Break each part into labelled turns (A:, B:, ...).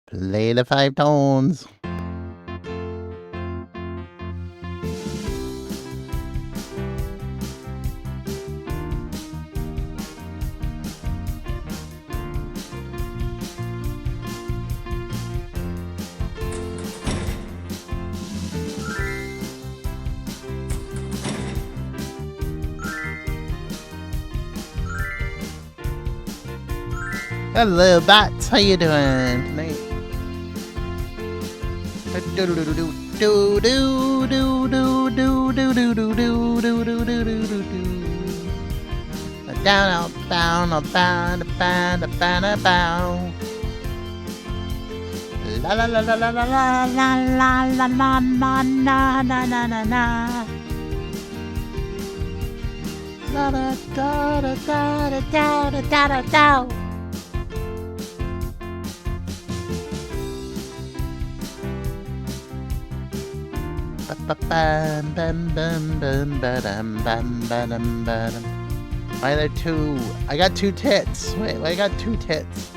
A: Play the 5 tones. Hello, bats. How you doing tonight? Down, down, down, down, down, down, down. La la la la la la la la la la la na na na na na na. Da da da da da da da da da da. Bam bam bam bam bam bam bam bam. Why are there 2? I got 2 tits. Wait, I got 2 tits.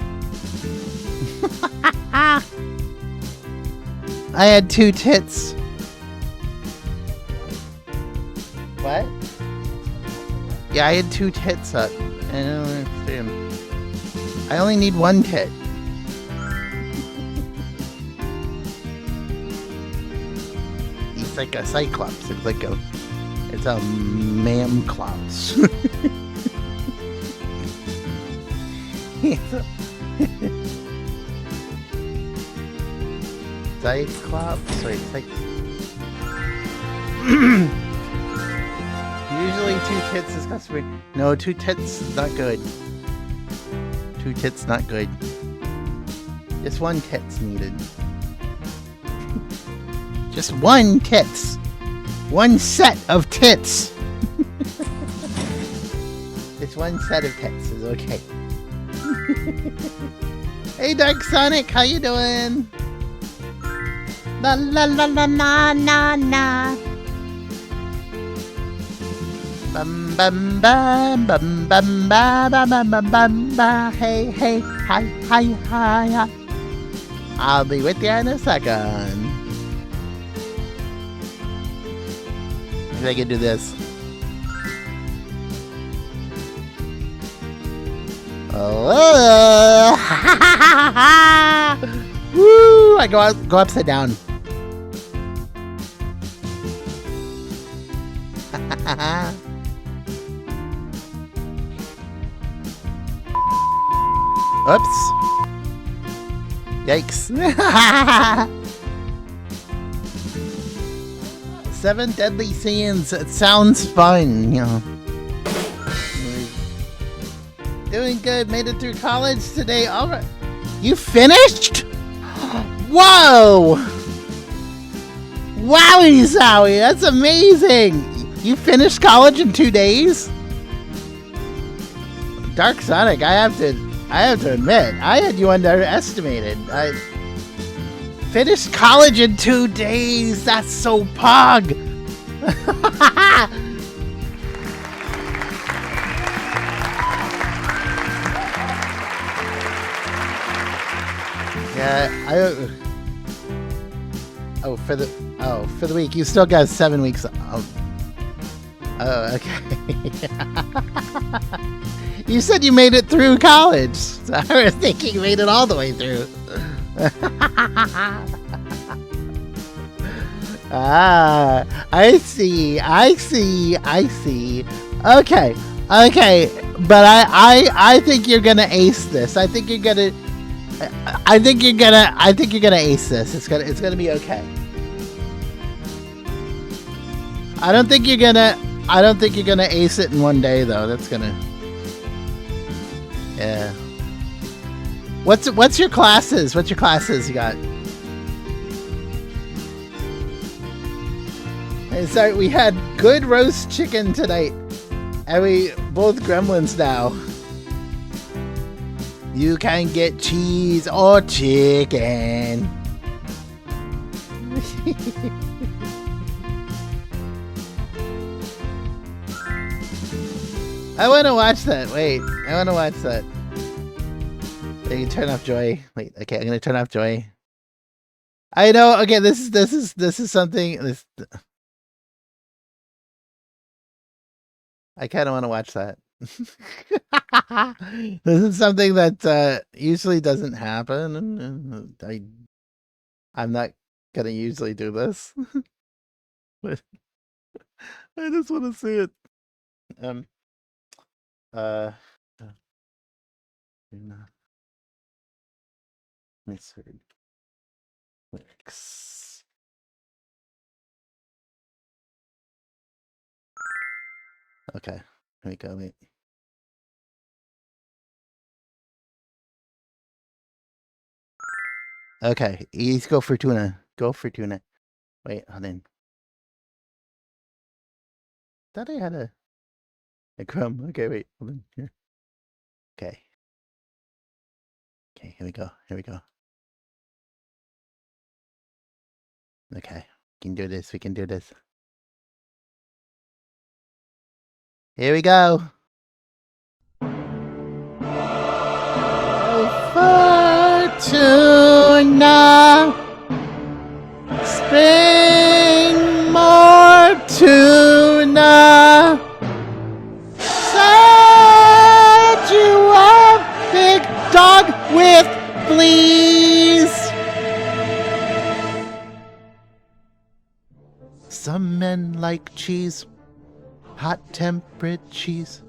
A: I had 2 tits. What? Yeah, I had 2 tits up. I don't understand. I only need 1 tit. It's like a cyclops. It's a mamclops. Cyclops. Wait, usually 2 tits is customary. No, 2 tits not good. 2 tits not good. Just 1 tits needed. Just 1 tits. 1 set of tits. Just 1 set of tits is okay. Hey, Dark Sonic, how you doing? La la la la na na na. Bum bum bum bum bum ba ba ba ba bum ba. Hey hey hi hi hi. I'll be with you in a second. If I can do this. Oh, woo! I go upside down. Oops! Yikes! 7 deadly sins. It sounds fun, you know. Doing good. Made it through college today. All right. You finished? Whoa! Wowie zowie. That's amazing. You finished college in 2 days? Dark Sonic, I have to admit, I had you underestimated. I finished college in 2 days. That's so pog. Yeah, for the week. You still got 7 weeks. Oh, okay. You said you made it through college. So I was thinking you made it all the way through. Ah, I see. Okay. But I think you're gonna ace this. I think you're gonna ace this. It's gonna be okay. I don't think you're gonna ace it in 1 day though. That's gonna. Yeah. What's your classes? What's your classes you got? Hey, sorry, we had good roast chicken tonight. And we both gremlins now. You can get cheese or chicken. I want to watch that. Wait, I want to watch that. You turn off joy. Wait, okay, I'm gonna turn off joy. I know. Okay, this is something. I kind of want to watch that. This is something that usually doesn't happen, and I'm not gonna usually do this, but I just want to see it. Uh, misheard lyrics. Okay, here we go. Wait. Okay, let's go for tuna. Go for tuna. Wait, hold on. Thought I had a crumb. Okay, wait, hold on here. Okay. Okay, here we go. Here we go. Okay, we can do this. We can do this. Here we go. Fortuna, Spain, more tuna. Said you a big dog with fleas. Some men like cheese, hot temperate cheese.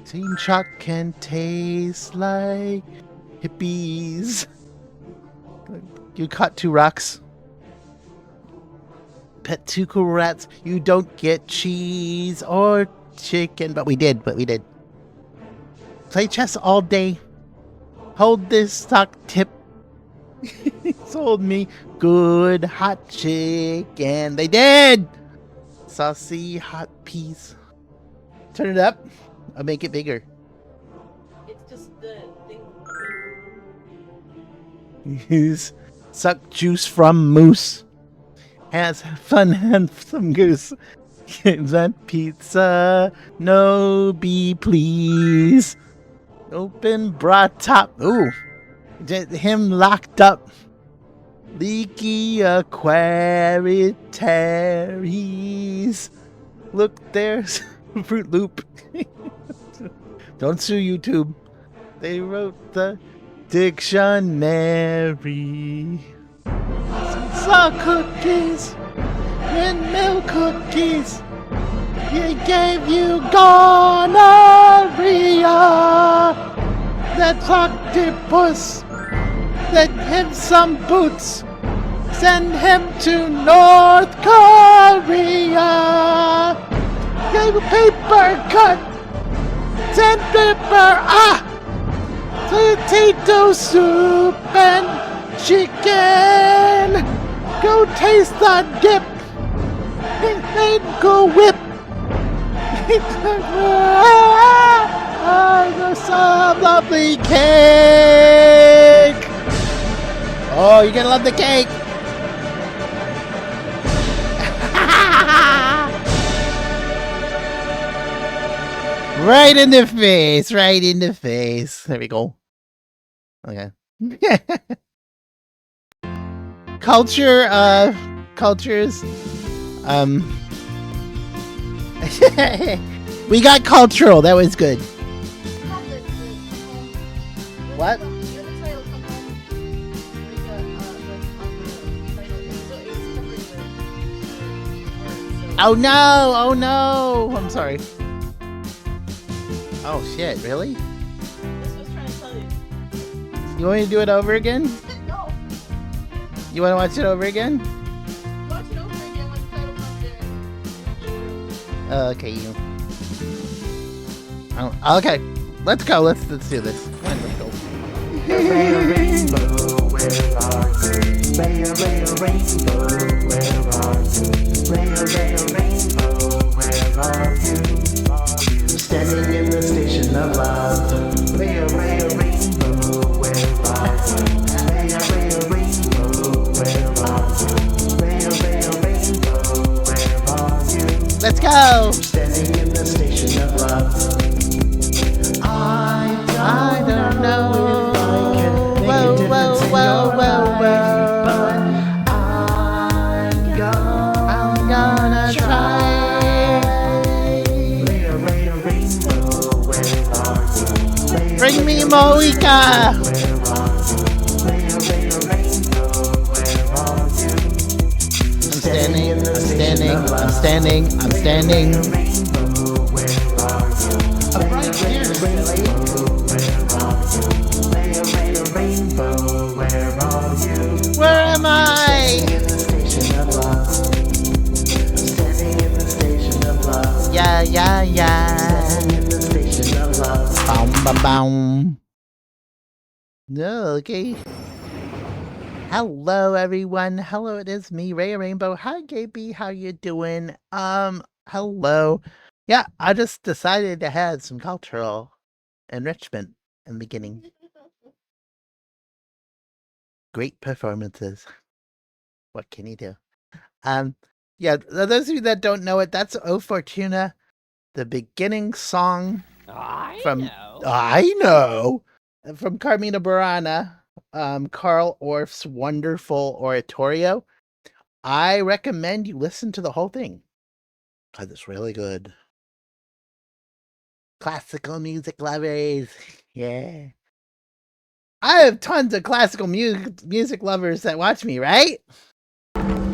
A: Teen chalk can taste like hippies. You caught 2 rocks. Pet 2 cool rats. You don't get cheese or chicken, but we did. Play chess all day. Hold this stock tip. Sold me good hot chicken. They did. Saucy hot peas. Turn it up. I'll make it bigger.
B: It's just the thing.
A: Use suck juice from moose. Has fun handsome goose. That pizza, no be please. Open bra top. Ooh, get him locked up. Leaky aquariaries. Look, there's Fruit Loop. Don't sue YouTube. They wrote the dictionary. Saw cookies and milk cookies. He gave you gonorrhea. That octopus. Let him some boots. Send him to North Korea. Gave a paper cut. Sandpaper, potato soup and chicken. Go taste the dip. And go whip. Some lovely cake. Oh, you're gonna love the cake. Right in the face, right in the face. There we go. Okay. Cultures. We got cultural. That was good. What? Oh no! Oh no! I'm sorry. Oh shit, really?
B: This was trying to tell you.
A: You want me to do it over again?
B: No.
A: You want to watch it over again?
B: Watch it over again when the title comes there.
A: Okay, you. Oh, okay, let's go. Let's do this. Let's go.
C: Rainbow, where are you? Rainbow, where are you? Rainbow, where are you? Standing in the station of love. Rainbow, where are you? Rainbow, where are you?
A: Let's go.
C: Standing in the station of love.
A: I don't know Bring me Mauvika! I'm standing, I'm standing, I'm standing, I'm standing. I'm right here. Where am I? Yeah, yeah, yeah. Boom, boom, boom. No, okay. Hello, everyone. Hello, it is me, Ray Rainbow. Hi, Gaby. How you doing? Hello. Yeah, I just decided to have some cultural enrichment in the beginning. Great performances. What can you do? Yeah, those of you that don't know it, that's O Fortuna, the beginning song from I know from Carmina Burana, Carl Orff's wonderful oratorio. I recommend you listen to the whole thing because it's really good. Classical music lovers, yeah. I have tons of classical music lovers that watch me, right?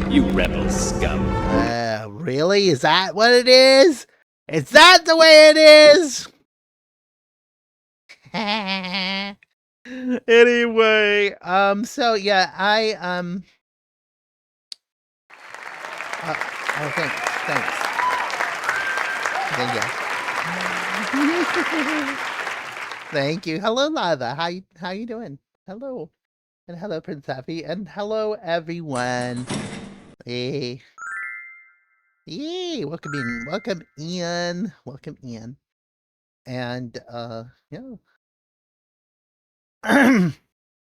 D: You rebel scum.
A: Really? Is that what it is? Is that the way it is? Anyway, so yeah, oh, thanks. Thank you. Thank you. Hello, Lava. How you doing? Hello. And hello, Prince Happy. And hello, everyone. Hey. Yay. Welcome in. Welcome, Ian. Welcome, Ian. And, yeah.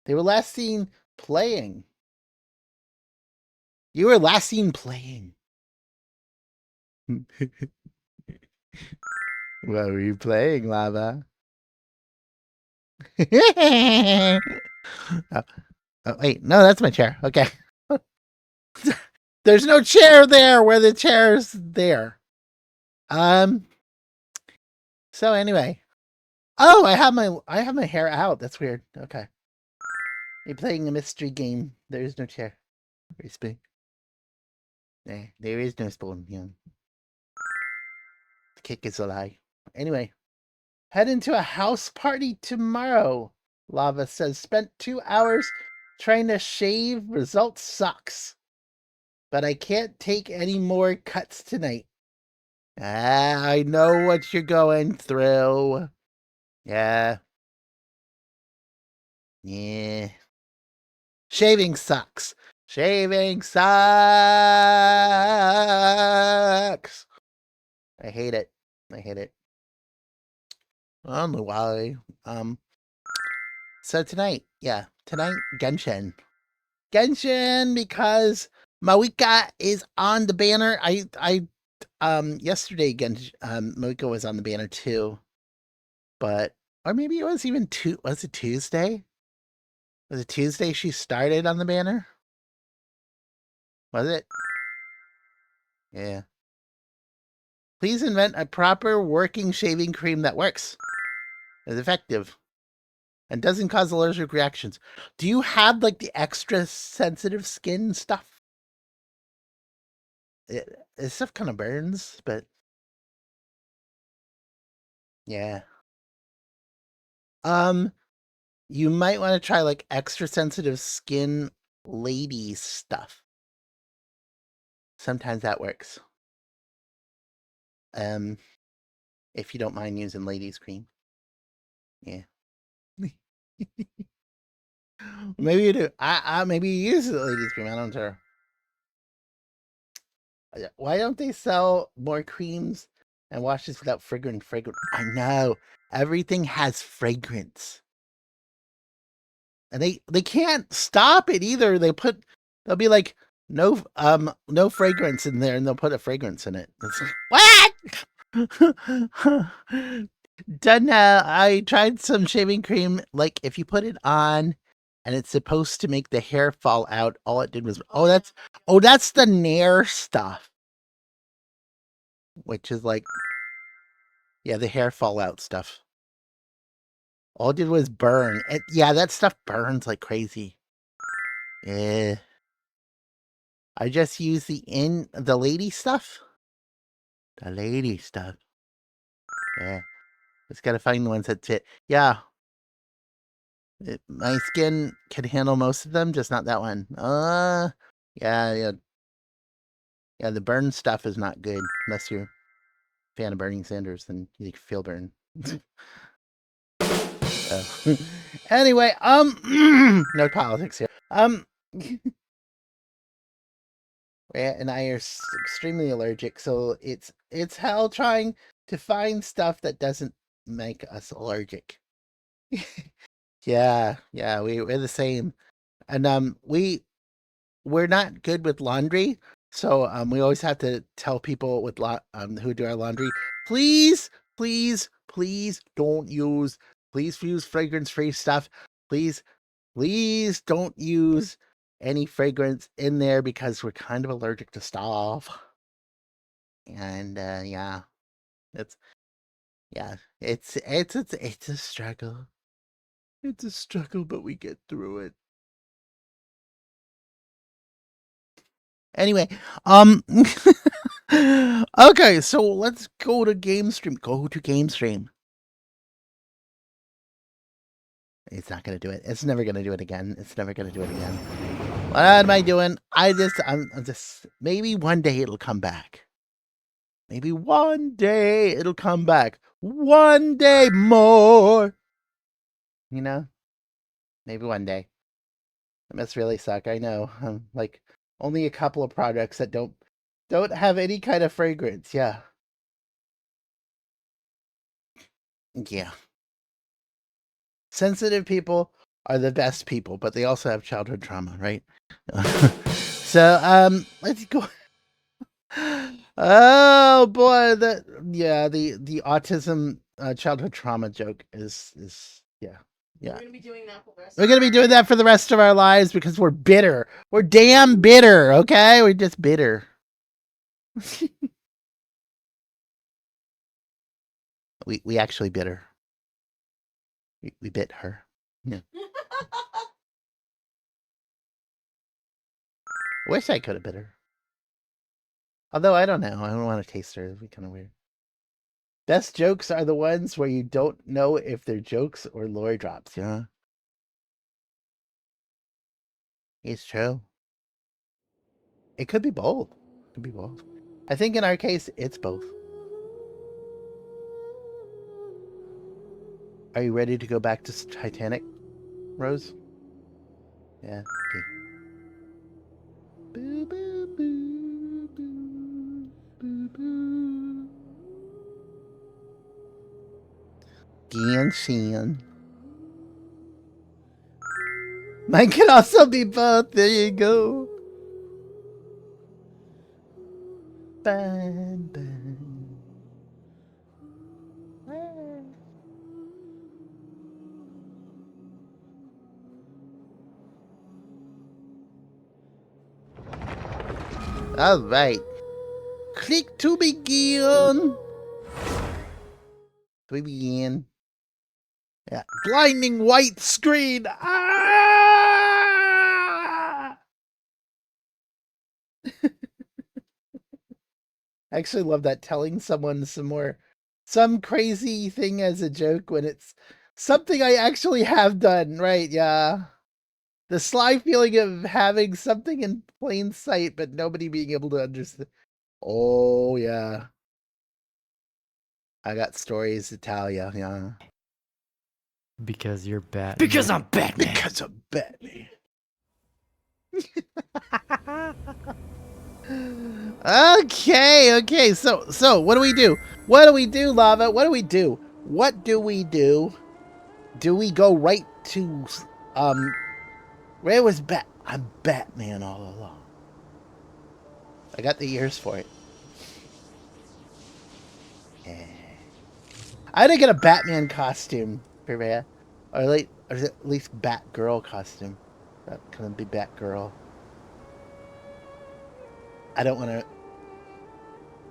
A: They were last seen playing. You were last seen playing. What were you playing, Lava? Oh, wait, no, that's my chair. Okay. There's no chair there where the chair's there. So anyway. Oh, I have my hair out. That's weird. Okay. You're playing a mystery game. There is no chair. Very spoon. There is no spoon. Yeah. The kick is a lie. Anyway. Head into a house party tomorrow. Lava says spent 2 hours trying to shave. Result sucks. But I can't take any more cuts tonight. I know what you're going through. Yeah. Yeah. Shaving sucks. Shaving sucks. I hate it. I hate it. I don't know why. So tonight, Genshin. Genshin, because Mauvika is on the banner. Yesterday Mauvika was on the banner too. But, or maybe it was even was it Tuesday? Was it Tuesday she started on the banner? Was it? Yeah. Please invent a proper working shaving cream that works. Is effective. And doesn't cause allergic reactions. Do you have like the extra sensitive skin stuff? This stuff kind of burns, but yeah. You might want to try like extra sensitive skin lady stuff. Sometimes that works. If you don't mind using ladies cream. Yeah. Maybe you do. Maybe you use the ladies cream. I don't care. Why don't they sell more creams and washes without fragrance? I know. Everything has fragrance. And they can't stop it either. They'll be like, no fragrance in there, and they'll put a fragrance in it. It's like, what? Dunno. I tried some shaving cream. Like, if you put it on and it's supposed to make the hair fall out, all it did was that's the Nair stuff. Which is like, yeah, the hair fallout stuff. All it did was burn. Yeah, that stuff burns like crazy. Yeah. I just use the lady stuff. The lady stuff. Yeah. Just gotta find the ones that fit. Yeah. My skin can handle most of them, just not that one. Yeah. Yeah, the burn stuff is not good unless you're a fan of Bernie Sanders, then you can feel burn. Anyway, no politics here. Rhea and I are extremely allergic, so it's hell trying to find stuff that doesn't make us allergic. Yeah, we're the same, and we're not good with laundry, so we always have to tell people with who do our laundry, please, don't use, please use fragrance-free stuff, please don't use any fragrance in there because we're kind of allergic to stuff. And yeah, it's it's a struggle. It's a struggle, but we get through it. Anyway, okay, so let's go to GameStream. Go to GameStream. It's not gonna do it. It's never gonna do it again. It's never gonna do it again. What am I doing? I'm just maybe one day it'll come back. Maybe one day it'll come back. One day more. You know? Maybe one day. It must really suck. I know. Like only a couple of products that don't have any kind of fragrance. Yeah. Yeah. Sensitive people are the best people, but they also have childhood trauma, right? So let's go. Oh boy, the autism childhood trauma joke is yeah.
B: We're gonna be doing that for the rest.
A: We're gonna be doing that for the rest of our lives because we're bitter. We're damn bitter, okay? We're just bitter. we actually bit her. We bit her. Yeah. Wish I could have bit her. Although I don't know. I don't want to taste her. It'd be kind of weird. Best jokes are the ones where you don't know if they're jokes or lore drops, you know? It's true. It could be both. It could be both. I think in our case, it's both. Are you ready to go back to Titanic, Rose? Yeah. Okay. Boo, boo, boo, boo, boo, boo. Genshin. Mine can also be both. There you go. Bang, bang. All right. Click to begin. We begin. Yeah. Blinding white screen. Ah! I actually love that, telling someone some crazy thing as a joke when it's something I actually have done, right? Yeah. The sly feeling of having something in plain sight, but nobody being able to understand. Oh, yeah. I got stories to tell you, yeah.
E: Because you're Batman.
A: Because I'm Batman. Because I'm Batman. Okay. So what do we do? What do we do, Lava? What do we do? What do we do? Do we go right to where was I'm Batman all along. I got the ears for it. Yeah. I didn't get a Batman costume for Rhea. Or at least Batgirl costume. That couldn't be Batgirl. I don't want to.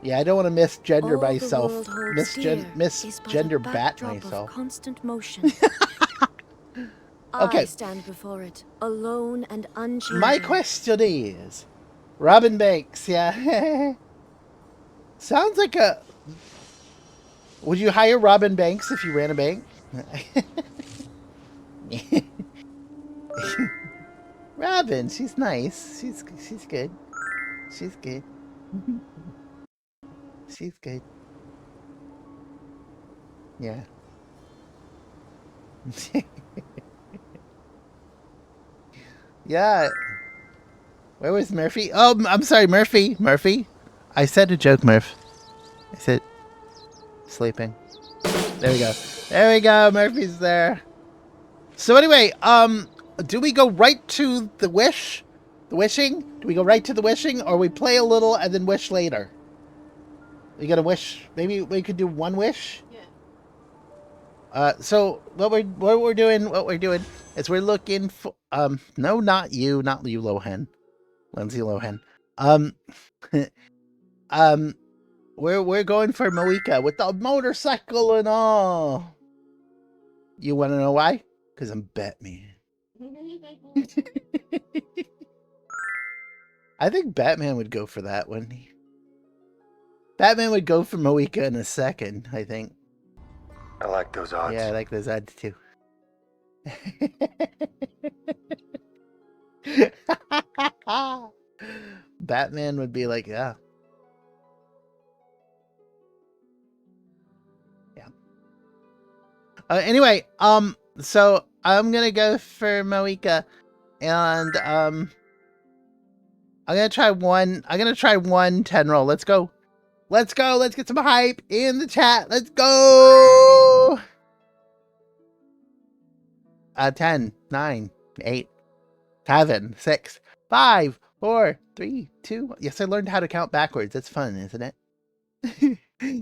A: Yeah, I don't want to misgender myself. Misgender bat myself.
F: Constant motion.
A: Okay.
F: I stand before it, alone and unchanging.
A: My question is, Robin Banks, yeah. Sounds like a... Would you hire Robin Banks if you ran a bank? Robin, she's nice. She's good. She's good. She's good. Yeah. Yeah. Where was Murphy? Oh, I'm sorry, Murphy. Murphy. I said a joke, Murph. I said sleeping. There we go. There we go. Murphy's there. So anyway, do we go right to the wish? The wishing? Do we go right to the wishing, or we play a little and then wish later? We got to wish. Maybe we could do one wish.
B: Yeah.
A: So what we're doing is we're looking for no, not you Lohan, Lindsay Lohan. We're going for Mauvika with the motorcycle and all. You want to know why? Because I'm Batman. I think Batman would go for that, wouldn't he? Batman would go for Mauvika in a second, I think.
C: I like those odds.
A: Yeah, I like those odds too. Batman would be like, yeah. Yeah. Anyway, so I'm gonna go for Mauvika, and I'm gonna try one 10 roll. Let's go. Let's go. Let's get some hype in the chat. Let's go. 10, 9, 8, 7, 6, 5, 4, 3, 2. Yes, I learned how to count backwards. That's fun, isn't it?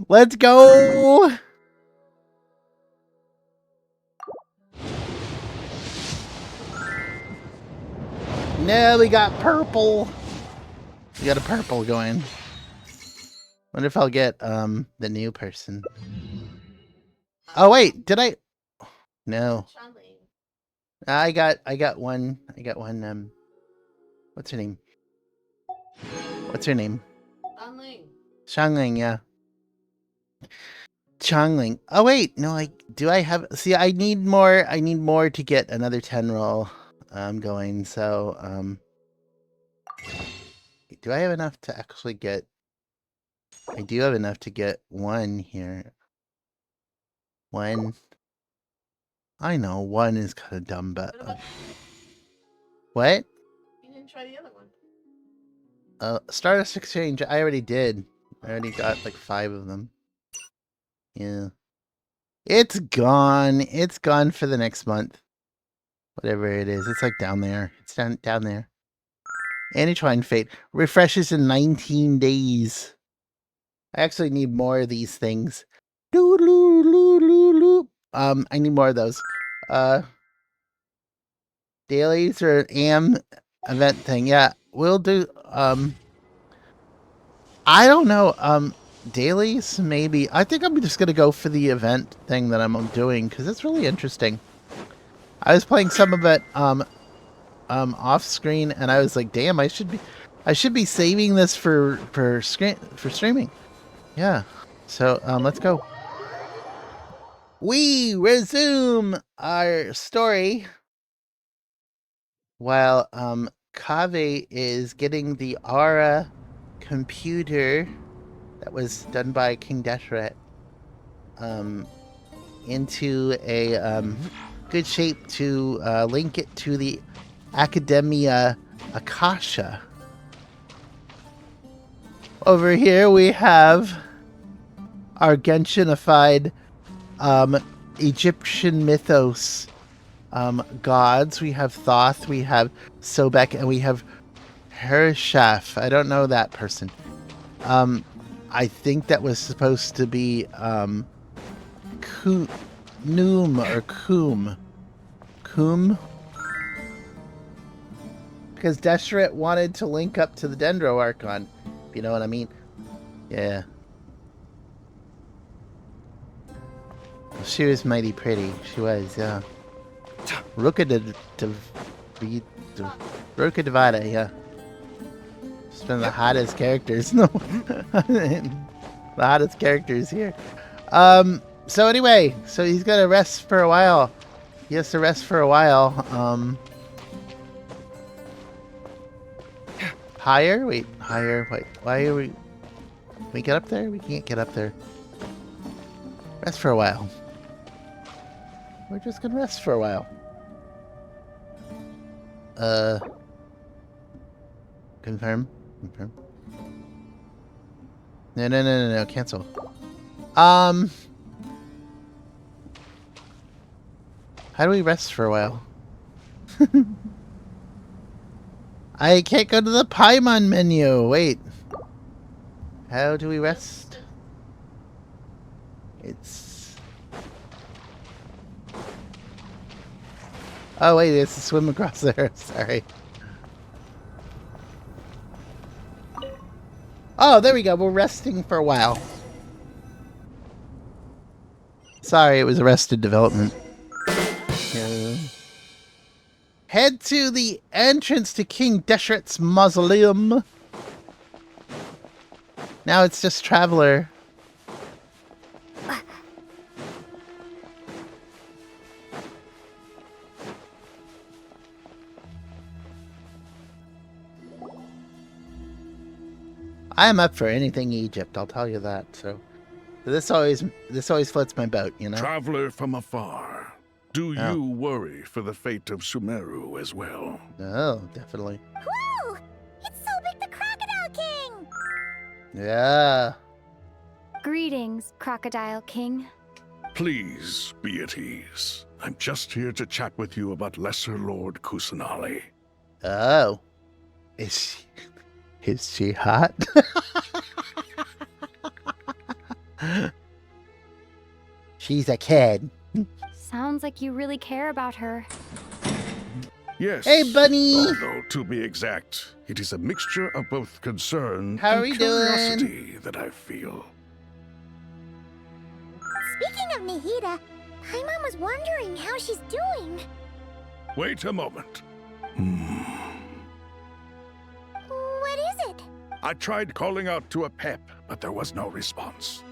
A: Let's go. No, we got purple. We got a purple going. Wonder if I'll get the new person. Oh wait, did I? No. I got one. What's her name? What's her name? Shangling, yeah. Changling. Oh wait, no, I have, see, I need more to get another 10 roll going, so do I have enough to actually get? I do have enough to get one here. One. I know one is kind of dumb, but what?
B: You didn't try the other one.
A: Stardust Exchange. I already did. I already got like 5 of them. Yeah. It's gone. It's gone for the next month. Whatever it is. It's like down there. It's down there. Anitwine Fate refreshes in 19 days. I actually need more of these things. I need more of those. Dailies or AM event thing. Yeah, we'll do I don't know. Dailies maybe. I think I'm just gonna go for the event thing that I'm doing because it's really interesting. I was playing some of it off screen and I was like, damn, I should be saving this for streaming. Yeah. So let's go. We resume our story while Kaveh is getting the Aura computer that was done by King Deshret into a good shape to link it to the Academia Akasha. Over here we have our Genshinified Egyptian mythos gods. We have Thoth, we have Sobek, and we have Hershaf. I don't know that person. I think that was supposed to be Noom or Coom. Coom? Because Deshret wanted to link up to the Dendro Archon, if you know what I mean. Yeah. She was mighty pretty. She was, yeah. Rukadavada, yeah. It's been the hottest characters. No. The hottest characters here. So anyway, so he's gonna rest for a while. He has to rest for a while. Higher? Wait, higher. Wait, why are we... Can we get up there? We can't get up there. Rest for a while. We're just gonna rest for a while. Confirm. Confirm. No. Cancel. How do we rest for a while? I can't go to the Paimon menu. Wait. How do we rest? It's... Oh, wait. It's to swim across there. Sorry. Oh, there we go. We're resting for a while. Sorry, it was Arrested Development. Head to the entrance to King Deshret's mausoleum. Now it's just Traveler. I'm up for anything Egypt, I'll tell you that. So this always floats my boat, you know.
G: Traveler from afar, do you worry for the fate of Sumeru as well?
A: Oh, definitely.
H: Whoa! It's Sobek the Crocodile King!
A: Yeah.
H: Greetings, Crocodile King.
G: Please be at ease. I'm just here to chat with you about Lesser Lord Kusanali.
A: Oh. Is she hot? She's a kid.
H: Sounds like you really care about her.
G: Yes.
A: Hey, bunny.
G: Although, to be exact, it is a mixture of both concern
A: How are
G: and
A: we doing?
G: curiosity that I feel.
H: Speaking of Nihida, Paimon was wondering how she's doing.
G: Wait a moment.
H: What is it?
G: I tried calling out to a pep, but there was no response.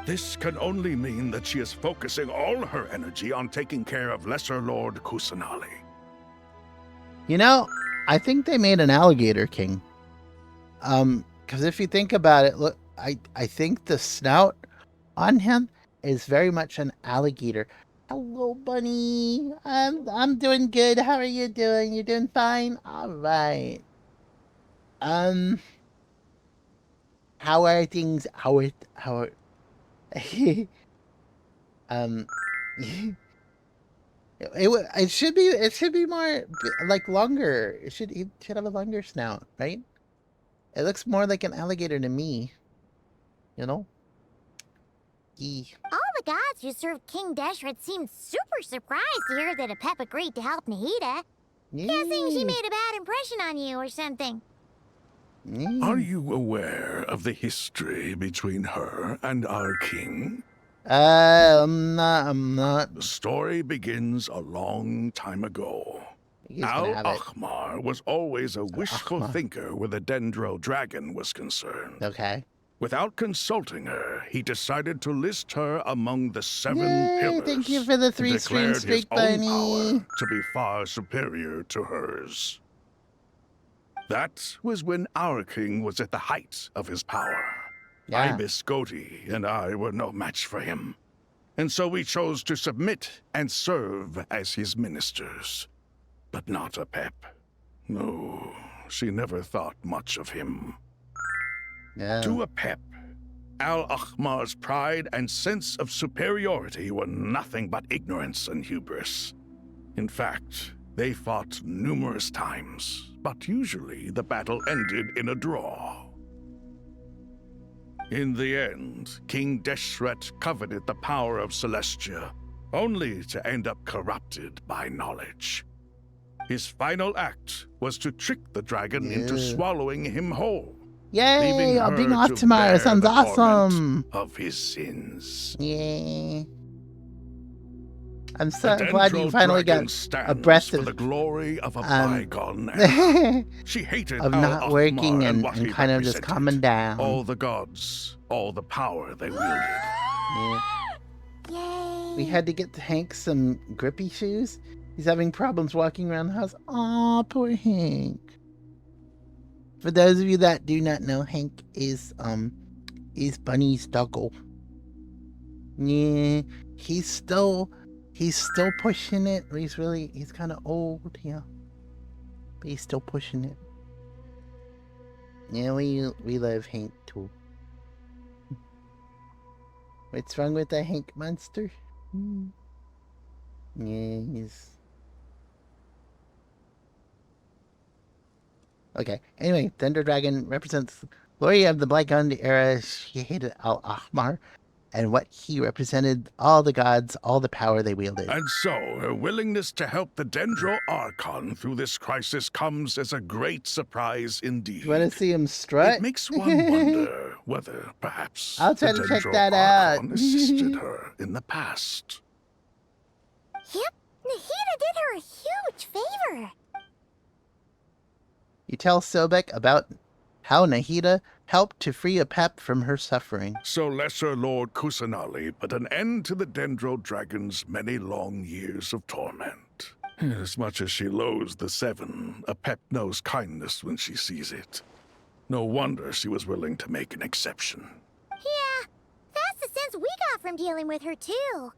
G: This can only mean that she is focusing all her energy on taking care of Lesser Lord Kusanali.
A: You know, I think they made an alligator king. Because if you think about it, look, I think the snout on him is very much an alligator. Hello, bunny. I'm doing good. How are you doing? You doing fine? All right. How are things? How are it should be more like longer. It should have a longer snout, right? It looks more like an alligator to me. You know?
H: All the gods who served King Deshret seemed super surprised to hear that a pep agreed to help Nihida. Guessing she made a bad impression on you or something.
G: Are you aware of the history between her and our king?
A: I'm not.
G: The story begins a long time ago.
A: He's gonna have it.
G: Al-Ahmar was always a wishful
A: Al-Ahmar.
G: thinker where the Dendro dragon was concerned.
A: Okay.
G: Without consulting her, he decided to list her among the 7
A: Yay,
G: pillars.
A: thank you for the
G: and
A: 3 stream
G: declared his
A: streak,
G: own
A: bunny.
G: power to be far superior to hers. That was when our king was at the height of his power.
A: Yeah.
G: Ibis Goti and I were no match for him. And so we chose to submit and serve as his ministers. But not a pep. No, she never thought much of him.
A: Yeah.
G: To a pep, Al-Ahmar's pride and sense of superiority were nothing but ignorance and hubris. In fact, they fought numerous times, but usually the battle ended in a draw. In the end, King Deshret coveted the power of Celestia, only to end up corrupted by knowledge. His final act was to trick the dragon into swallowing him whole.
A: Yay!
G: leaving
A: I'm
G: her
A: being
G: to
A: off tomorrow.
G: bear
A: Sounds
G: the torment
A: awesome.
G: of his sins.
A: Yay. I'm so
G: The
A: glad you
G: Dendro
A: finally
G: Dragon
A: got
G: stands
A: abreast
G: for
A: of
G: the glory of a bygone era. She hated
A: of
G: Al
A: not
G: Ahmar
A: working
G: and
A: and,
G: what he
A: kind of just
G: represented.
A: calming down.
G: All the gods, all the power they wielded.
A: Yeah.
H: Yay!
A: We had to get Hank some grippy shoes. He's having problems walking around the house. Aw, poor Hank. For those of you that do not know, Hank is Bunny's doggo. Yeah, he's still pushing it. He's kind of old, yeah, but he's still pushing it. Yeah, we love Hank too. What's wrong with the Hank monster? Yeah, he's okay. Anyway, Thunder Dragon represents glory of the Bygone era. She hated Al Ahmar and what he represented, all the gods, all the power they wielded.
G: And so, her willingness to help the Dendro Archon through this crisis comes as a great surprise indeed.
A: You want to see him strut?
G: It makes one wonder whether, perhaps,
A: I'll try
G: the
A: to check
G: Dendro
A: that out.
G: Archon assisted her in the past.
H: Yep, Nahida did her a huge favor.
A: You tell Sobek about how Nahida helped to free Apep from her suffering.
G: So Lesser Lord Kusanali put an end to the Dendro Dragon's many long years of torment. As much as she loathes the Seven, Apep knows kindness when she sees it. No wonder she was willing to make an exception.
H: Yeah, that's the sense we got from dealing with her, too.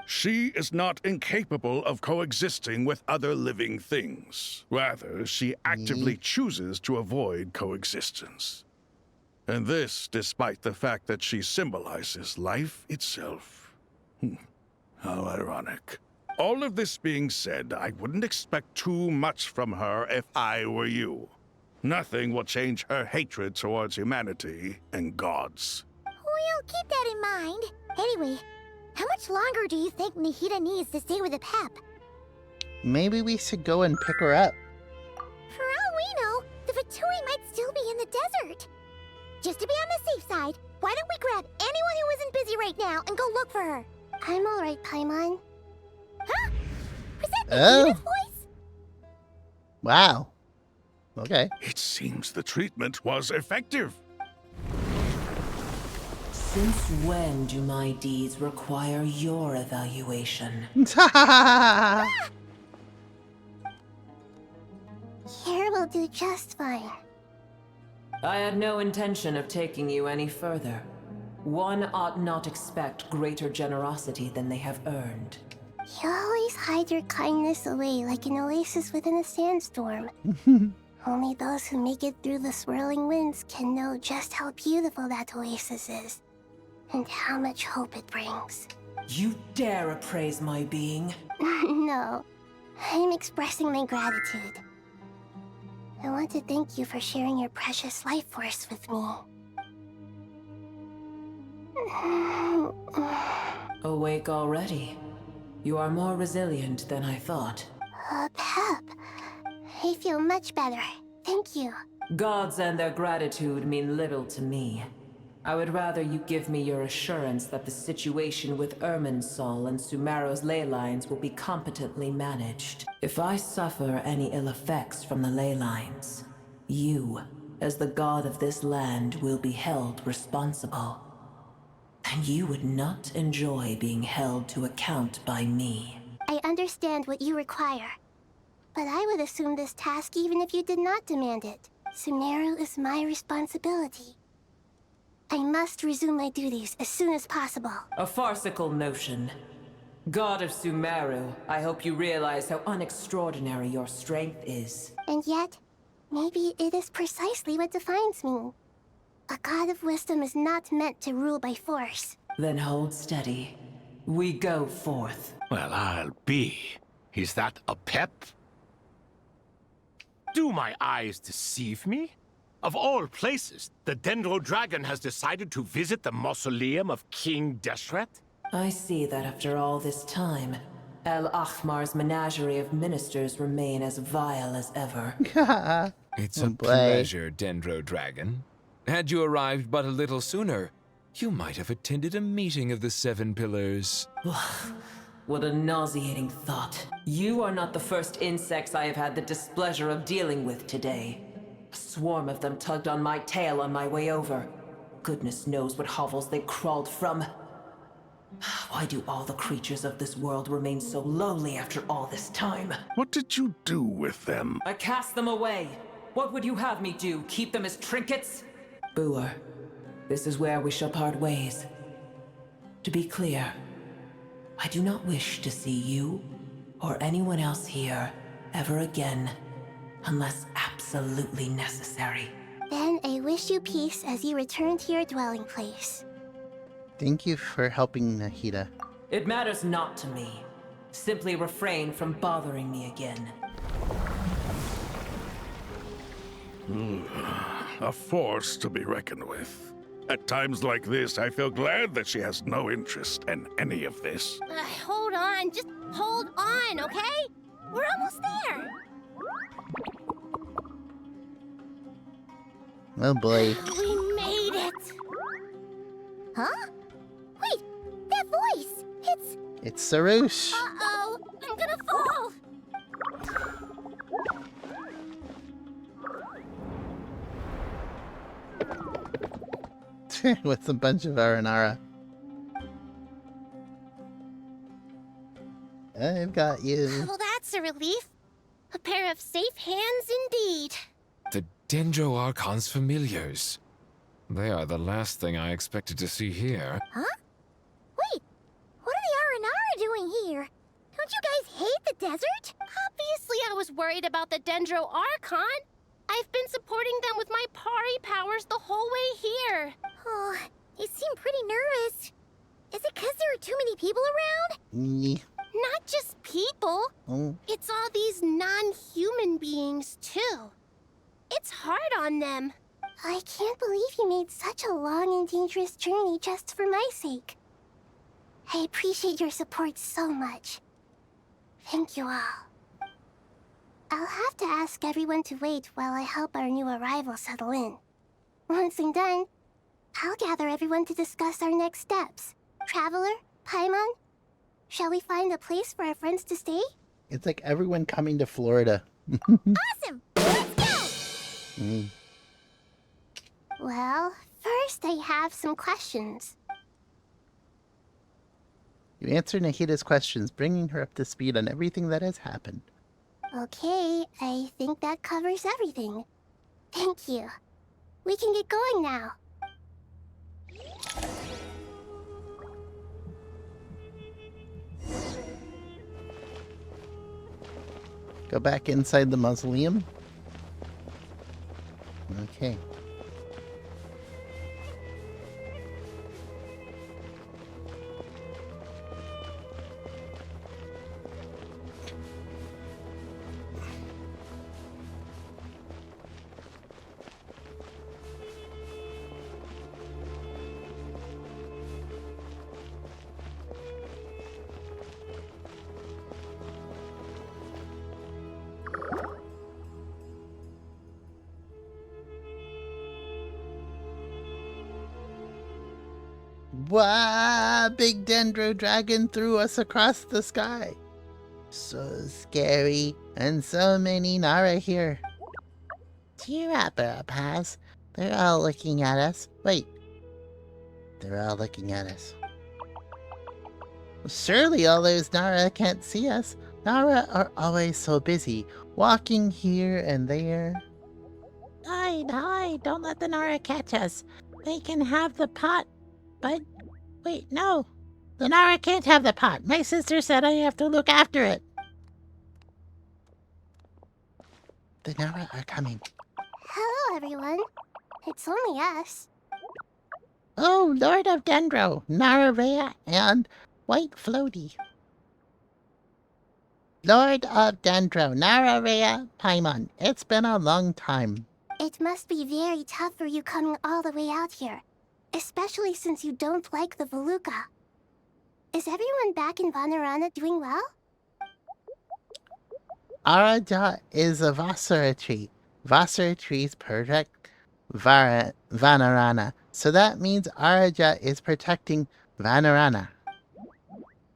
G: She is not incapable of coexisting with other living things. Rather, she actively chooses to avoid coexistence. And this despite the fact that she symbolizes life itself. How ironic. All of this being said, I wouldn't expect too much from her if I were you. Nothing will change her hatred towards humanity and gods.
H: We'll keep that in mind. Anyway, how much longer do you think Nahida needs to stay with Apep?
A: Maybe we should go and pick her up.
H: For all we know, the Fatui might still be in the desert. Just to be on the safe side, why don't we grab anyone who isn't busy right now and go look for her? I'm alright, Paimon. Huh? Was that Nahida's voice?
A: Wow. Okay.
G: It seems the treatment was effective.
I: Since when do my deeds require your evaluation?
H: Here will do just fine.
I: I had no intention of taking you any further. One ought not expect greater generosity than they have earned.
H: You always hide your kindness away like an oasis within a sandstorm. Only those who make it through the swirling winds can know just how beautiful that oasis is, and how much hope it brings.
I: You dare appraise my being?
H: No, I'm expressing my gratitude. I want to thank you for sharing your precious life force with me.
I: Awake already? You are more resilient than I thought.
H: Pep, I feel much better. Thank you.
I: Gods and their gratitude mean little to me. I would rather you give me your assurance that the situation with Irminsul and Sumeru's ley lines will be competently managed. If I suffer any ill effects from the ley lines, you, as the god of this land, will be held responsible. And you would not enjoy being held to account by me.
H: I understand what you require, but I would assume this task even if you did not demand it. Sumeru is my responsibility. I must resume my duties as soon as possible.
I: A farcical notion. God of Sumeru, I hope you realize how unextraordinary your strength is.
H: And yet, maybe it is precisely what defines me. A god of wisdom is not meant to rule by force.
I: Then hold steady. We go forth.
J: Well, I'll be. Is that a pep? Do my eyes deceive me? Of all places, the Dendro Dragon has decided to visit the mausoleum of King Deshret?
I: I see that after all this time, El Ahmar's menagerie of ministers remain as vile as ever.
K: It's a pleasure, Dendro Dragon. Had you arrived but a little sooner, you might have attended a meeting of the Seven Pillars.
I: What a nauseating thought. You are not the first insects I have had the displeasure of dealing with today. A swarm of them tugged on my tail on my way over. Goodness knows what hovels they crawled from. Why do all the creatures of this world remain so lowly after all this time?
G: What did you do with them?
I: I cast them away. What would you have me do? Keep them as trinkets? Boer, this is where we shall part ways. To be clear, I do not wish to see you or anyone else here ever again, unless absolutely necessary.
H: Then I wish you peace as you return to your dwelling place.
A: Thank you for helping, Nahida.
I: It matters not to me. Simply refrain from bothering me again.
G: A force to be reckoned with. At times like this, I feel glad that she has no interest in any of this.
H: Hold on, just hold on, okay? We're almost there.
A: Oh boy.
H: We made it. Huh? Wait, that voice.
A: It's Sarouche.
H: Uh-oh, I'm gonna fall.
A: With a bunch of Aranara. I've got you.
H: Well, that's a relief. A pair of safe hands indeed.
K: The Dendro Archon's familiars. They are the last thing I expected to see here.
H: Huh? Wait, what are the Aranara doing here? Don't you guys hate the desert? Obviously I was worried about the Dendro Archon. I've been supporting them with my Pari powers the whole way here. Oh, you seem pretty nervous. Is it because there are too many people around?
A: Yeah.
H: Not just people.
A: Oh.
H: It's all these non-human beings, too. It's hard on them. I can't believe you made such a long and dangerous journey just for my sake. I appreciate your support so much. Thank you all. I'll have to ask everyone to wait while I help our new arrival settle in. Once I'm done, I'll gather everyone to discuss our next steps. Traveler, Paimon, shall we find a place for our friends to stay?
A: It's like everyone coming to Florida.
H: Awesome! Let's go!
A: Mm.
H: Well, first I have some questions.
A: You answer Nahida's questions, bringing her up to speed on everything that has happened.
H: Okay, I think that covers everything. Thank you. We can get going now.
A: Go back inside the mausoleum. Okay. Wow, big dendro dragon threw us across the sky. So scary, and so many Nara here. Cheer up, Paz. They're all looking at us. Wait. They're all looking at us. Surely all those Nara can't see us. Nara are always so busy, walking here and there. Hide, hide, don't let the Nara catch us. They can have the pot. But, wait, no. The Nara can't have the pot. My sister said I have to look after it. The Nara are coming.
H: Hello, everyone. It's only us.
A: Oh, Lord of Dendro, Nara Rhea, and White Floaty. Lord of Dendro, Nara Rhea, Paimon. It's been a long time.
H: It must be very tough for you coming all the way out here. Especially since you don't like the Voluka. Is everyone back in Vanarana doing well?
A: Araja is a Vasara tree. Vasara trees protect Vanarana. So that means Araja is protecting Vanarana.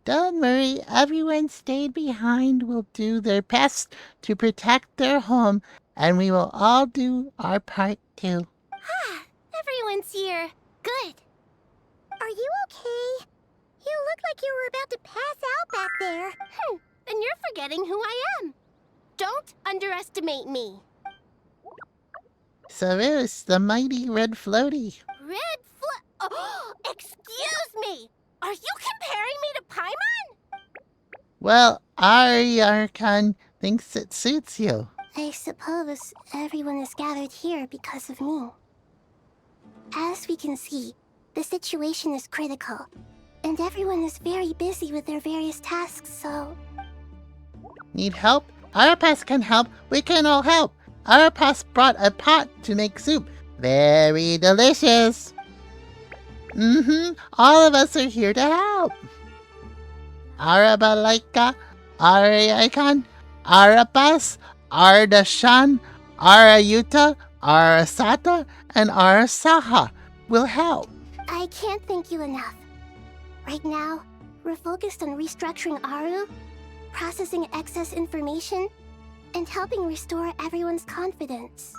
A: Don't worry, everyone stayed behind will do their best to protect their home, and we will all do our part too.
H: Ah, everyone's here. Good. Are you okay? You look like you were about to pass out back there. And you're forgetting who I am. Don't underestimate me.
A: Cyrus, the mighty red floaty.
H: Oh, excuse me! Are you comparing me to Paimon?
A: Well, Arkan thinks it suits you.
H: I suppose everyone is gathered here because of me. As we can see, the situation is critical, and everyone is very busy with their various tasks, so...
A: Need help? Arapas can help. We can all help. Arapas brought a pot to make soup. Very delicious. All of us are here to help. Arabalaika, Arayakan, Arapas, Ardashan, Arayuta, Arasata, and Arasaha will help.
H: I can't thank you enough. Right now, we're focused on restructuring Aru, processing excess information, and helping restore everyone's confidence.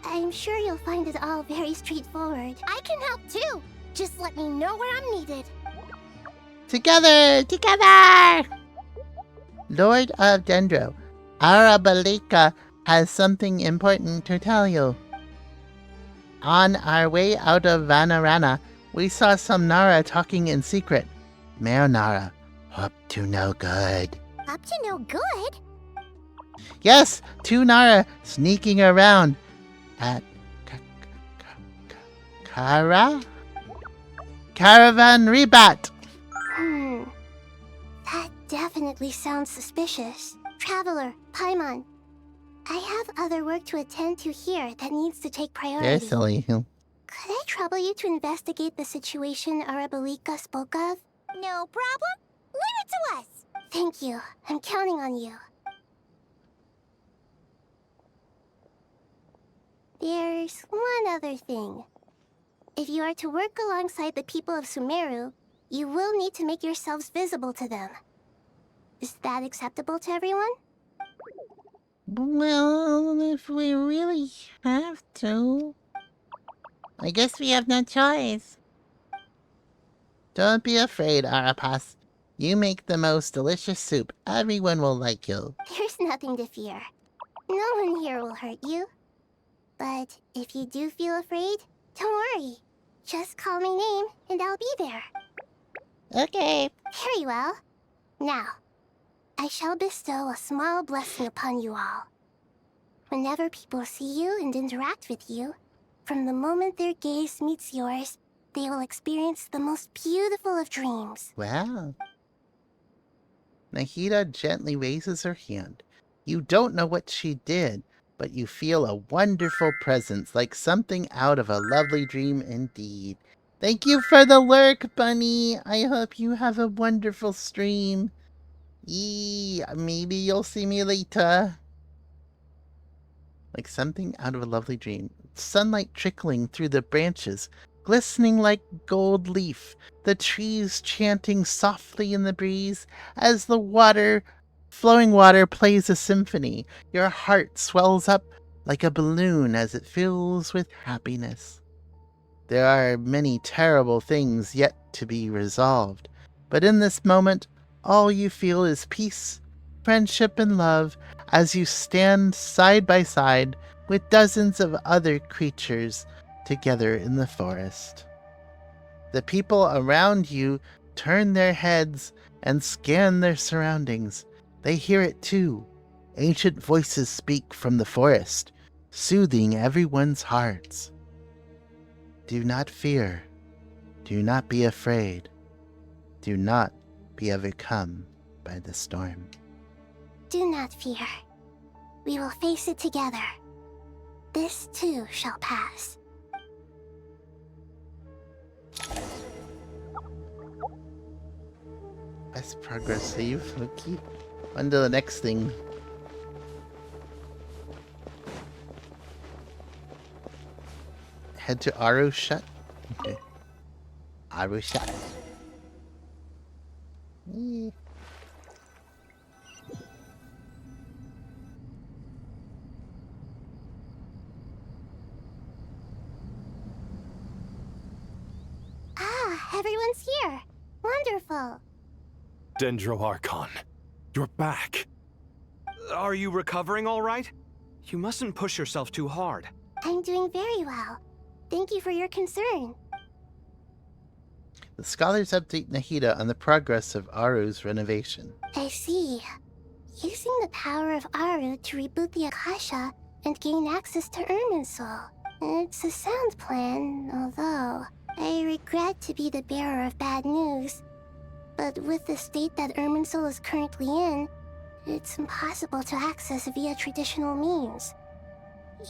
H: I'm sure you'll find it all very straightforward. I can help too! Just let me know where I'm needed.
A: Together! Together! Lord of Dendro, Arabalika has something important to tell you. On our way out of Vanarana, we saw some Nara talking in secret. Mare Nara, up to no good.
H: Up to no good?
A: Yes, 2 Nara sneaking around at Caravan Rebat.
H: That definitely sounds suspicious. Traveler, Paimon, I have other work to attend to here that needs to take priority.
A: Very silly.
H: Could I trouble you to investigate the situation Arabalika spoke of? No problem. Leave it to us. Thank you. I'm counting on you. There's one other thing. If you are to work alongside the people of Sumeru, you will need to make yourselves visible to them. Is that acceptable to everyone?
A: Well, if we really have to, I guess we have no choice. Don't be afraid, Arapas. You make the most delicious soup. Everyone will like you.
H: There's nothing to fear. No one here will hurt you. But if you do feel afraid, don't worry. Just call my name and I'll be there.
A: Okay.
H: Very well. Now, I shall bestow a small blessing upon you all. Whenever people see you and interact with you, from the moment their gaze meets yours, they will experience the most beautiful of dreams.
A: Wow. Nahida gently raises her hand. You don't know what she did, but you feel a wonderful presence, like something out of a lovely dream indeed. Thank you for the lurk, Bunny. I hope you have a wonderful stream. Maybe you'll see me later. Like something out of a lovely dream. Sunlight trickling through the branches, glistening like gold leaf. The trees chanting softly in the breeze as the flowing water plays a symphony. Your heart swells up like a balloon as it fills with happiness. There are many terrible things yet to be resolved, but in this moment, all you feel is peace, friendship, and love as you stand side by side with dozens of other creatures together in the forest. The people around you turn their heads and scan their surroundings. They hear it too. Ancient voices speak from the forest, soothing everyone's hearts. Do not fear. Do not be afraid. Do not be overcome by the storm.
H: Do not fear. We will face it together. This too shall pass.
A: Best progress save, Loki. On to the next thing. Head to Arushat. Okay. Arushat.
H: Everyone's here. Wonderful.
J: Dendro Archon, you're back.
L: Are you recovering all right? You mustn't push yourself too hard.
H: I'm doing very well. Thank you for your concern.
A: The scholars update Nahida on the progress of Aru's renovation.
H: I see. Using the power of Aru to reboot the Akasha and gain access to Irminsul. It's a sound plan, although I regret to be the bearer of bad news. But with the state that Irminsul is currently in, it's impossible to access via traditional means.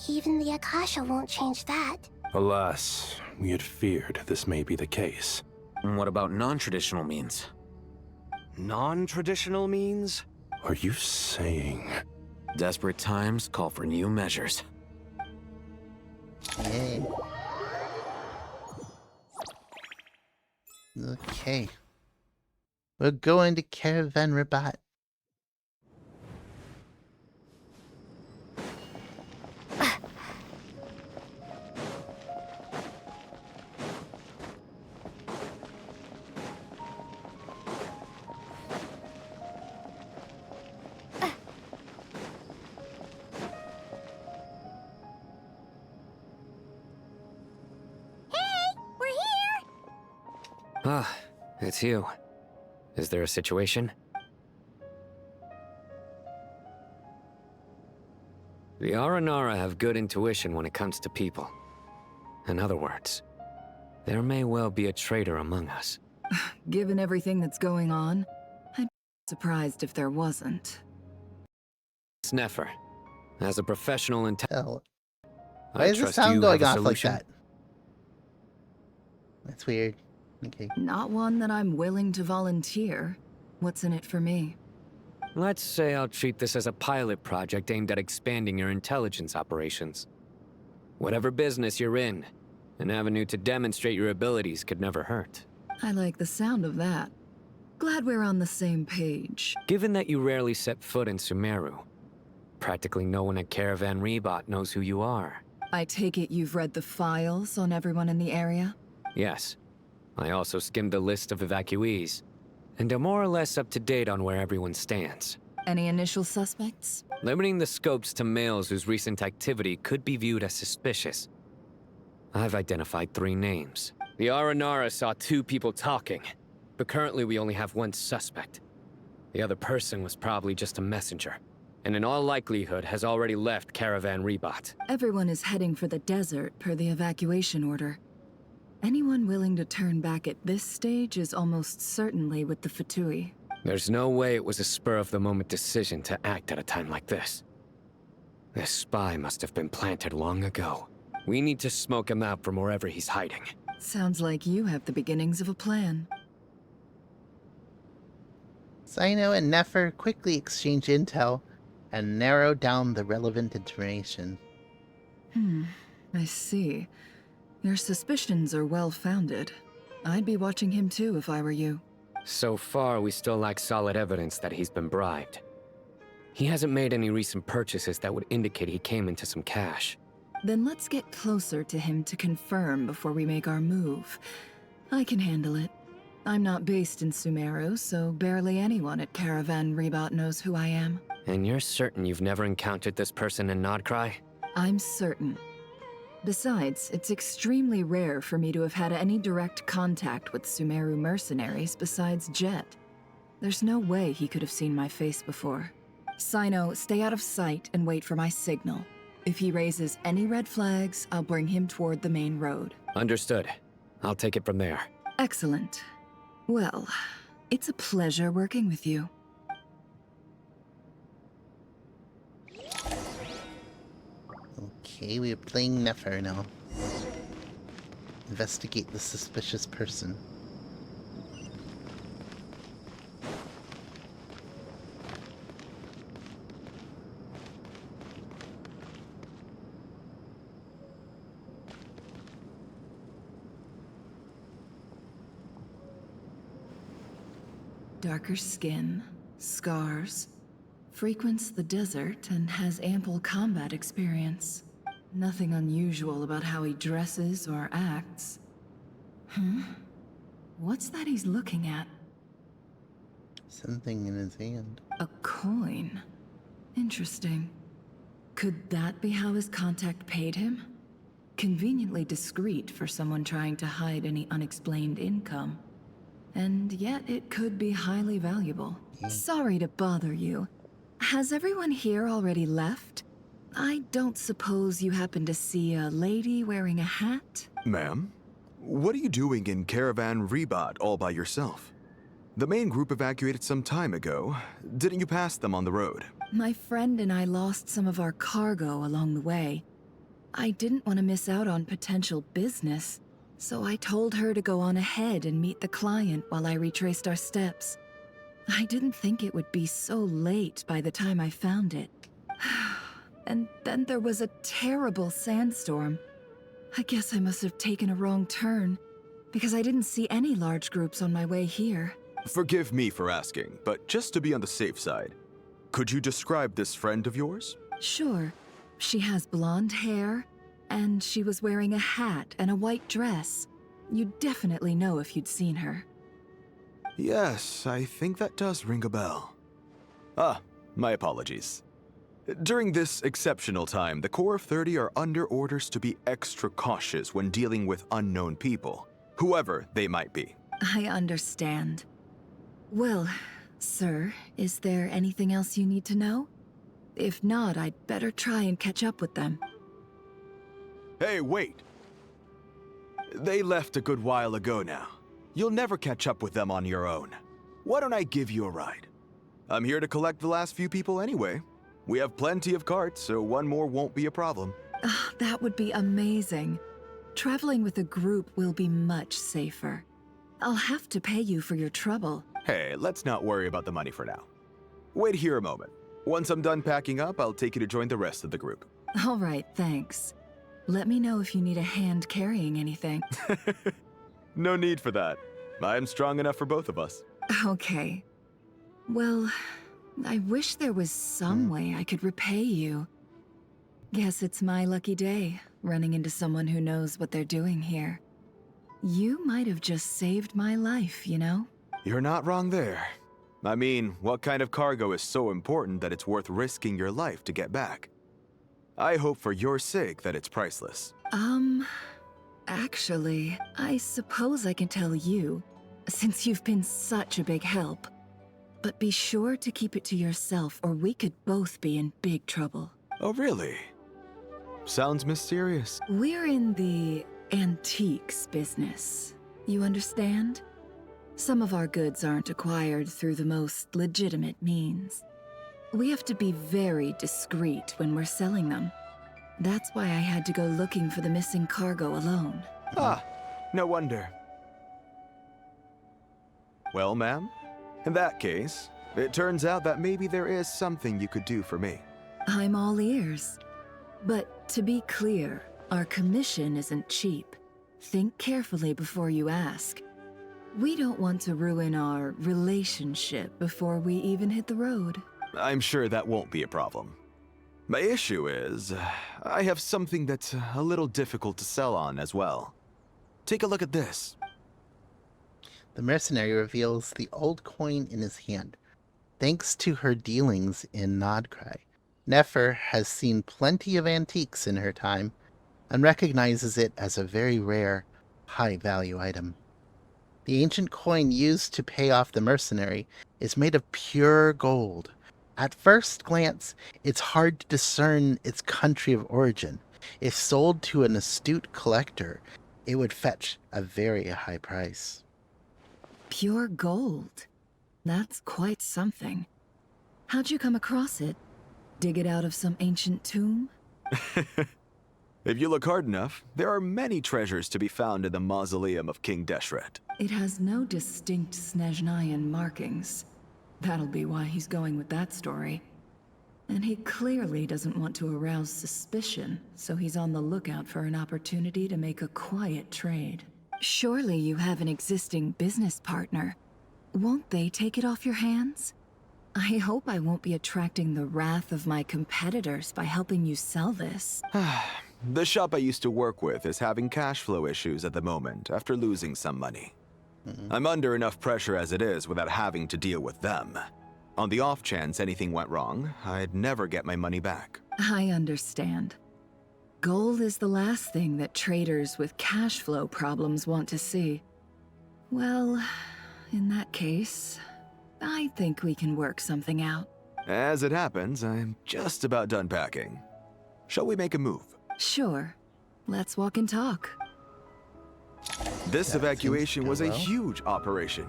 H: Even the Akasha won't change that.
M: Alas, we had feared this may be the case.
L: And what about non-traditional means? Non-traditional means?
M: Are you saying...
L: Desperate times call for new measures.
A: Yay. Okay. We're going to Caravan Rabat.
L: Ah, it's you. Is there a situation? The Aranara have good intuition when it comes to people. In other words, there may well be a traitor among us.
N: Given everything that's going on, I'd be surprised if there wasn't.
L: Sneffer, as a professional
A: Hell. Why is the sound going off like that? That's weird. Okay.
N: Not one that I'm willing to volunteer. What's in it for me?
L: Let's say I'll treat this as a pilot project aimed at expanding your intelligence operations. Whatever business you're in, an avenue to demonstrate your abilities could never hurt.
N: I like the sound of that. Glad we're on the same page.
L: Given that you rarely set foot in Sumeru, practically no one at Caravan Rebot knows who you are.
N: I take it you've read the files on everyone in the area?
L: Yes. I also skimmed the list of evacuees, and are more or less up to date on where everyone stands.
N: Any initial suspects?
L: Limiting the scopes to males whose recent activity could be viewed as suspicious. I've identified 3 names. The Aranara saw 2 people talking, but currently we only have 1 suspect. The other person was probably just a messenger, and in all likelihood has already left Caravan Rebot.
N: Everyone is heading for the desert per the evacuation order. Anyone willing to turn back at this stage is almost certainly with the Fatui.
L: There's no way it was a spur-of-the-moment decision to act at a time like this. This spy must have been planted long ago. We need to smoke him out from wherever he's hiding.
N: Sounds like you have the beginnings of a plan.
A: Sino and Nefer quickly exchange intel and narrow down the relevant information.
N: I see. Your suspicions are well-founded. I'd be watching him too if I were you.
L: So far, we still lack solid evidence that he's been bribed. He hasn't made any recent purchases that would indicate he came into some cash.
N: Then let's get closer to him to confirm before we make our move. I can handle it. I'm not based in Sumeru, so barely anyone at Caravan Rebot knows who I am.
L: And you're certain you've never encountered this person in Nodcry?
N: I'm certain. Besides, it's extremely rare for me to have had any direct contact with Sumeru mercenaries besides Jet. There's no way he could have seen my face before. Sino, stay out of sight and wait for my signal. If he raises any red flags, I'll bring him toward the main road.
L: Understood. I'll take it from there.
N: Excellent. Well, it's a pleasure working with you.
A: Okay, we are playing Nefer now. Investigate the suspicious person.
N: Darker skin, scars, frequents the desert and has ample combat experience. Nothing unusual about how he dresses or acts. What's that he's looking at?
A: Something in his hand.
N: A coin. Interesting. Could that be how his contact paid him? Conveniently discreet for someone trying to hide any unexplained income. And yet it could be highly valuable. Sorry to bother you. Has everyone here already left? I don't suppose you happen to see a lady wearing a hat?
O: Ma'am? What are you doing in Caravan Rebat all by yourself? The main group evacuated some time ago. Didn't you pass them on the road?
N: My friend and I lost some of our cargo along the way. I didn't want to miss out on potential business, so I told her to go on ahead and meet the client while I retraced our steps. I didn't think it would be so late by the time I found it. And then there was a terrible sandstorm. I guess I must have taken a wrong turn, because I didn't see any large groups on my way here.
O: Forgive me for asking, but just to be on the safe side, could you describe this friend of yours?
N: Sure. She has blonde hair, and she was wearing a hat and a white dress. You'd definitely know if you'd seen her.
O: Yes, I think that does ring a bell. Ah, my apologies. During this exceptional time, the Core of 30 are under orders to be extra cautious when dealing with unknown people, whoever they might be.
N: I understand. Well, sir, is there anything else you need to know? If not, I'd better try and catch up with them.
O: Hey, wait! They left a good while ago now. You'll never catch up with them on your own. Why don't I give you a ride? I'm here to collect the last few people anyway. We have plenty of carts, so one more won't be a problem.
N: That would be amazing. Traveling with a group will be much safer. I'll have to pay you for your trouble.
O: Hey, let's not worry about the money for now. Wait here a moment. Once I'm done packing up, I'll take you to join the rest of the group.
N: All right, thanks. Let me know if you need a hand carrying anything.
O: No need for that. I'm strong enough for both of us.
N: Okay. Well, I wish there was some way I could repay you. Guess it's my lucky day, running into someone who knows what they're doing here. You might have just saved my life, you know?
O: You're not wrong there. I mean, what kind of cargo is so important that it's worth risking your life to get back? I hope for your sake that it's priceless.
N: Actually, I suppose I can tell you, since you've been such a big help. But be sure to keep it to yourself, or we could both be in big trouble.
O: Oh, really? Sounds mysterious.
N: We're in the antiques business. You understand? Some of our goods aren't acquired through the most legitimate means. We have to be very discreet when we're selling them. That's why I had to go looking for the missing cargo alone.
O: Ah, no wonder. Well, ma'am, in that case, it turns out that maybe there is something you could do for me.
N: I'm all ears. But to be clear, our commission isn't cheap. Think carefully before you ask. We don't want to ruin our relationship before we even hit the road.
O: I'm sure that won't be a problem. My issue is, I have something that's a little difficult to sell on as well. Take a look at this.
A: The mercenary reveals the old coin in his hand. Thanks to her dealings in Nodcry, Nefer has seen plenty of antiques in her time and recognizes it as a very rare, high-value item. The ancient coin used to pay off the mercenary is made of pure gold. At first glance, it's hard to discern its country of origin. If sold to an astute collector, it would fetch a very high price.
N: Pure gold? That's quite something. How'd you come across it? Dig it out of some ancient tomb?
O: If you look hard enough, there are many treasures to be found in the mausoleum of King Deshret.
N: It has no distinct Snezhnayan markings. That'll be why he's going with that story. And he clearly doesn't want to arouse suspicion, so he's on the lookout for an opportunity to make a quiet trade. Surely you have an existing business partner. Won't they take it off your hands? I hope I won't be attracting the wrath of my competitors by helping you sell this.
O: The shop I used to work with is having cash flow issues at the moment after losing some money. I'm under enough pressure as it is without having to deal with them. On the off chance anything went wrong, I'd never get my money back.
N: I understand. Gold is the last thing that traders with cash flow problems want to see. Well, in that case, I think we can work something out.
O: As it happens, I'm just about done packing. Shall we make a move?
N: Sure. Let's walk and talk.
O: This evacuation was a huge operation.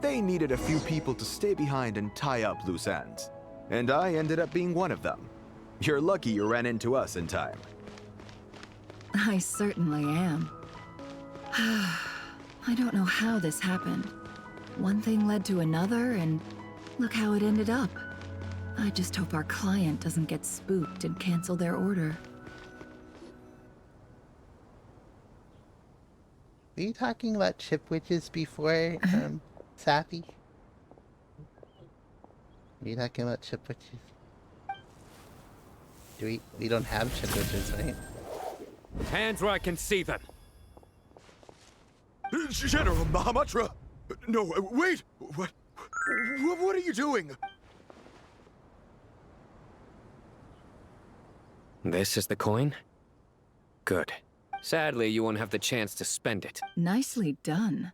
O: They needed a few people to stay behind and tie up loose ends. And I ended up being one of them. You're lucky you ran into us in time.
N: I certainly am. I don't know how this happened. One thing led to another, and look how it ended up. I just hope our client doesn't get spooked and cancel their order.
A: Were you talking about chip witches before, Sappy? Were you talking about chip witches? We don't have chip witches, right?
L: Hands where I can see them.
O: General Mahamatra! No, wait! What are you doing?
L: This is the coin? Good. Sadly, you won't have the chance to spend it.
N: Nicely done.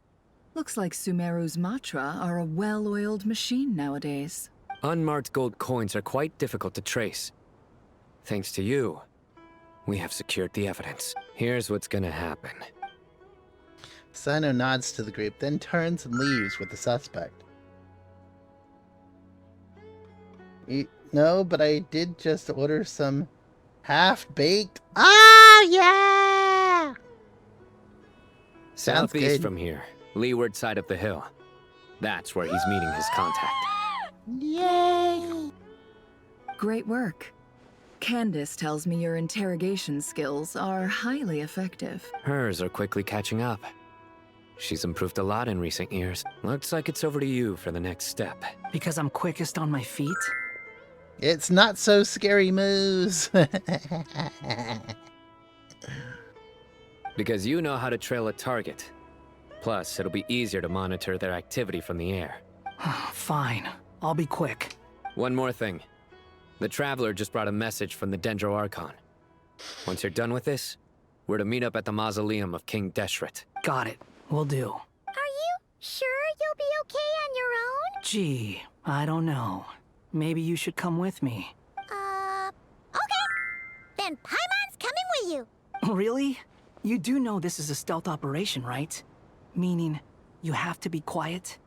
N: Looks like Sumeru's Matra are a well-oiled machine nowadays.
L: Unmarked gold coins are quite difficult to trace. Thanks to you, we have secured the evidence. Here's what's gonna happen.
A: Sino nods to the group, then turns and leaves with the suspect. No, but I did just order some half-baked... Oh, yeah! Sounds
L: Southeast
A: good.
L: from here, leeward side of the hill. That's where he's meeting his contact.
A: Yay!
N: Great work. Candace tells me your interrogation skills are highly effective.
L: Hers are quickly catching up. She's improved a lot in recent years. Looks like it's over to you for the next step.
P: Because I'm quickest on my feet?
A: It's not so scary moves.
L: Because you know how to trail a target. Plus, it'll be easier to monitor their activity from the air.
P: Fine. I'll be quick.
L: One more thing. The Traveler just brought a message from the Dendro Archon. Once you're done with this, we're to meet up at the mausoleum of King Deshret.
P: Got it. Will do.
H: Are you sure you'll be okay on your own?
P: Gee, I don't know. Maybe you should come with me.
H: Okay. Then Paimon's coming with you.
P: Really? You do know this is a stealth operation, right? Meaning, you have to be quiet?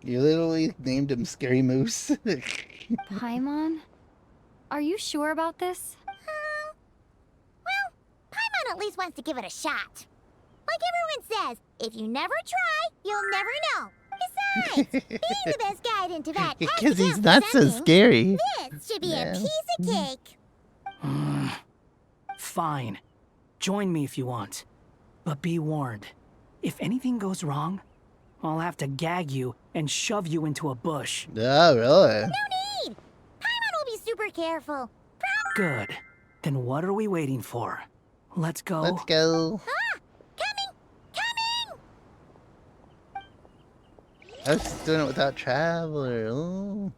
A: You literally named him Scary Moose.
Q: Paimon? Are you sure about this?
H: Well, Paimon at least wants to give it a shot. Like everyone says, if you never try, you'll never know. Besides, being the best guide in Teyvat
A: Because he's not so scary.
H: This should be a piece of cake.
P: Fine. Join me if you want. But be warned. If anything goes wrong, I'll have to gag you and shove you into a bush.
A: Oh, really?
H: No need! Paimon will be super careful.
P: Good. Then what are we waiting for? Let's go.
A: Let's go. I was just doing it without Traveler. Ooh.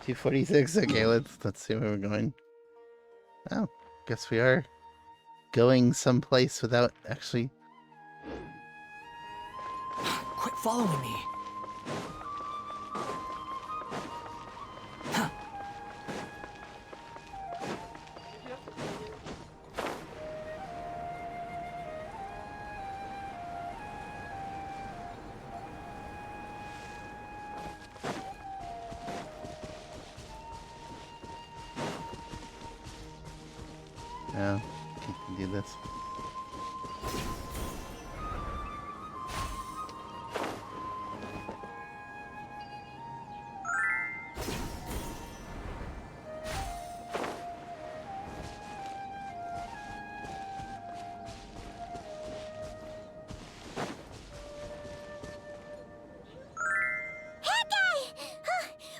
A: $246. Okay, let's see where we're going. Oh, guess we are going someplace without actually.
P: Quit following me.
A: Yeah, you can do this.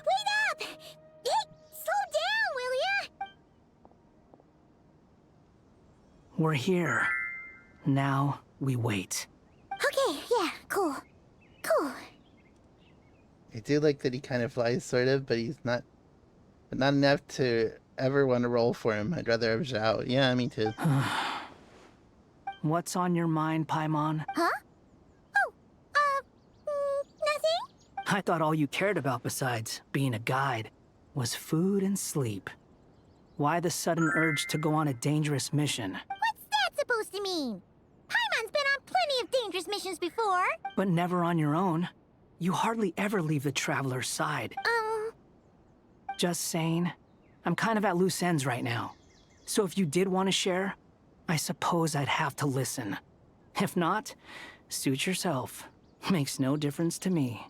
H: Wait up! Hey, slow down, will ya?
P: We're here. Now we wait.
H: Okay, yeah, cool. Cool.
A: I do like that he kind of flies, sort of, but he's not... But not enough to ever want to roll for him. I'd rather have Zhao. Yeah, me too.
P: What's on your mind, Paimon?
H: Huh? Oh, nothing?
P: I thought all you cared about besides being a guide was food and sleep. Why the sudden urge to go on a dangerous mission?
H: What's that supposed to mean? Paimon's been on plenty of dangerous missions before.
P: But never on your own. You hardly ever leave the Traveler's side. Just saying. I'm kind of at loose ends right now. So if you did want to share, I suppose I'd have to listen. If not, suit yourself. Makes no difference to me.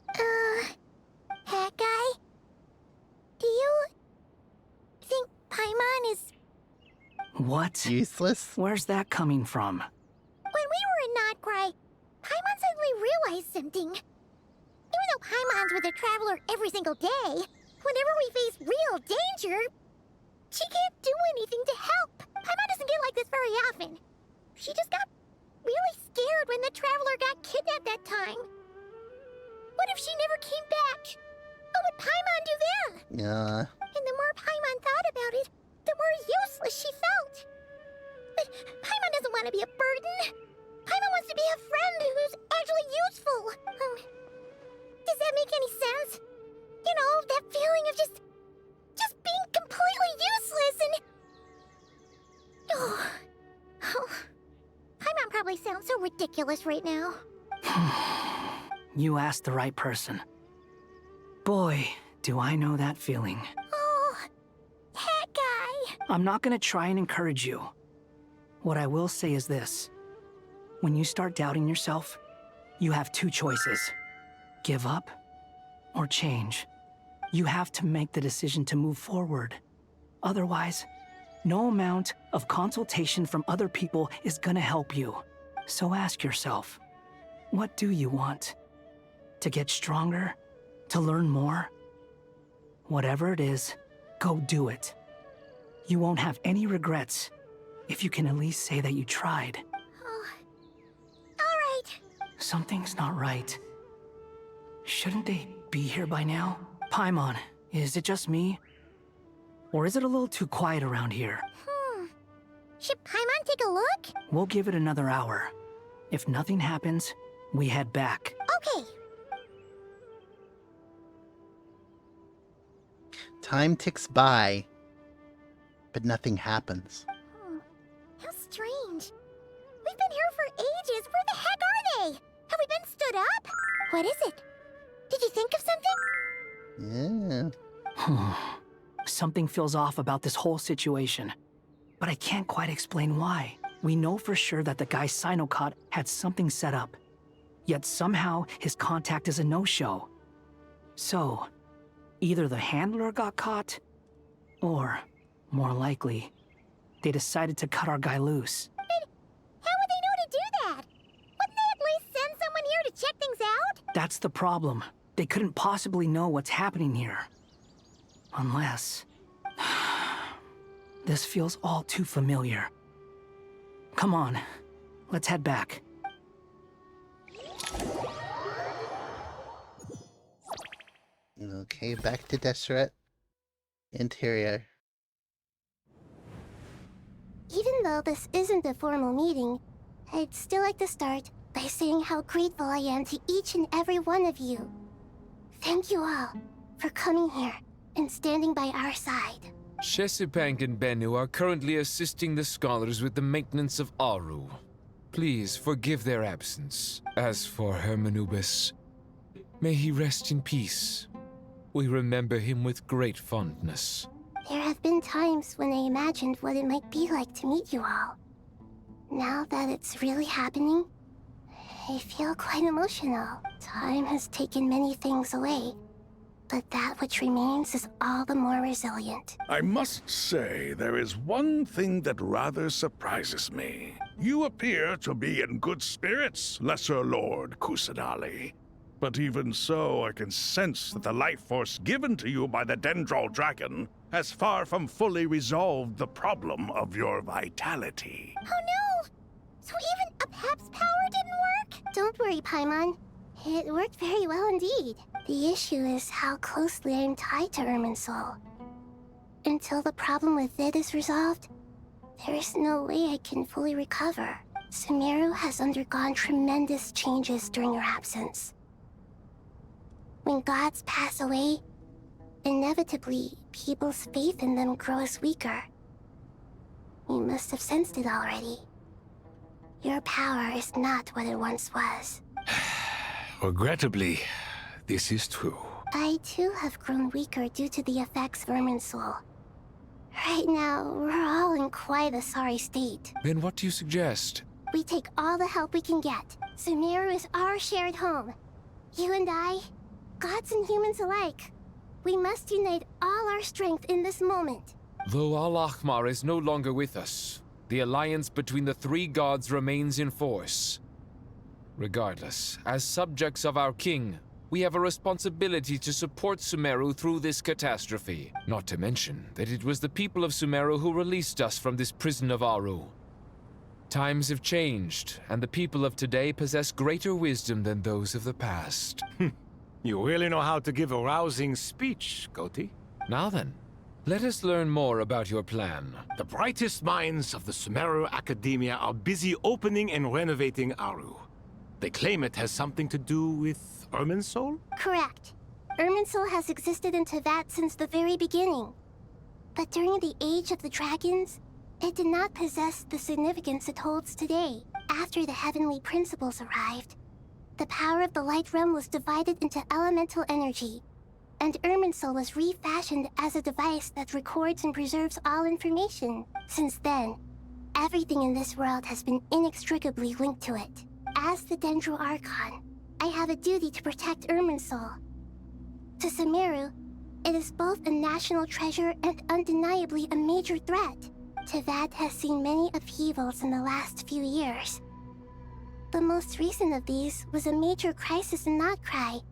H: Hat guy? Do you think Paimon is...
P: What?
A: Useless?
P: Where's that coming from?
H: When we were in Notcry, Paimon suddenly realized something. Even though Paimon's with a Traveler every single day, whenever we face real danger, she can't do anything to help. Paimon doesn't get like this very often. She just got really scared when the Traveler got kidnapped that time. What if she never came back? What would Paimon do then?
A: Yeah.
H: And the more Paimon thought about it, the more useless she felt. But Paimon doesn't want to be a burden. Paimon wants to be a friend who's actually useful. Does that make any sense? You know, that feeling of just being completely useless and... Oh. Paimon probably sounds so ridiculous right now.
P: You asked the right person. Boy, do I know that feeling.
H: Oh, that guy.
P: I'm not gonna try and encourage you. What I will say is this. When you start doubting yourself, you have two choices. Give up or change. You have to make the decision to move forward. Otherwise, no amount of consultation from other people is gonna help you. So ask yourself, what do you want? To get stronger? To learn more? Whatever it is, go do it. You won't have any regrets if you can at least say that you tried.
H: Oh. All right.
P: Something's not right. Shouldn't they be here by now? Paimon, is it just me? Or is it a little too quiet around here?
H: Should Paimon take a look?
P: We'll give it another hour. If nothing happens, we head back.
H: Okay.
A: Time ticks by, but nothing happens.
H: How strange. We've been here for ages. Where the heck are they? Have we been stood up? What is it? Did you think of something?
A: Yeah.
P: Something feels off about this whole situation, but I can't quite explain why. We know for sure that the guy Sinocot had something set up, yet somehow his contact is a no-show. So, either the handler got caught, or, more likely, they decided to cut our guy loose.
H: But how would they know to do that? Wouldn't they at least send someone here to check things out?
P: That's the problem. They couldn't possibly know what's happening here. Unless... This feels all too familiar. Come on, let's head back.
A: Okay, back to Deseret. Interior.
H: Even though this isn't a formal meeting, I'd still like to start by saying how grateful I am to each and every one of you. Thank you all for coming here and standing by our side.
K: Shesipank and Bennu are currently assisting the scholars with the maintenance of Aru. Please forgive their absence. As for Hermanubis, may he rest in peace. We remember him with great fondness.
H: There have been times when I imagined what it might be like to meet you all. Now that it's really happening, I feel quite emotional. Time has taken many things away, but that which remains is all the more resilient.
G: I must say, there is one thing that rather surprises me. You appear to be in good spirits, Lesser Lord Kusadali. But even so, I can sense that the life force given to you by the Dendral Dragon has far from fully resolved the problem of your vitality.
H: Oh no! So even a Pep's power didn't work? Don't worry, Paimon. It worked very well indeed. The issue is how closely I'm tied to Irminsul. Until the problem with it is resolved, there is no way I can fully recover. Sumeru has undergone tremendous changes during your absence. When gods pass away, inevitably, people's faith in them grows weaker. You must have sensed it already. Your power is not what it once was.
J: Regrettably, this is true.
H: I too have grown weaker due to the effects of Irminsul. Right now, we're all in quite a sorry state.
K: Then what do you suggest?
H: We take all the help we can get. Sumeru is our shared home. You and I, gods and humans alike. We must unite all our strength in this moment.
K: Though Al-Ahmar is no longer with us, the alliance between the three gods remains in force. Regardless, as subjects of our king, we have a responsibility to support Sumeru through this catastrophe. Not to mention that it was the people of Sumeru who released us from this prison of Aru. Times have changed, and the people of today possess greater wisdom than those of the past.
J: You really know how to give a rousing speech, Goti.
K: Now then, let us learn more about your plan.
J: The brightest minds of the Sumeru Academia are busy opening and renovating Aru. They claim it has something to do with Irminsul?
H: Correct. Irminsul has existed in Teyvat since the very beginning. But during the Age of the Dragons, it did not possess the significance it holds today. After the heavenly principles arrived, the power of the Light Realm was divided into elemental energy, and Irminsul was refashioned as a device that records and preserves all information. Since then, everything in this world has been inextricably linked to it. As the Dendro Archon, I have a duty to protect Irminsul. To Sumeru, it is both a national treasure and undeniably a major threat. Teyvat has seen many upheavals in the last few years. The most recent of these was a major crisis in Notcry,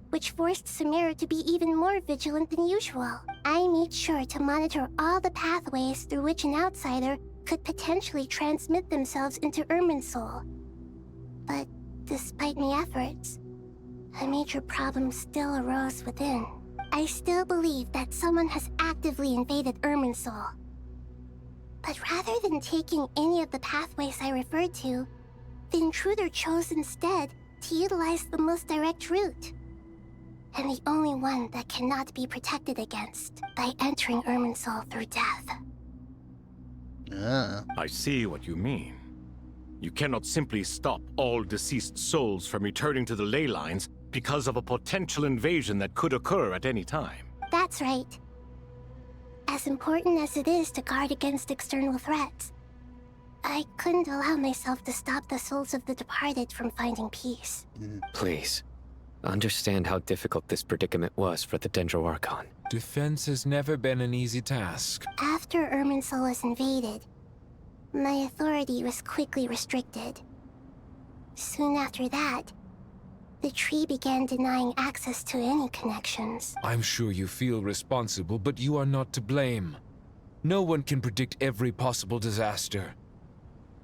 H: which forced Sumeru to be even more vigilant than usual. I made sure to monitor all the pathways through which an outsider could potentially transmit themselves into Irminsul. But despite my efforts, a major problem still arose within. I still believe that someone has actively invaded Irminsul. But rather than taking any of the pathways I referred to, the intruder chose instead to utilize the most direct route. And the only one that cannot be protected against by entering Irminsul through death.
J: I see what you mean. You cannot simply stop all deceased souls from returning to the ley lines because of a potential invasion that could occur at any time.
H: That's right. As important as it is to guard against external threats, I couldn't allow myself to stop the souls of the departed from finding peace.
L: Please, understand how difficult this predicament was for the Dendro Archon.
K: Defense has never been an easy task.
H: After Irminsul was invaded, my authority was quickly restricted. Soon after that, the tree began denying access to any connections.
K: I'm sure you feel responsible, but you are not to blame. No one can predict every possible disaster.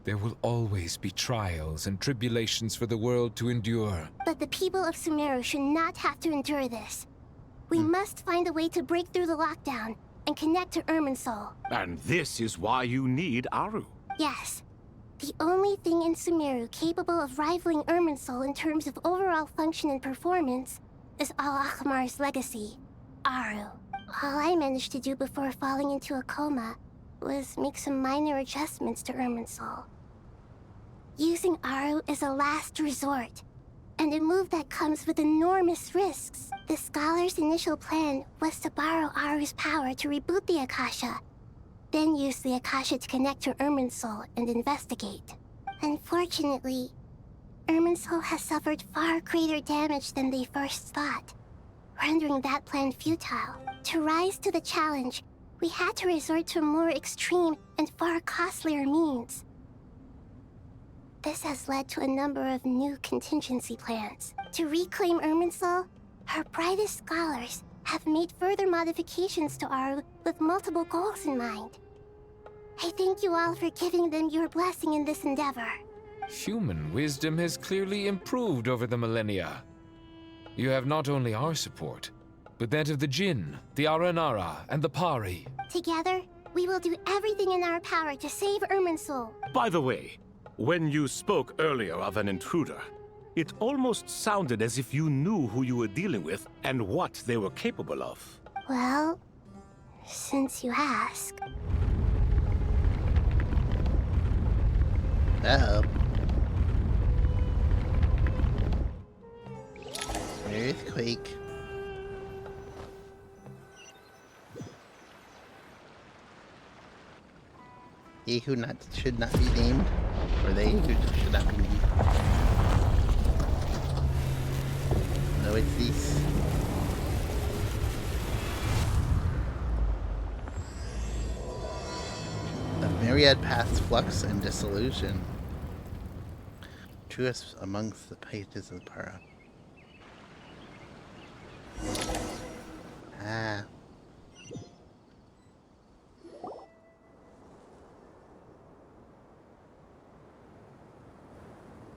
K: There will always be trials and tribulations for the world to endure.
H: But the people of Sumeru should not have to endure this. We must find a way to break through the lockdown and connect to Irminsul.
J: And this is why you need Aru.
H: Yes. The only thing in Sumeru capable of rivaling Irminsul in terms of overall function and performance is Al-Ahmar's legacy, Aru. All I managed to do before falling into a coma was make some minor adjustments to Irminsul. Using Aru is a last resort, and a move that comes with enormous risks. The scholar's initial plan was to borrow Aru's power to reboot the Akasha, then use the Akasha to connect to Irminsul and investigate. Unfortunately, Irminsul has suffered far greater damage than they first thought, rendering that plan futile. To rise to the challenge, we had to resort to a more extreme and far costlier means. This has led to a number of new contingency plans. To reclaim Irminsul, our brightest scholars have made further modifications to Aru with multiple goals in mind. I thank you all for giving them your blessing in this endeavor.
K: Human wisdom has clearly improved over the millennia. You have not only our support, but that of the Jinn, the Aranara, and the Pari.
H: Together, we will do everything in our power to save Irminsul.
J: By the way, when you spoke earlier of an intruder, it almost sounded as if you knew who you were dealing with and what they were capable of.
H: Well, since you ask.
A: Uh-oh. Earthquake. He who should not be named, or they who should not be named. No, it's these. The myriad paths flux and dissolution. Truest amongst the pages of the Para. Ah.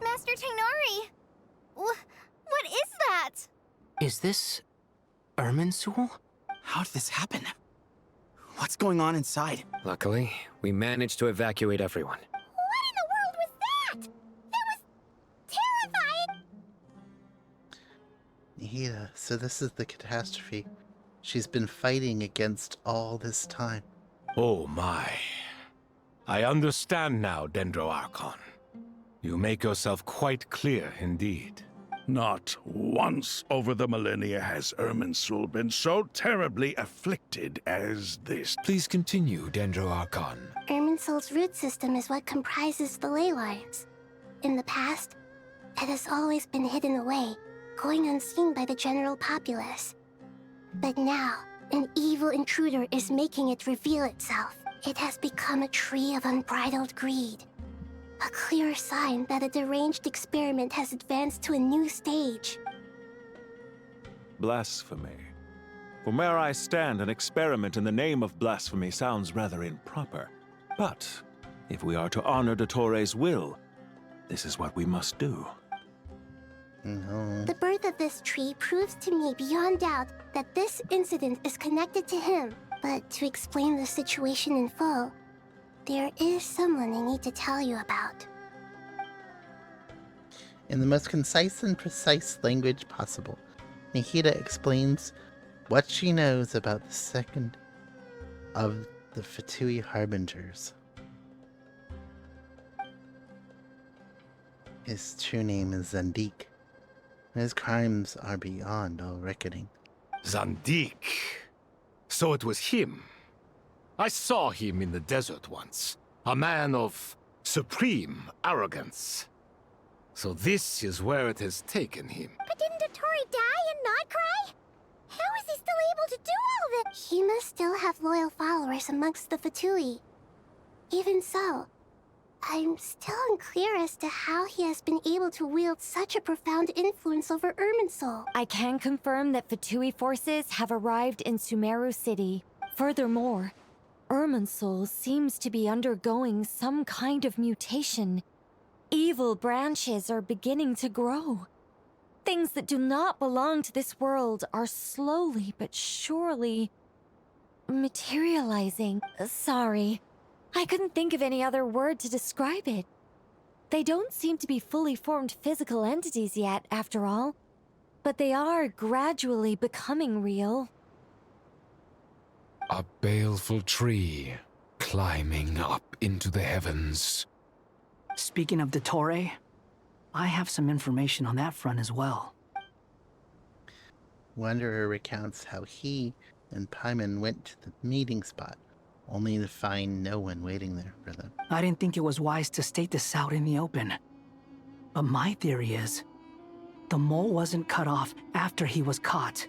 H: Master Tainari! What is that?
P: Is this Irminsul? How did this happen? What's going on inside?
L: Luckily, we managed to evacuate everyone.
H: What in the world was that? That was terrifying!
A: Nihida, so this is the catastrophe she's been fighting against all this time.
J: Oh my. I understand now, Dendro Archon. You make yourself quite clear indeed.
G: Not once over the millennia has Irminsul been so terribly afflicted as this.
K: Please continue, Dendro Archon.
H: Irminsul's root system is what comprises the ley lines. In the past, it has always been hidden away, going unseen by the general populace. But now, an evil intruder is making it reveal itself. It has become a tree of unbridled greed. A clear sign that a deranged experiment has advanced to a new stage.
R: Blasphemy. From where I stand, an experiment in the name of blasphemy sounds rather improper. But if we are to honor Dottores' will, this is what we must do.
A: No.
H: The birth of this tree proves to me beyond doubt that this incident is connected to him. But to explain the situation in full, there is someone I need to tell you about.
A: In the most concise and precise language possible, Nihida explains what she knows about the second of the Fatui Harbingers. His true name is Zandik, and his crimes are beyond all reckoning.
J: Zandik. So it was him. I saw him in the desert once. A man of supreme arrogance. So this is where it has taken him.
H: But didn't Dottore die and not cry? How is he still able to do all this? He must still have loyal followers amongst the Fatui. Even so, I'm still unclear as to how he has been able to wield such a profound influence over Irminsul.
F: I can confirm that Fatui forces have arrived in Sumeru City. Furthermore, Irminsul seems to be undergoing some kind of mutation. Evil branches are beginning to grow. Things that do not belong to this world are slowly but surely materializing. Sorry, I couldn't think of any other word to describe it. They don't seem to be fully formed physical entities yet, after all, but they are gradually becoming real.
K: A baleful tree, climbing up into the heavens.
P: Speaking of Dottore, I have some information on that front as well.
A: Wanderer recounts how he and Paimon went to the meeting spot, only to find no one waiting there for them.
P: I didn't think it was wise to state this out in the open. But my theory is, the mole wasn't cut off after he was caught.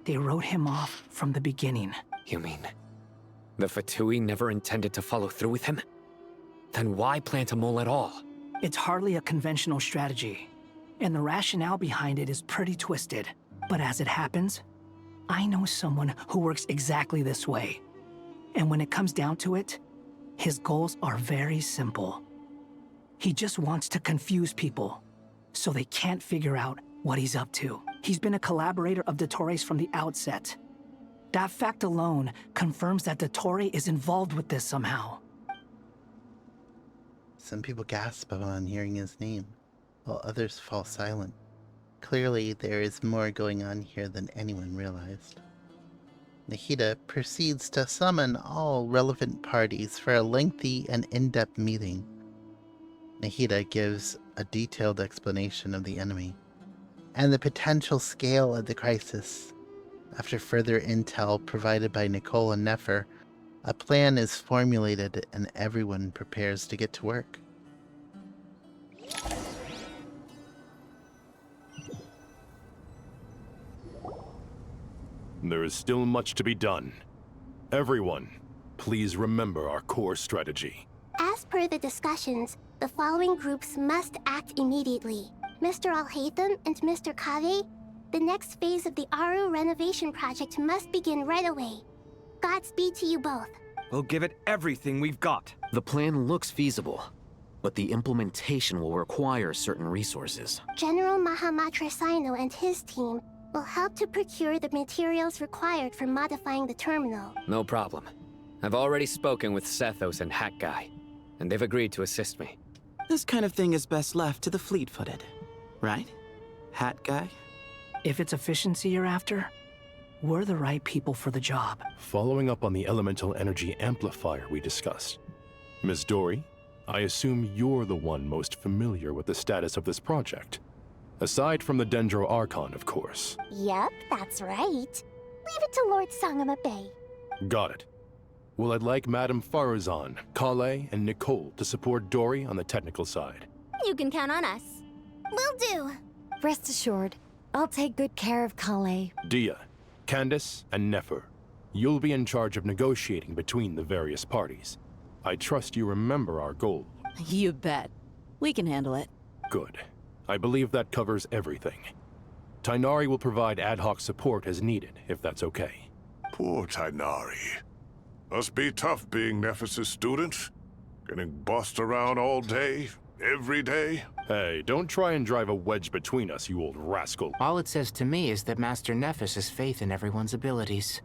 P: They wrote him off from the beginning.
L: You mean, the Fatui never intended to follow through with him? Then why plant a mole at all?
P: It's hardly a conventional strategy, and the rationale behind it is pretty twisted. But as it happens, I know someone who works exactly this way. And when it comes down to it, his goals are very simple. He just wants to confuse people, so they can't figure out what he's up to. He's been a collaborator of Dottores from the outset. That fact alone confirms that Dottore is involved with this somehow.
A: Some people gasp upon hearing his name, while others fall silent. Clearly, there is more going on here than anyone realized. Nahida proceeds to summon all relevant parties for a lengthy and in-depth meeting. Nahida gives a detailed explanation of the enemy and the potential scale of the crisis. After further intel provided by Nicole and Nefer, a plan is formulated and everyone prepares to get to work.
M: There is still much to be done. Everyone, please remember our core strategy.
H: As per the discussions, the following groups must act immediately. Mr. Al-Haytham and Mr. Kave, the next phase of the Aru renovation project must begin right away. Godspeed to you both.
S: We'll give it everything we've got.
T: The plan looks feasible, but the implementation will require certain resources.
H: General Mahamatra Sino and his team will help to procure the materials required for modifying the terminal.
L: No problem. I've already spoken with Sethos and Hat Guy, and they've agreed to assist me.
U: This kind of thing is best left to the fleet-footed, right? Hat Guy?
P: If it's efficiency you're after, we're the right people for the job.
M: Following up on the elemental energy amplifier we discussed. Ms. Dory, I assume you're the one most familiar with the status of this project. Aside from the Dendro Archon, of course.
H: Yep, that's right. Leave it to Lord Sangama Bay.
M: Got it. Well, I'd like Madame Farazan, Kale, and Nicole to support Dory on the technical side.
H: You can count on us. Will do.
F: Rest assured, I'll take good care of Kale.
M: Dia, Candace, and Nefer, you'll be in charge of negotiating between the various parties. I trust you remember our goal.
V: You bet. We can handle it.
M: Good. I believe that covers everything. Tainari will provide ad hoc support as needed, if that's okay.
G: Poor Tainari. Must be tough being Nephis' student. Getting bossed around all day, every day.
M: Hey, don't try and drive a wedge between us, you old rascal.
W: All it says to me is that Master Nephis has faith in everyone's abilities.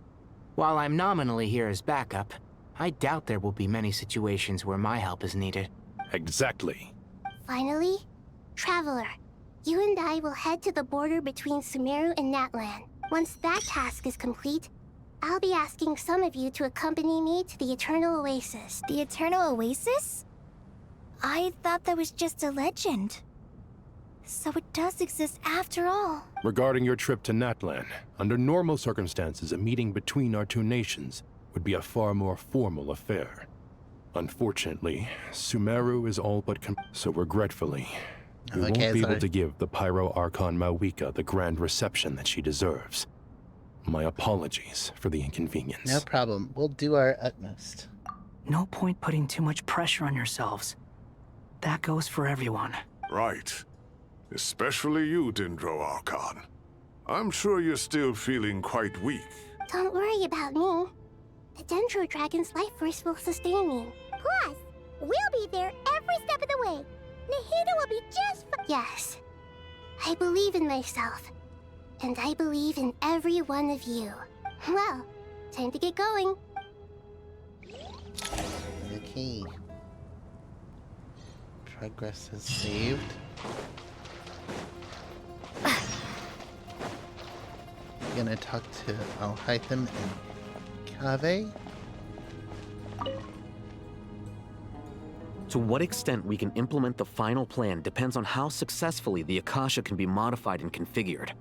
W: While I'm nominally here as backup, I doubt there will be many situations where my help is needed.
M: Exactly.
H: Finally, Traveler, you and I will head to the border between Sumeru and Natlan. Once that task is complete, I'll be asking some of you to accompany me to the Eternal Oasis.
X: The Eternal Oasis? I thought that was just a legend. So it does exist after all.
M: Regarding your trip to Natlan, under normal circumstances, a meeting between our two nations would be a far more formal affair. Unfortunately, Sumeru is all but so regretfully, we won't be able to give the Pyro Archon Mauvika the grand reception that she deserves. My apologies for the inconvenience.
A: No problem. We'll do our utmost.
P: No point putting too much pressure on yourselves. That goes for everyone.
G: Right. Especially you, Dendro Archon. I'm sure you're still feeling quite weak.
H: Don't worry about me. The Dendro Dragon's life force will sustain me. Plus, we'll be there every step of the way. Nahida will be just fine. Yes. I believe in myself. And I believe in every one of you. Well, time to get going.
A: Okay. Progress is saved. I'm gonna talk to Al-Haytham and Kave.
T: To what extent we can implement the final plan depends on how successfully the Akasha can be modified and configured.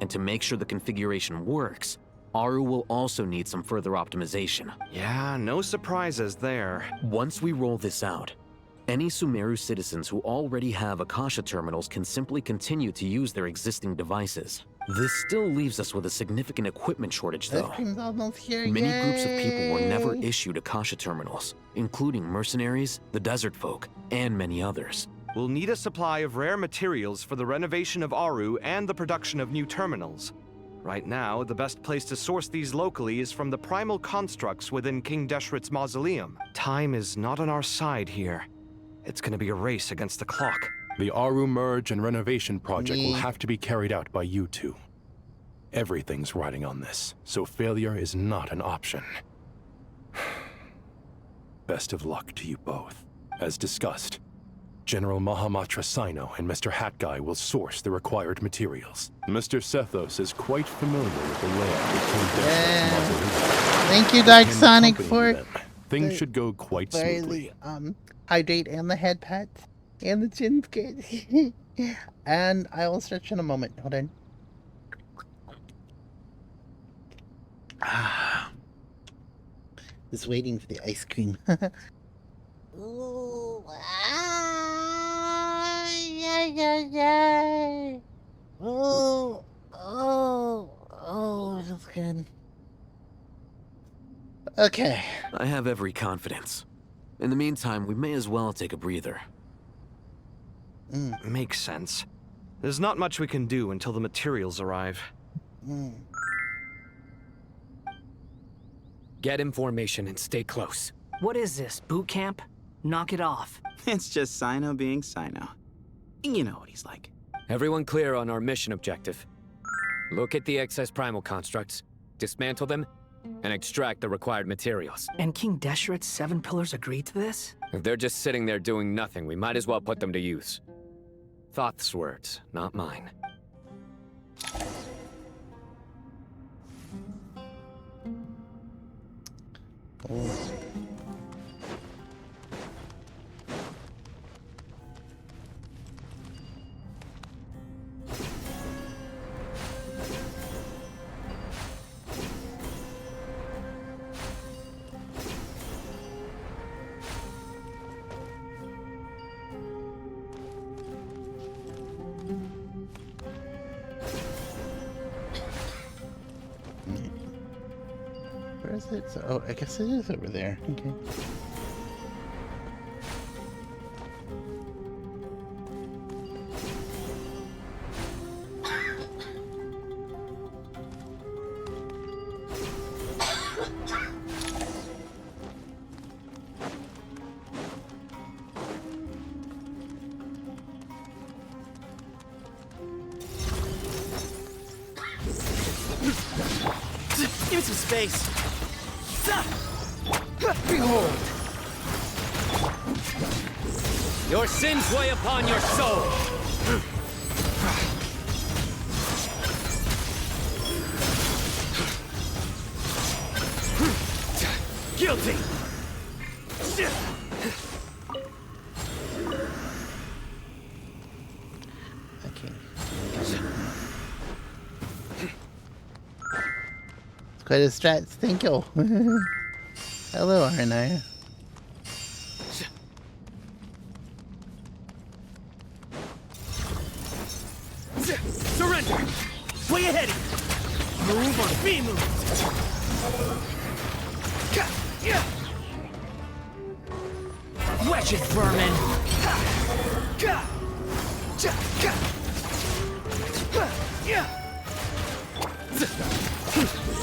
T: And to make sure the configuration works, Aru will also need some further optimization.
S: Yeah, no surprises there.
T: Once we roll this out, any Sumeru citizens who already have Akasha terminals can simply continue to use their existing devices. This still leaves us with a significant equipment shortage, though.
A: Almost here.
T: Many groups of people were never issued Akasha terminals, including mercenaries, the desert folk, and many others.
S: We'll need a supply of rare materials for the renovation of Aru and the production of new terminals. Right now, the best place to source these locally is from the primal constructs within King Deshret's mausoleum. Time is not on our side here. It's gonna be a race against the clock.
M: The Aru merge and renovation project will have to be carried out by you two. Everything's riding on this, so failure is not an option. Best of luck to you both. As discussed, General Mahamatra Sino and Mr. Hat Guy will source the required materials. Mr. Sethos is quite familiar with the layout of King Deshret's mausoleum.
A: Thank you, Dark
M: Can
A: Sonic,
M: accompany
A: for
M: them. Things should go quite smoothly.
A: the hydrate and the head pats and the chin skit. And I will stretch in a moment. Hold on. Just waiting for the ice cream. Ooh, that's good. Okay.
T: I have every confidence. In the meantime, we may as well take a breather.
S: Makes sense. There's not much we can do until the materials arrive.
L: Get information and stay close.
P: What is this, boot camp? Knock it off.
U: It's just Sino being Sino. You know what he's like.
L: Everyone clear on our mission objective. Look at the excess primal constructs, dismantle them, and extract the required materials.
P: And King Deshret's 7 pillars agreed to this?
L: If they're just sitting there doing nothing, we might as well put them to use. Thoth's words, not mine.
A: Where is it? Oh, I guess it is over there. Okay.
P: Give me some space. Behold.
L: Your sins weigh upon your soul.
P: Guilty.
A: Okay. It's quite a strat. Thank you. Hello, Arnaya.
P: Surrender. Way ahead. Move or be moved. Wretched vermin.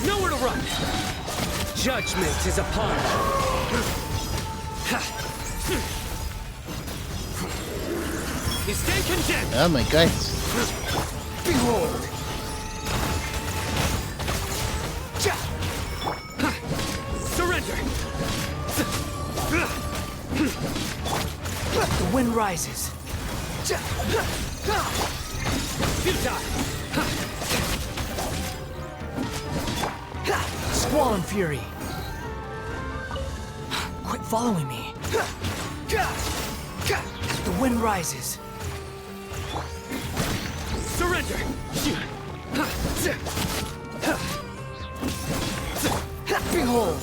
L: Nowhere to run. Judgment is upon you. You stand condemned.
A: Oh my god.
P: Behold.
L: Surrender.
P: The wind rises.
L: Futile.
P: Squall and fury. Quit following me. The wind rises.
L: Surrender.
P: Behold.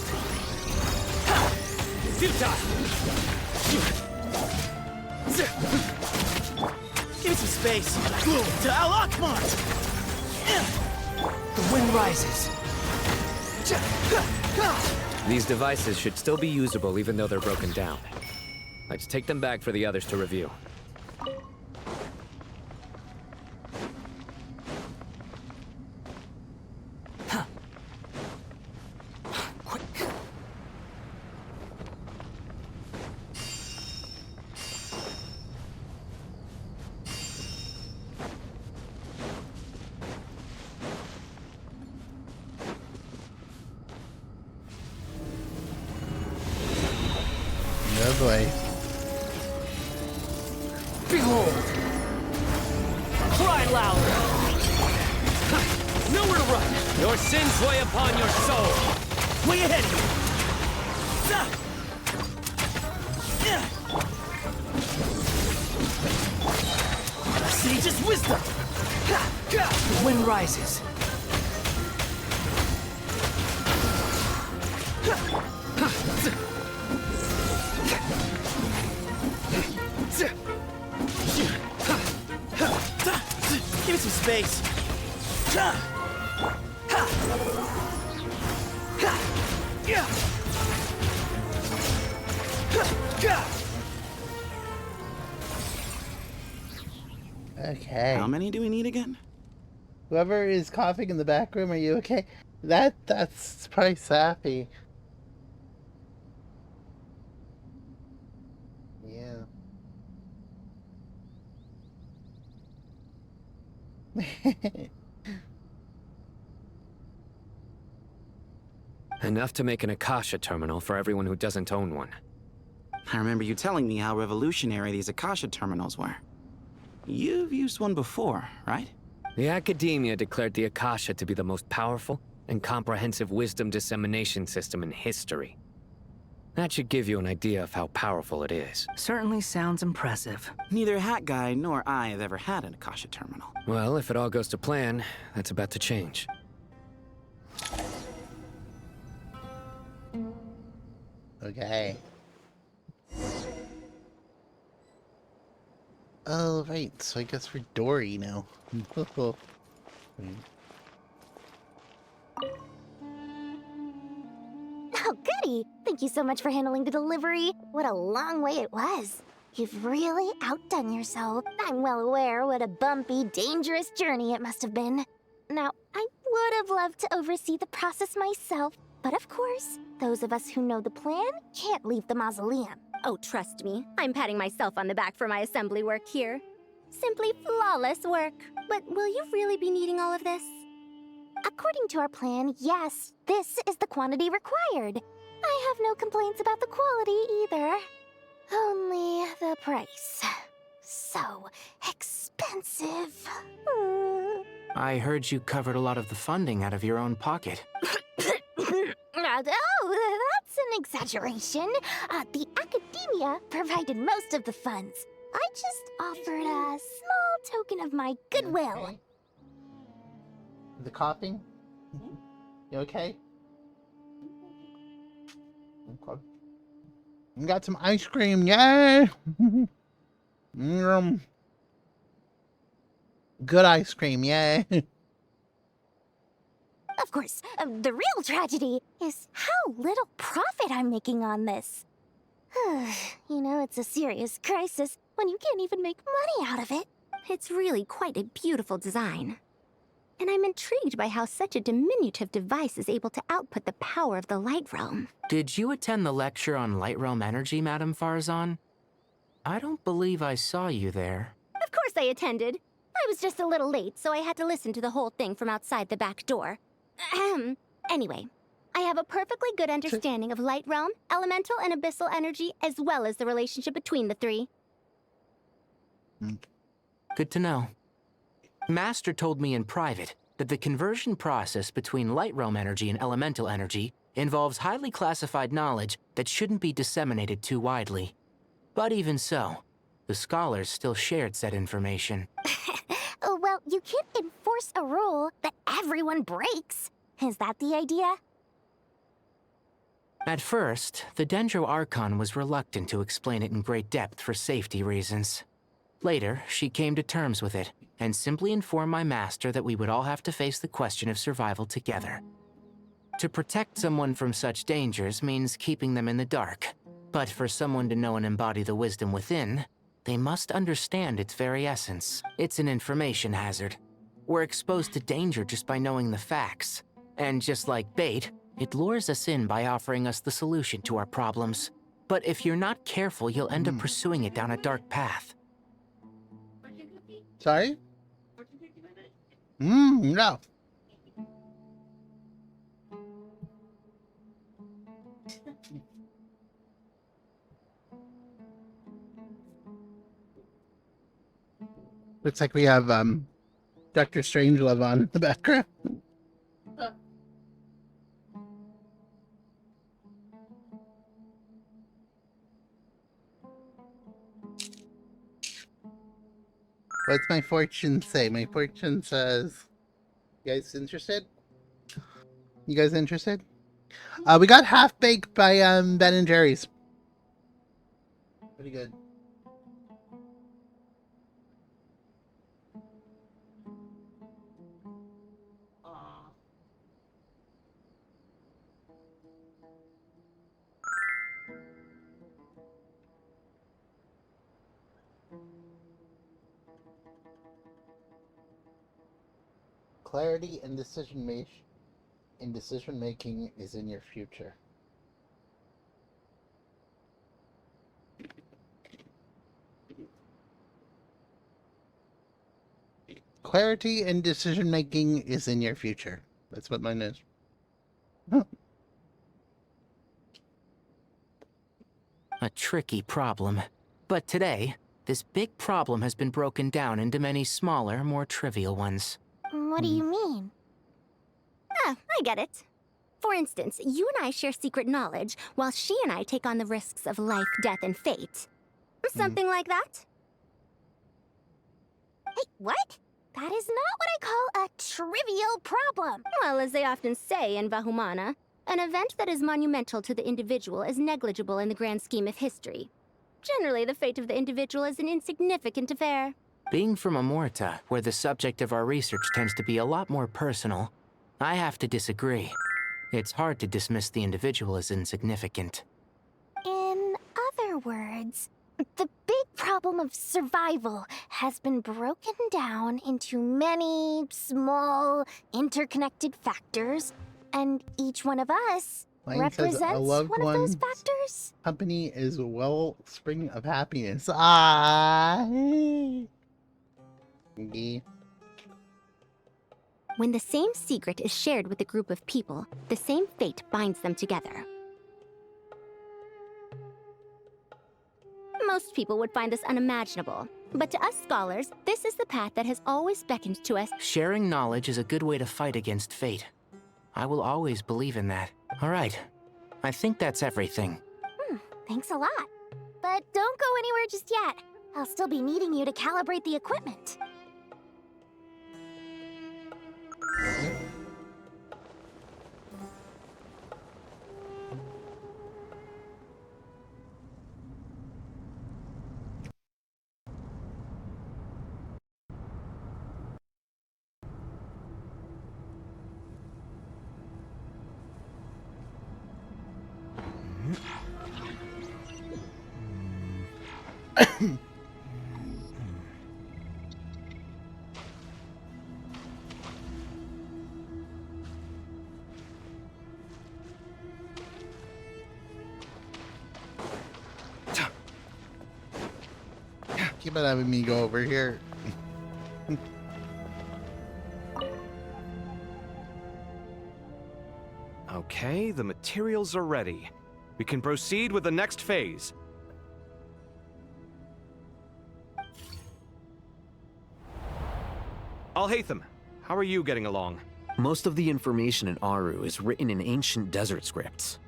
L: Futile.
P: Give me some space. To Al Akbar. The wind rises.
L: These devices should still be usable even though they're broken down. Let's take them back for the others to review.
A: boy.
B: Behold! Cry louder! Nowhere to run! Your sins weigh upon your soul! Way ahead of you! Sage's wisdom! The wind rises. Give me some space.
A: Okay.
U: How many do we need again?
A: Whoever is coughing in the back room, are you okay? That's probably Sappy. Yeah.
L: Enough to make an Akasha terminal for everyone who doesn't own one.
U: I remember you telling me how revolutionary these Akasha terminals were. You've used one before, right?
L: The Academia declared the Akasha to be the most powerful and comprehensive wisdom dissemination system in history. That should give you an idea of how powerful it is.
P: Certainly sounds impressive.
U: Neither Hat Guy nor I have ever had an Akasha terminal.
L: Well, if it all goes to plan, that's about to change.
A: Okay. Oh, right. So I guess we're Dory now.
H: Oh, goody! Thank you so much for handling the delivery. What a long way it was. You've really outdone yourself. I'm well aware what a bumpy, dangerous journey it must have been. Now, I would have loved to oversee the process myself, but of course, those of us who know the plan can't leave the mausoleum.
C: Oh, trust me, I'm patting myself on the back for my assembly work here. Simply flawless work. But will you really be needing all of this?
H: According to our plan, yes, this is the quantity required. I have no complaints about the quality either. Only the price. So expensive.
W: I heard you covered a lot of the funding out of your own pocket.
H: Oh, that's an exaggeration. The Academia provided most of the funds. I just offered a small token of my goodwill.
A: Okay. The coughing? You okay? Okay. We got some ice cream, yay! Good ice cream, yay!
H: Of course, the real tragedy is how little profit I'm making on this. You know, it's a serious crisis when you can't even make money out of it.
C: It's really quite a beautiful design. And I'm intrigued by how such a diminutive device is able to output the power of the Light Realm.
W: Did you attend the lecture on Light Realm energy, Madame Farzan? I don't believe I saw you there.
C: Of course I attended. I was just a little late, so I had to listen to the whole thing from outside the back door. Anyway, I have a perfectly good understanding of Light Realm, elemental and abyssal energy, as well as the relationship between the three.
W: Good to know. Master told me in private that the conversion process between Light Realm energy and elemental energy involves highly classified knowledge that shouldn't be disseminated too widely. But even so, the scholars still shared said information.
H: Well, you can't enforce a rule that everyone breaks. Is that the idea?
W: At first, the Dendro Archon was reluctant to explain it in great depth for safety reasons. Later, she came to terms with it, and simply informed my master that we would all have to face the question of survival together. To protect someone from such dangers means keeping them in the dark, but for someone to know and embody the wisdom within, they must understand its very essence. It's an information hazard. We're exposed to danger just by knowing the facts. And just like bait, it lures us in by offering us the solution to our problems. But if you're not careful, you'll end up pursuing it down a dark path.
A: Sorry? No. Looks like we have Dr. Strangelove on in the background. What's my fortune say? My fortune says, you guys interested? You guys interested? We got Half Baked by Ben and Jerry's. Pretty good. Clarity and decision making is in your future. Clarity and decision making is in your future. That's what mine is.
W: A tricky problem. But today, this big problem has been broken down into many smaller, more trivial ones.
H: What do you mean?
C: Ah, I get it. For instance, you and I share secret knowledge, while she and I take on the risks of life, death, and fate. Something like that?
H: Hey, what? That is not what I call a trivial problem.
C: Well, as they often say in Vahumana, an event that is monumental to the individual is negligible in the grand scheme of history. Generally, the fate of the individual is an insignificant affair.
W: Being from Amorta, where the subject of our research tends to be a lot more personal, I have to disagree. It's hard to dismiss the individual as insignificant.
H: In other words, the big problem of survival has been broken down into many small, interconnected factors, and each one of us
A: Mine
H: represents
A: says a loved
H: one of those
A: one's
H: factors.
A: company is a wellspring of happiness. Ah. Yeah.
C: When the same secret is shared with a group of people, the same fate binds them together. Most people would find this unimaginable, but to us scholars, this is the path that has always beckoned to us.
W: Sharing knowledge is a good way to fight against fate. I will always believe in that. All right. I think that's everything.
H: Thanks a lot. But don't go anywhere just yet. I'll still be needing you to calibrate the equipment.
A: Keep on having me go over here.
S: Okay, the materials are ready. We can proceed with the next phase. Al-Haytham, how are you getting along?
T: Most of the information in Aru is written in ancient desert scripts.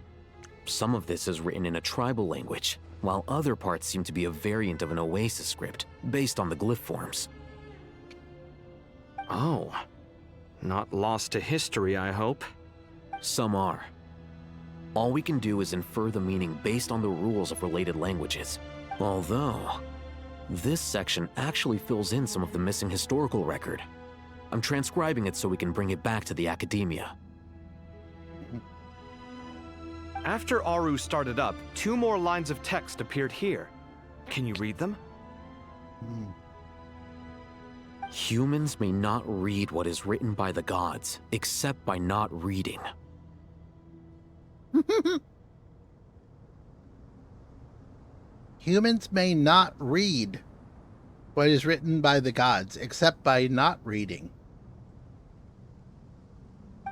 T: Some of this is written in a tribal language, while other parts seem to be a variant of an Oasis script, based on the glyph forms.
S: Oh. Not lost to history, I hope.
T: Some are. All we can do is infer the meaning based on the rules of related languages. Although, this section actually fills in some of the missing historical record. I'm transcribing it so we can bring it back to the academia.
S: After Aru started up, 2 more lines of text appeared here. Can you read them?
T: Humans may not read what is written by the gods, except by not reading.
A: Humans may not read what is written by the gods, except by not reading.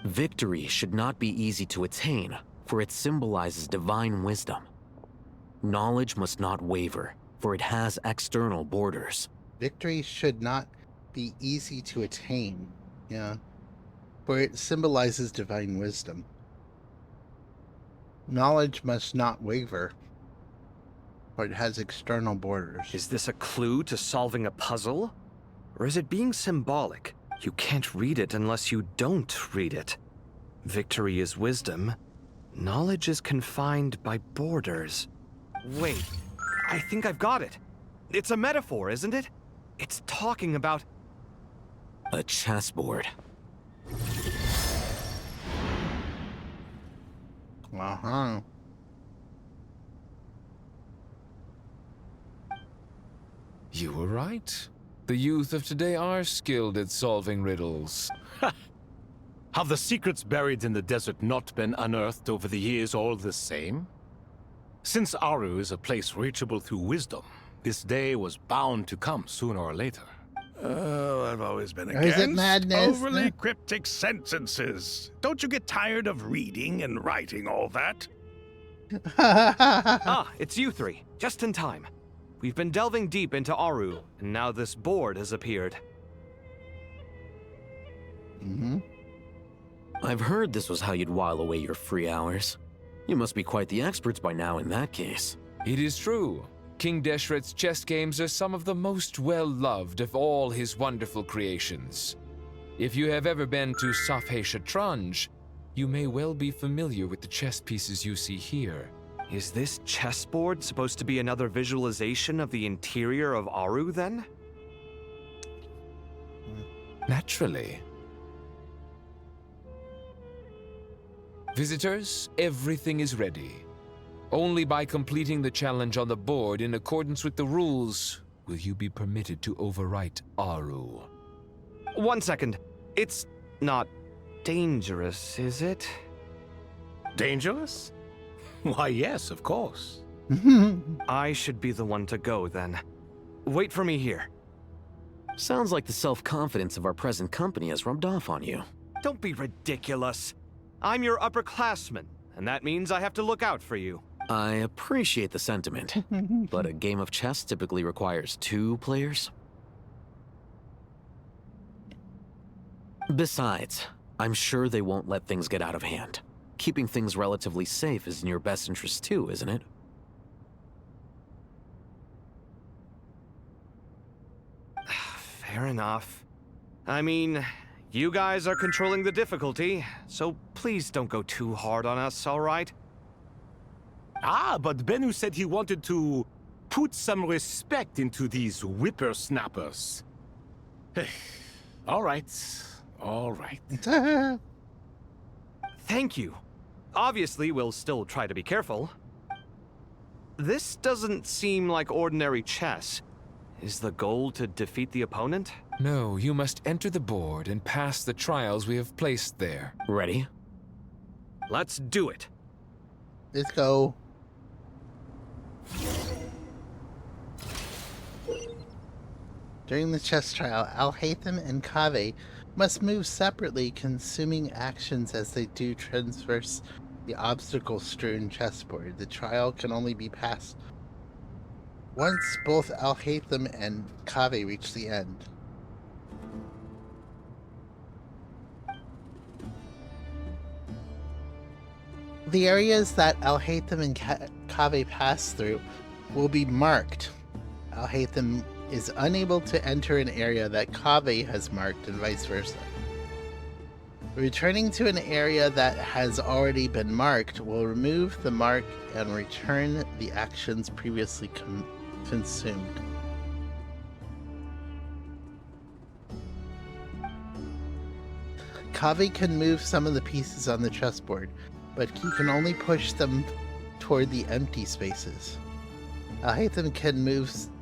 T: Victory should not be easy to attain, for it symbolizes divine wisdom. Knowledge must not waver, for it has external borders.
A: Victory should not be easy to attain, yeah, for it symbolizes divine wisdom. Knowledge must not waver, for it has external borders.
S: Is this a clue to solving a puzzle? Or is it being symbolic? You can't read it unless you don't read it. Victory is wisdom. Knowledge is confined by borders. Wait, I think I've got it. It's a metaphor, isn't it? It's talking about...
T: a chessboard.
A: Uh-huh.
K: You were right. The youth of today are skilled at solving riddles.
J: Have the secrets buried in the desert not been unearthed over the years all the same? Since Aru is a place reachable through wisdom, this day was bound to come sooner or later.
G: Oh, I've always been
A: Or is it
G: against
A: madness?
G: overly cryptic sentences. Don't you get tired of reading and writing all that?
S: Ah, it's you three. Just in time. We've been delving deep into Aru, and now this board has appeared.
A: Mm-hmm.
T: I've heard this was how you'd while away your free hours. You must be quite the experts by now in that case.
K: It is true. King Deshret's chess games are some of the most well-loved of all his wonderful creations. If you have ever been to Safhe Shatranj, you may well be familiar with the chess pieces you see here.
S: Is this chessboard supposed to be another visualization of the interior of Aru, then?
K: Naturally. Visitors, everything is ready. Only by completing the challenge on the board in accordance with the rules will you be permitted to overwrite Aru.
S: 1 second. It's not dangerous, is it?
J: Dangerous? Why, yes, of course.
S: I should be the one to go, then. Wait for me here.
T: Sounds like the self-confidence of our present company has rubbed off on you.
S: Don't be ridiculous. I'm your upperclassman, and that means I have to look out for you.
T: I appreciate the sentiment, but a game of chess typically requires 2 players. Besides, I'm sure they won't let things get out of hand. Keeping things relatively safe is in your best interest too, isn't it?
S: Fair enough. I mean, you guys are controlling the difficulty, so please don't go too hard on us, all right?
J: Ah, but Bennu said he wanted to put some respect into these whippersnappers. All right. All right.
S: Thank you. Obviously, we'll still try to be careful. This doesn't seem like ordinary chess. Is the goal to defeat the opponent?
K: No, you must enter the board and pass the trials we have placed there.
T: Ready?
S: Let's do it.
A: Let's go. During the chess trial, Al-Haytham and Kaveh must move separately, consuming actions as they do traverse the obstacle-strewn chessboard. The trial can only be passed once both Al-Haytham and Kaveh reach the end. The areas that Al-Haytham and Kaveh pass through will be marked. Al-Haytham is unable to enter an area that Kaveh has marked and vice versa. Returning to an area that has already been marked will remove the mark and return the actions previously consumed. Kaveh can move some of the pieces on the chessboard, but he can only push them toward the empty spaces. Al-Haytham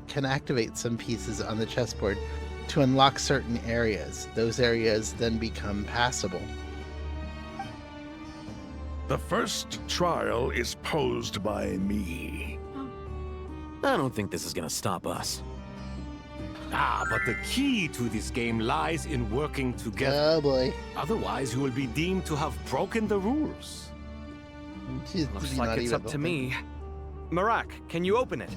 A: can activate some pieces on the chessboard to unlock certain areas. Those areas then become passable.
G: The first trial is posed by me.
T: I don't think this is gonna stop us.
J: Ah, but the key to this game lies in working together.
A: Oh boy.
J: Otherwise, you will be deemed to have broken the rules.
S: Looks like it's up to me. Marak, can you open it?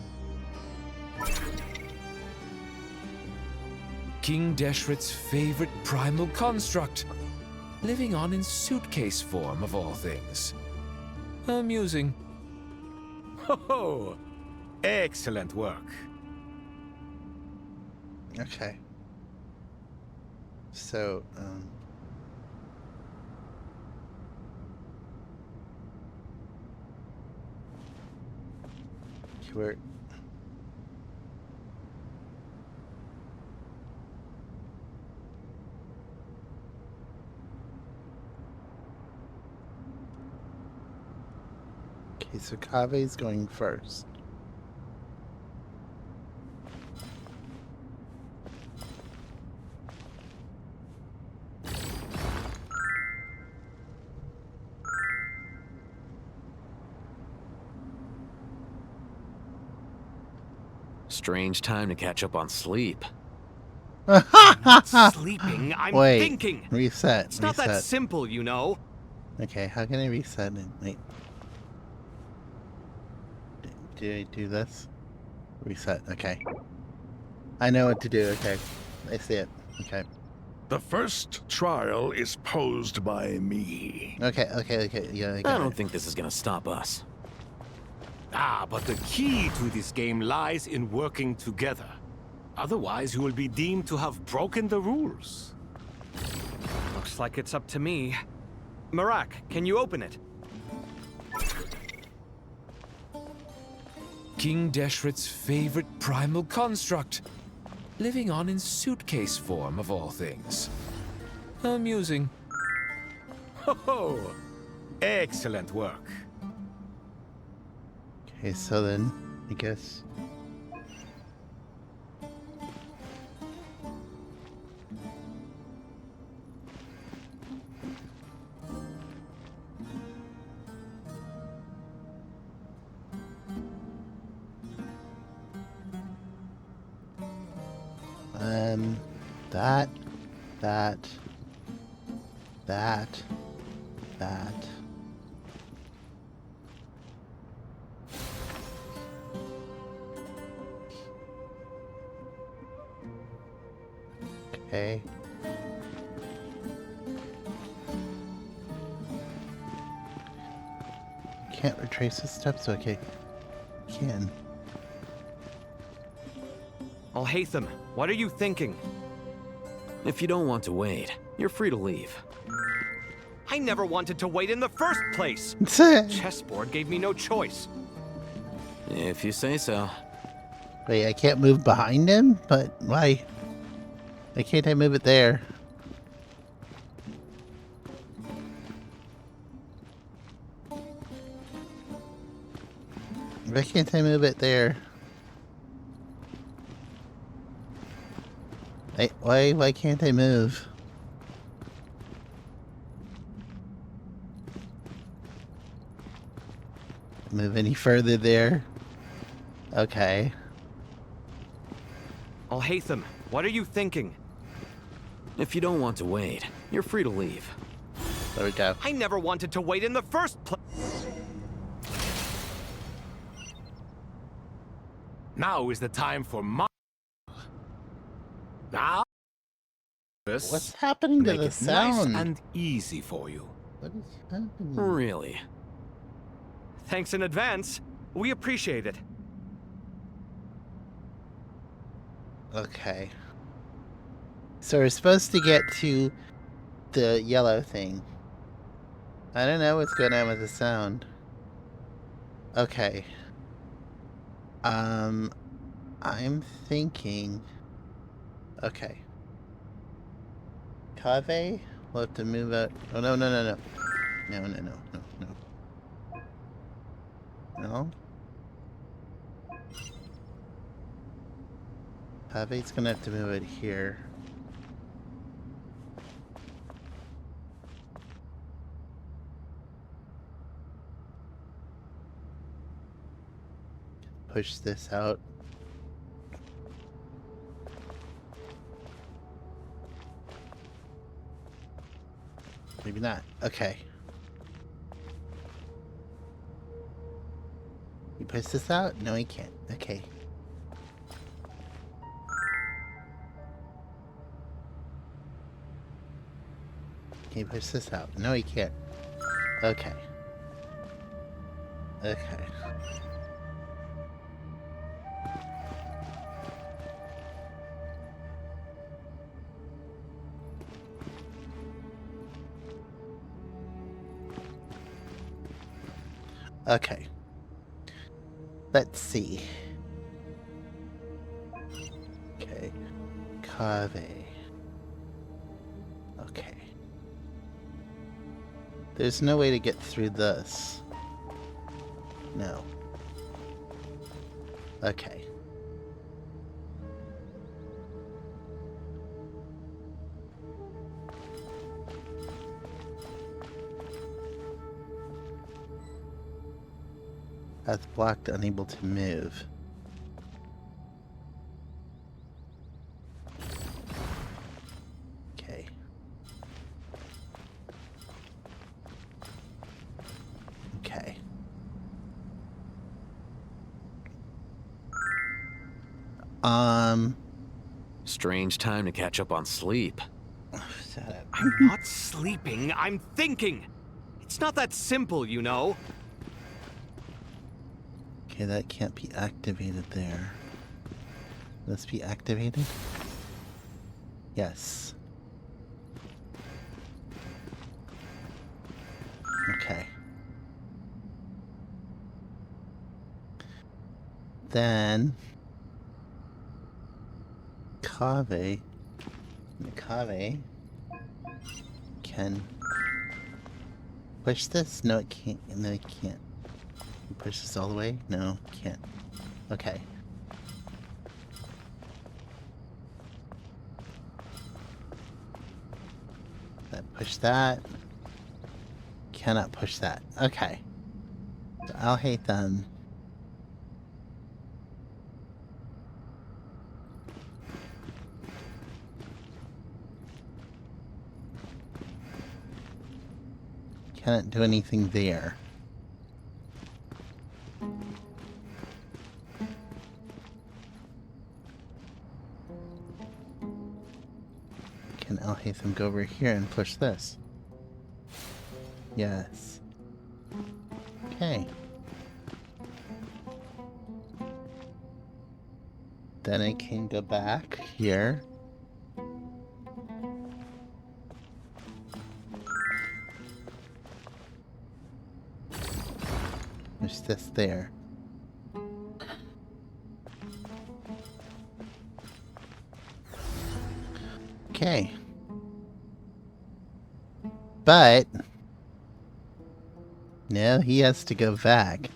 K: King Deshret's favorite primal construct, living on in suitcase form of all things. Amusing.
J: Ho! Excellent work.
A: Okay. So, we're okay, so Kave's going first.
T: Strange time to catch up on sleep.
S: I'm not sleeping, I'm
A: Wait,
S: thinking.
A: reset.
S: It's not that simple, you know.
A: Okay, how can I reset it? Wait. Do I do this? Reset, okay. I know what to do, okay. I see it, okay.
G: The first trial is posed by me.
A: Okay, yeah, I
T: I
A: got
T: don't
A: it.
T: think this is gonna stop us.
J: Ah, but the key to this game lies in working together. Otherwise, you will be deemed to have broken the rules.
S: Looks like it's up to me. Marak, can you open it?
K: King Deshret's favorite primal construct, living on in suitcase form of all things. Amusing.
J: Ho! Excellent work.
A: Okay, so then, I guess... that. Okay. Can't retrace the steps, okay. Can.
S: Alhaitham, what are you thinking?
T: If you don't want to wait, you're free to leave.
S: I never wanted to wait in the first place! Chessboard gave me no choice.
T: If you say so.
A: Wait, I can't move behind him? But why? Why can't I move it there? Why can't I move it there? Why can't I move? Move any further there? Okay.
S: Alhaitham, what are you thinking?
T: If you don't want to wait, you're free to leave.
A: There we go.
S: I never wanted to wait in the first place.
J: Now is the time for my... Now...
A: What's happening to
J: Make
A: the
J: it
A: sound?
J: nice and easy for you.
A: What is happening?
T: Really?
S: Thanks in advance. We appreciate it.
A: Okay. So we're supposed to get to the yellow thing. I don't know what's going on with the sound. Okay. I'm thinking... Okay. Kave? We'll have to move out... Oh, no. No. Kave's gonna have to move it here. Push this out. Maybe not. Okay. You push this out? No, he can't. Okay. Can you push this out? No, you can't. Okay. Okay. Okay. Let's see. Okay. Cave. Okay. There's no way to get through this. No. Okay. Path blocked, unable to move. Okay. Okay.
T: Strange time to catch up on sleep.
S: I'm not sleeping, I'm thinking! It's not that simple, you know.
A: Okay, that can't be activated there. Let's be activated? Yes. Okay. Then Kave can push this? No, it can't. No, it can't. Push this all the way? No, can't. Okay. Push that. Cannot push that. Okay. So I'll hate them. Cannot do anything there. Can Alhaitham go over here and push this? Yes. Okay. Then I can go back here. Push this there. Okay. But no, he has to go back.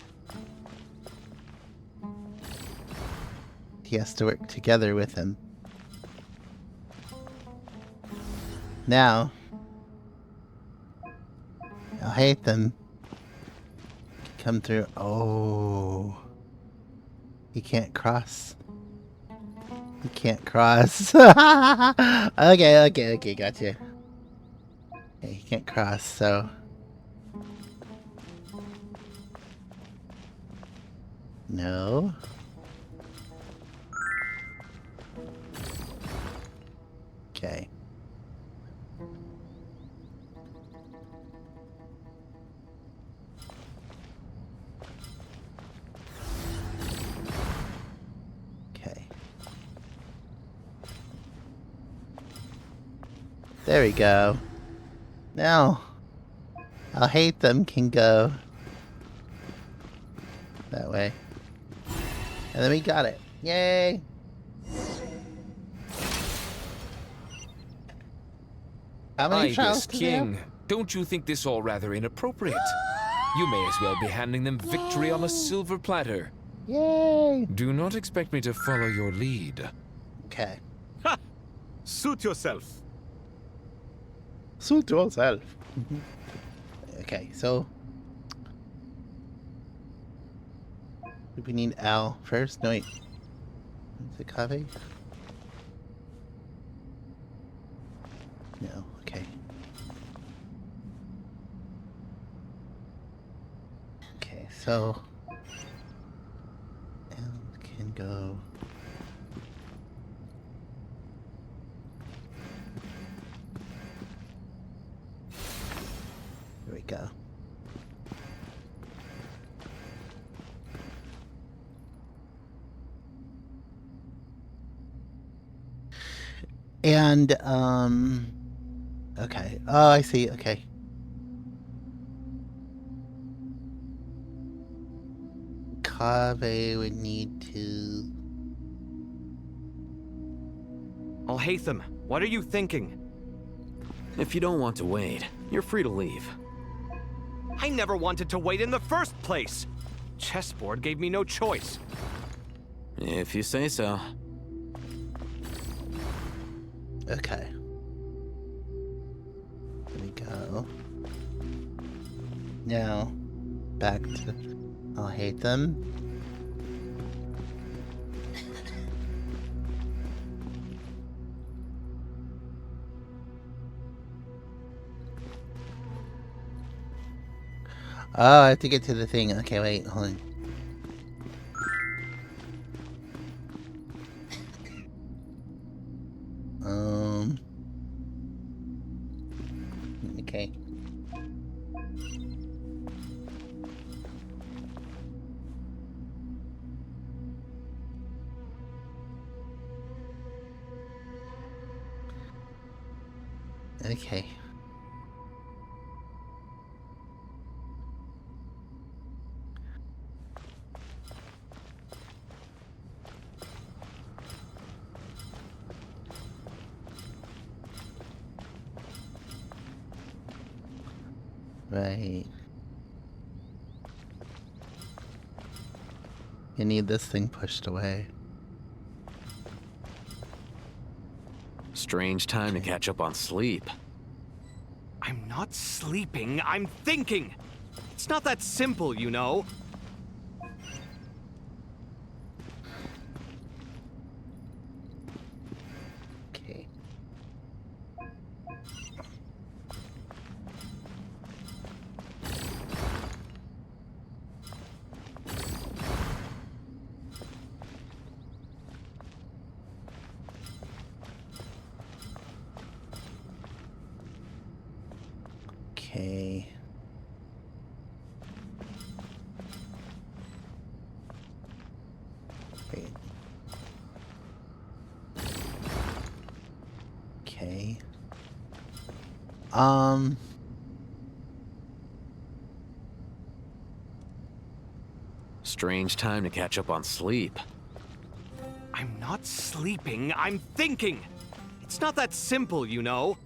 A: He has to work together with him. Now, I'll hate them. Come through. Oh, he can't cross. He can't cross. Okay, gotcha. Okay, he can't cross, so. No. Okay. Okay. There we go. Now, I'll hate them can go that way. And then we got it. Yay! How many trials do they have?
K: King, don't you think this all rather inappropriate? You may as well be handing them victory on a silver platter.
A: Yay!
K: Do not expect me to follow your lead.
A: Okay.
J: Ha! Suit yourself.
A: Suit yourself. Okay, so do we need Al first? No, wait. Is it Kave? No, okay. Okay, so Al can go. And, okay. Oh, I see. Okay. Kaveh would need to...
S: Alhaitham, what are you thinking?
T: If you don't want to wait, you're free to leave.
S: I never wanted to wait in the first place! Chessboard gave me no choice.
T: If you say so.
A: Okay. There we go. Now, back to... I'll hate them. Oh, I have to get to the thing. Okay, wait, hold on. Okay. Okay. Right. You need this thing pushed away.
T: Strange time to catch up on sleep.
S: I'm not sleeping, I'm thinking! It's not that simple, you know.
A: Okay. Okay. Wait. Okay.
T: Strange time to catch up on sleep.
S: I'm not sleeping, I'm thinking! It's not that simple, you know.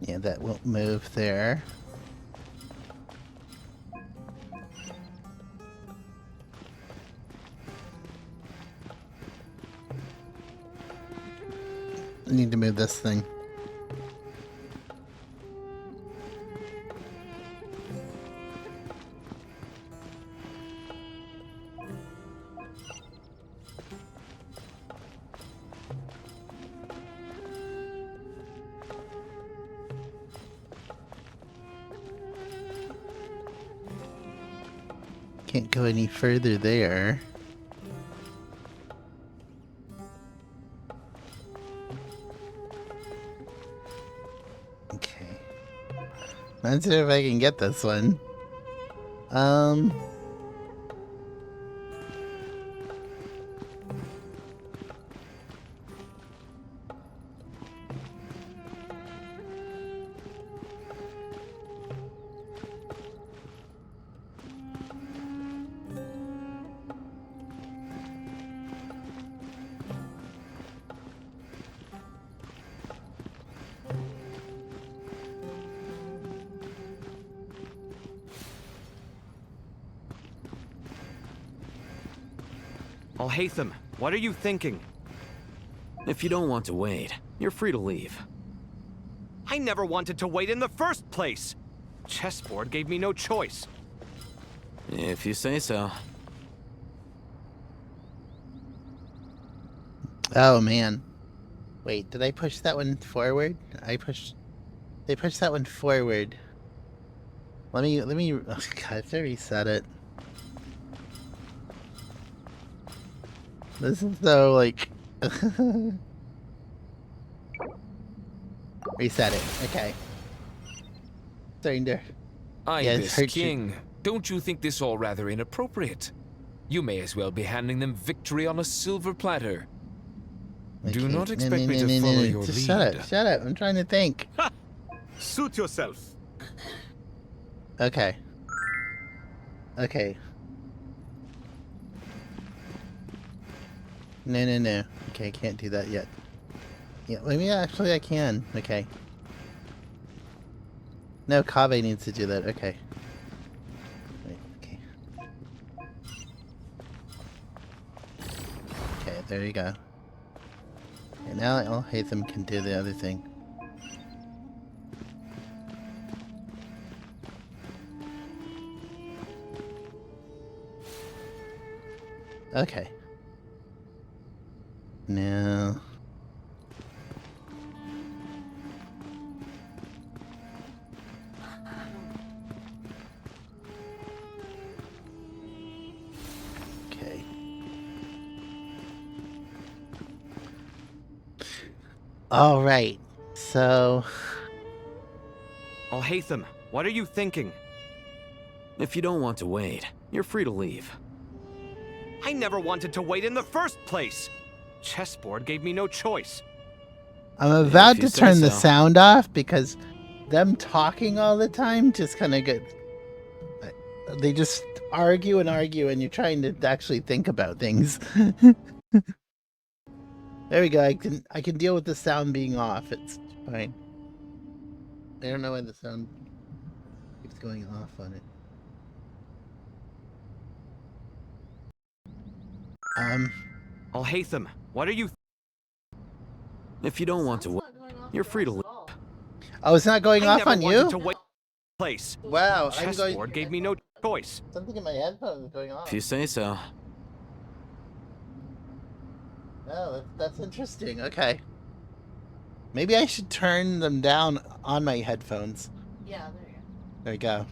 A: Yeah, that won't move there. I need to move this thing. Can't go any further there. Okay. Not sure if I can get this one.
S: Alhaitham, what are you thinking?
T: If you don't want to wait, you're free to leave.
S: I never wanted to wait in the first place! Chessboard gave me no choice.
T: If you say so.
A: Oh man. Wait, did I push that one forward? They pushed that one forward. Let me, oh God, I have to reset it. This is so, like... Reset it, okay. Surrender.
K: Ibis King, don't you think this all rather inappropriate? You may as well be handing them victory on a silver platter. Do
A: Okay.
K: not expect me to follow your
A: Just
K: lead.
A: shut up. I'm trying to think.
J: Suit yourself.
A: Okay. Okay. No. Okay, I can't do that yet. Yeah, maybe actually I can. Okay. No, Kaveh needs to do that. Okay. Wait, okay. Okay, there you go. And now Al-Haytham can do the other thing. Okay. Now... Okay. All right. So...
S: Al-Haytham, what are you thinking?
T: If you don't want to wait, you're free to leave.
S: I never wanted to wait in the first place. Chessboard gave me no choice.
A: I'm about
T: If you
A: to turn
T: say
A: the
T: so.
A: sound off because them talking all the time just kind of get... They just argue and you're trying to actually think about things. There we go. I can deal with the sound being off. It's fine. I don't know why the sound keeps going off on it.
S: Al-Haytham, what are you...
T: If you don't want to wait, you're free to leave.
A: Oh, it's not going
S: I
A: off
S: never
A: on
S: wanted
A: you?
S: to wait place.
A: Wow, I'm
S: Chessboard
A: going...
S: gave me no choice.
A: Something in my headphones is going off.
T: If you say so.
A: Oh, that's interesting. Okay. Maybe I should turn them down on my headphones.
D: Yeah, there you go.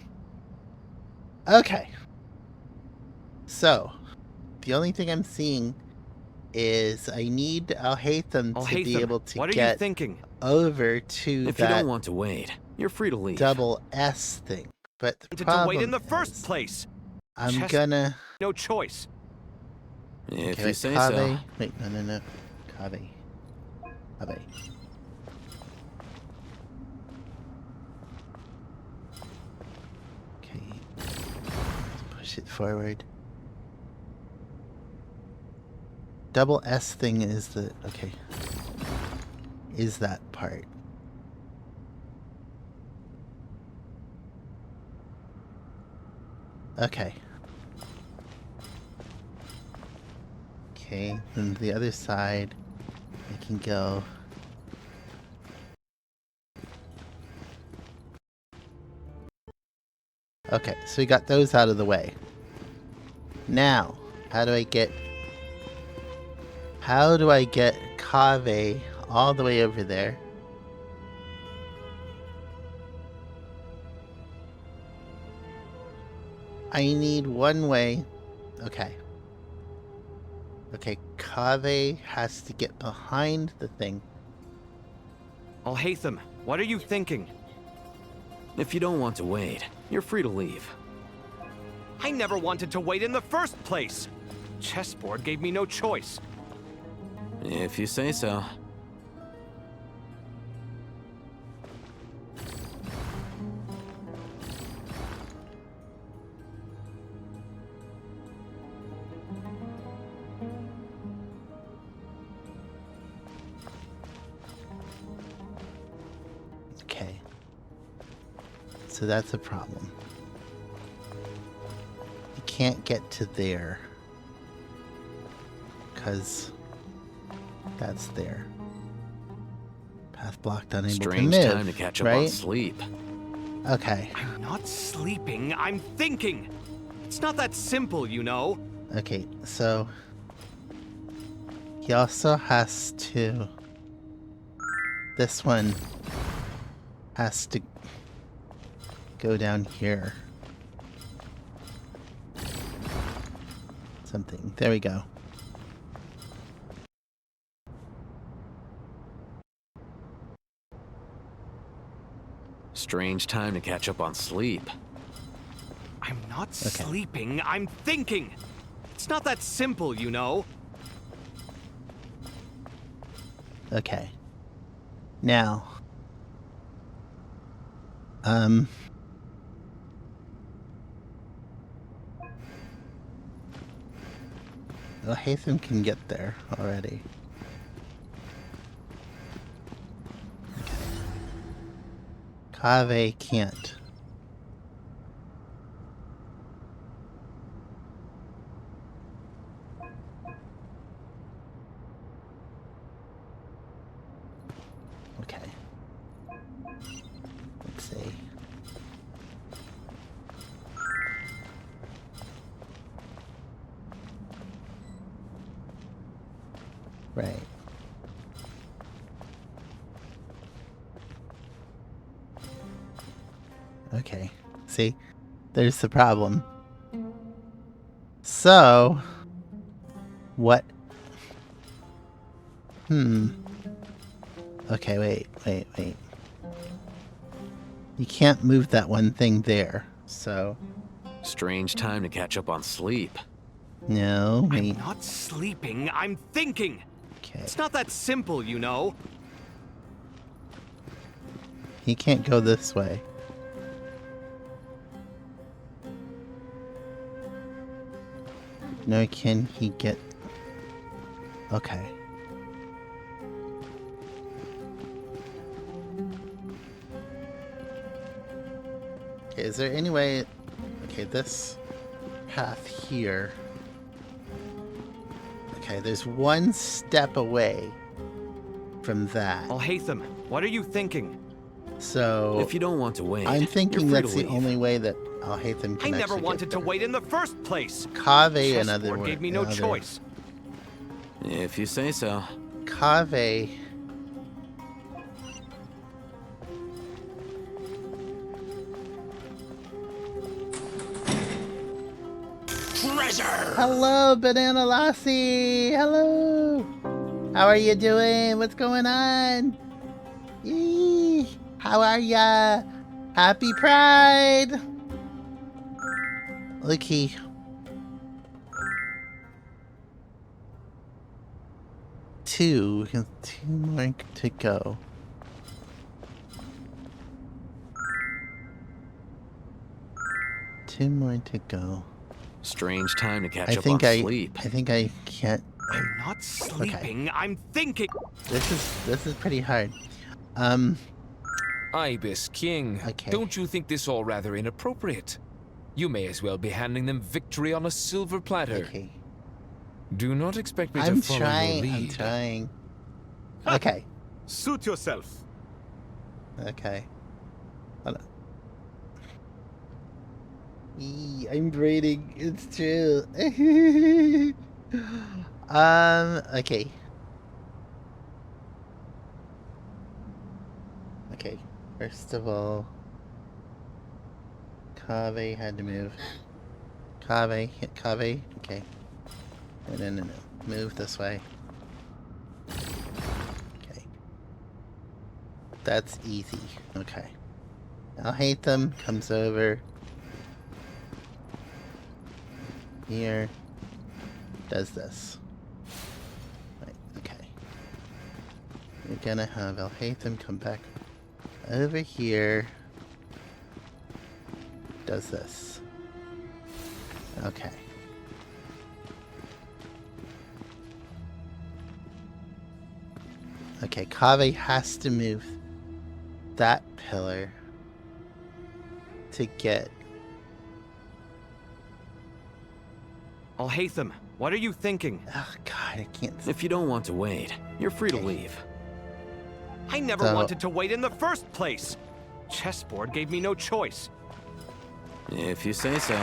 A: There we go. Okay. So, the only thing I'm seeing is I need Al-Haytham to be
S: Al-Haytham,
A: able to
S: what are you
A: get
S: thinking?
A: over to
T: If
A: that
T: you don't want to wait, you're free to leave.
A: double S thing. But the
S: To
A: problem
S: wait in the
A: is
S: first place.
A: I'm gonna...
S: No choice.
T: If
A: Okay,
T: you say
A: Kaveh.
T: so.
A: Wait, no. Kaveh. Okay. Let's push it forward. Double S thing is the... Okay. Is that part. Okay. Okay, then the other side, I can go... Okay, so we got those out of the way. Now, how do I get Kaveh all the way over there? I need one way. Okay. Okay, Kaveh has to get behind the thing.
S: Al-Haytham, what are you thinking?
T: If you don't want to wait, you're free to leave.
S: I never wanted to wait in the first place. Chessboard gave me no choice.
T: If you say so.
A: Okay. So that's a problem. You can't get to there. Because that's there. Path blocked, unable
T: Strange
A: to move.
T: time to catch up
A: right?
T: on sleep.
A: Okay.
S: I'm not sleeping, I'm thinking. It's not that simple, you know.
A: Okay, so he also has to... This one has to go down here. Something. There we go.
T: Strange time to catch up on sleep.
S: I'm not sleeping, I'm thinking. It's not that simple, you know.
A: Okay. Now. Well, Hatham can get there already. Okay. Kaveh can't. Okay. Let's see. Right. Okay. See? There's the problem. So, what? Okay, wait. You can't move that one thing there, so...
T: Strange time to catch up on sleep.
A: No, wait.
S: I'm not sleeping, I'm thinking!
A: Okay.
S: It's not that simple, you know.
A: He can't go this way. No, can he get... Okay. Okay, is there any way... Okay, this path here... Okay, there's one step away from that.
S: Al-Haytham, what are you thinking?
A: So...
T: If you don't want to wait,
A: I'm thinking that's the
T: leave.
A: only way that Al-Haytham can
S: I never
A: actually
S: wanted to wait in the first place.
A: Kaveh, in other
S: Chessboard
A: words,
S: gave me no choice.
T: If you say so.
A: Kaveh...
G: Treasure!
A: Hello, Banana Lassie! Hello! How are you doing? What's going on? Yee! How are ya? Happy Pride! Looky. Two more to go. Two more to go.
T: Strange time to catch
A: I
T: up
A: think
T: on sleep.
A: I think I can't.
S: I'm not sleeping, I'm thinking.
A: This is pretty hard.
K: Ibis King,
A: Okay.
K: don't you think this all rather inappropriate? You may as well be handing them victory on a silver platter.
A: Okay.
K: Do not expect me to
A: I'm
K: follow
A: trying.
K: your
A: I'm
K: lead.
A: trying. Okay.
J: Suit yourself.
A: Okay. Hold on. I'm breathing. It's true. Okay. Okay. First of all, Kaveh had to move. Kaveh. Okay. No. Move this way. Okay. That's easy. Okay. Al-Haytham comes over. Here. Does this. Right, okay. We're gonna have Al-Haytham come back over here. Does this. Okay. Okay, Kaveh has to move that pillar to get...
S: Al-Haytham, what are you thinking?
A: Oh god, I can't...
T: If you don't want to wait, you're free to leave.
S: I never
A: So-
S: wanted to wait in the first place. Chessboard gave me no choice.
T: If you say so.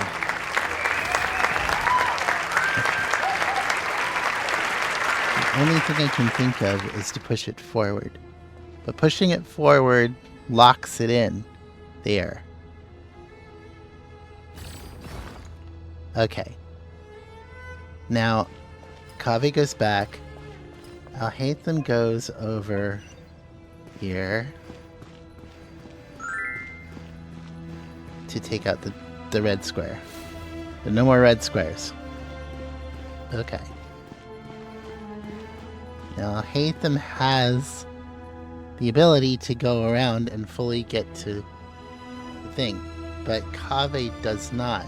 A: The only thing I can think of is to push it forward. But pushing it forward locks it in. There. Okay. Now, Kaveh goes back. Al-Haytham goes over here to take out the red square. There are no more red squares. Okay. Now, Hatham has the ability to go around and fully get to the thing, but Kaveh does not,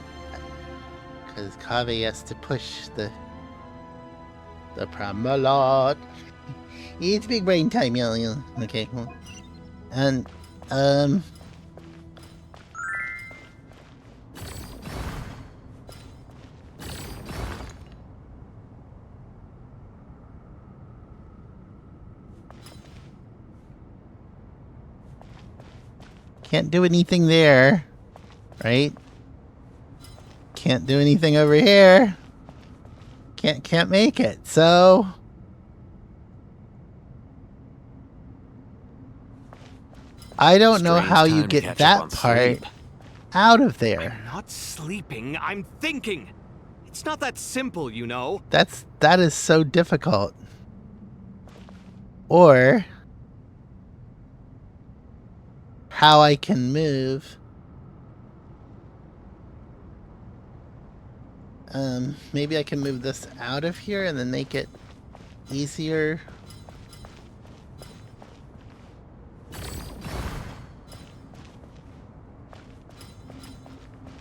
A: because Kaveh has to push the Pramalot. It's big brain time, yeah. Okay, and can't do anything there, right? Can't do anything over here. Can't make it. So I don't know how you get that part out of there.
S: I'm not sleeping, I'm thinking. It's not that simple, you know.
A: That is so difficult. Or how I can move. Maybe I can move this out of here and then make it easier.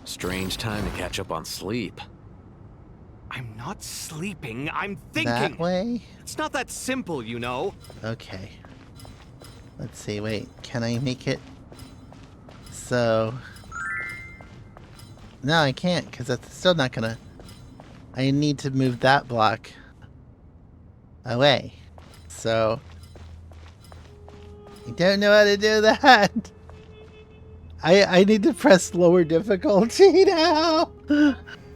T: Strange time to catch up on sleep.
S: I'm not sleeping, I'm thinking.
A: That way?
S: It's not that simple, you know.
A: Okay. Let's see, wait, can I make it so... No, I can't, because that's still not gonna... I need to move that block away. So... I don't know how to do that! I need to press lower difficulty now!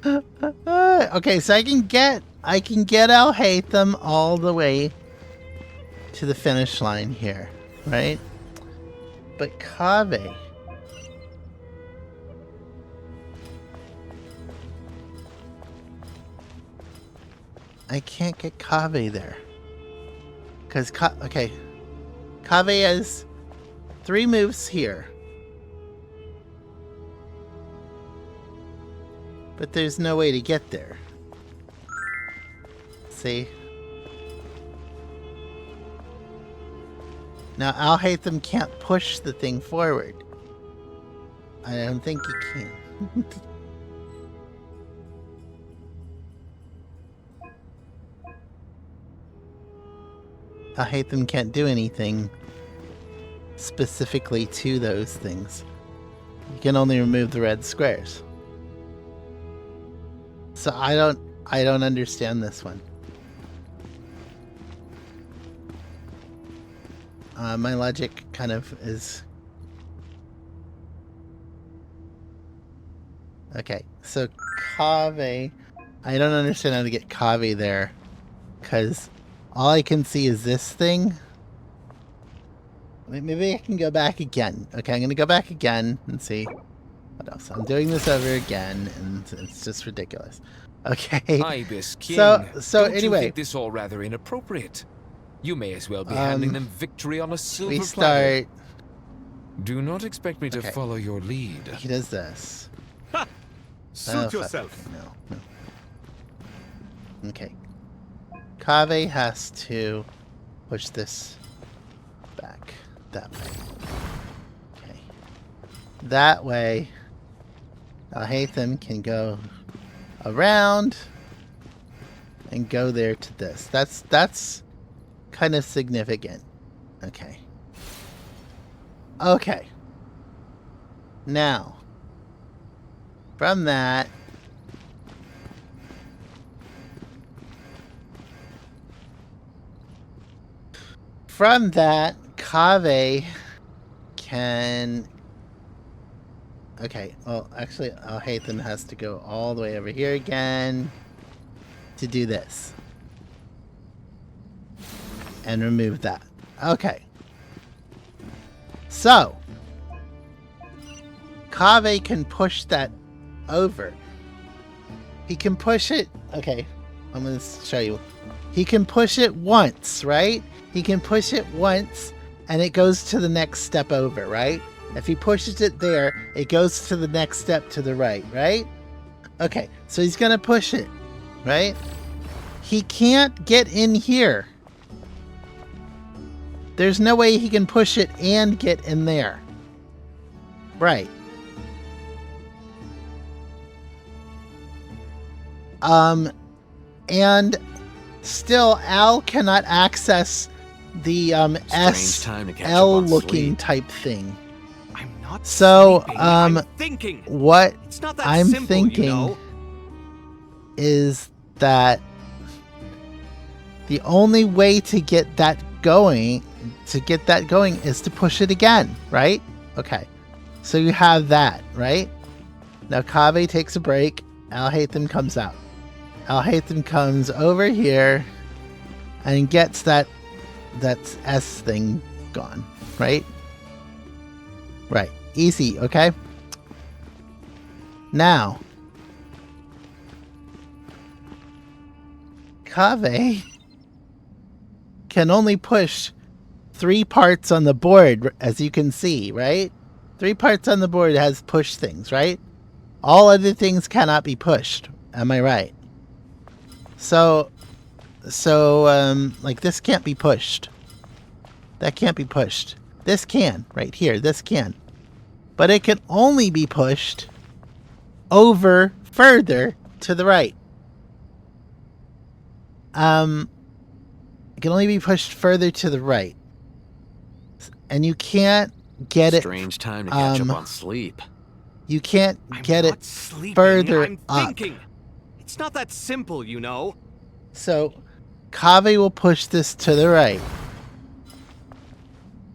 A: Okay, so I can get Al Hatham all the way to the finish line here, right? But Kaveh... I can't get Kaveh there. Because, okay. Kaveh has 3 moves here. But there's no way to get there. See? Now, Al Hatham can't push the thing forward. I don't think he can. Al Hatham can't do anything specifically to those things. You can only remove the red squares. So I don't understand this one. My logic kind of is... Okay, so Kaveh... I don't understand how to get Kaveh there. Because all I can see is this thing. Maybe I can go back again. Okay, I'm going to go back again and see what else. I'm doing this over again, and it's just ridiculous. Okay.
K: Ibis King.
A: So
K: Don't
A: anyway.
K: You think this all rather inappropriate? You may as well be handing them victory on a silver
A: we
K: platter.
A: start...
K: Do not expect me to follow your lead.
A: He does this.
J: Ha! Suit
A: Oh,
J: yourself.
A: fuck. No. Okay. Kaveh has to push this back that way. Okay. That way, Al Hatham can go around and go there to this. That's kind of significant. Okay. Okay. Now, from that, Kaveh can... Okay, well, actually, Al Hatham has to go all the way over here again to do this. And remove that. Okay. So, Kaveh can push that over. He can push it... Okay, I'm going to show you. He can push it once, right? He can push it once, and it goes to the next step over, right? If he pushes it there, it goes to the next step to the right, right? Okay, so he's going to push it, right? He can't get in here. There's no way he can push it and get in there. Right. And still Al cannot access the SL looking type thing.
S: I'm not
A: so
S: sleeping, I'm thinking.
A: What
S: It's not that
A: I'm
S: simple,
A: thinking
S: you know?
A: is that the only way to get that going is to push it again, right? Okay. So you have that, right? Now Kaveh takes a break. Al-Haytham comes out. Al-Haytham comes over here and gets that S thing gone, right? Right. Easy, okay? Now, Kaveh can only push 3 parts on the board, as you can see, right? 3 parts on the board has push things, right? All other things cannot be pushed. Am I right? So, like this can't be pushed. That can't be pushed. This can, right here, this can. But it can only be pushed over further to the right. It can only be pushed further to the right. And you can't get it.
T: Strange time to catch up on sleep.
A: You can't get it
S: Sleeping,
A: further
S: I'm
A: up.
S: thinking. It's not that simple, you know.
A: So, Kaveh will push this to the right.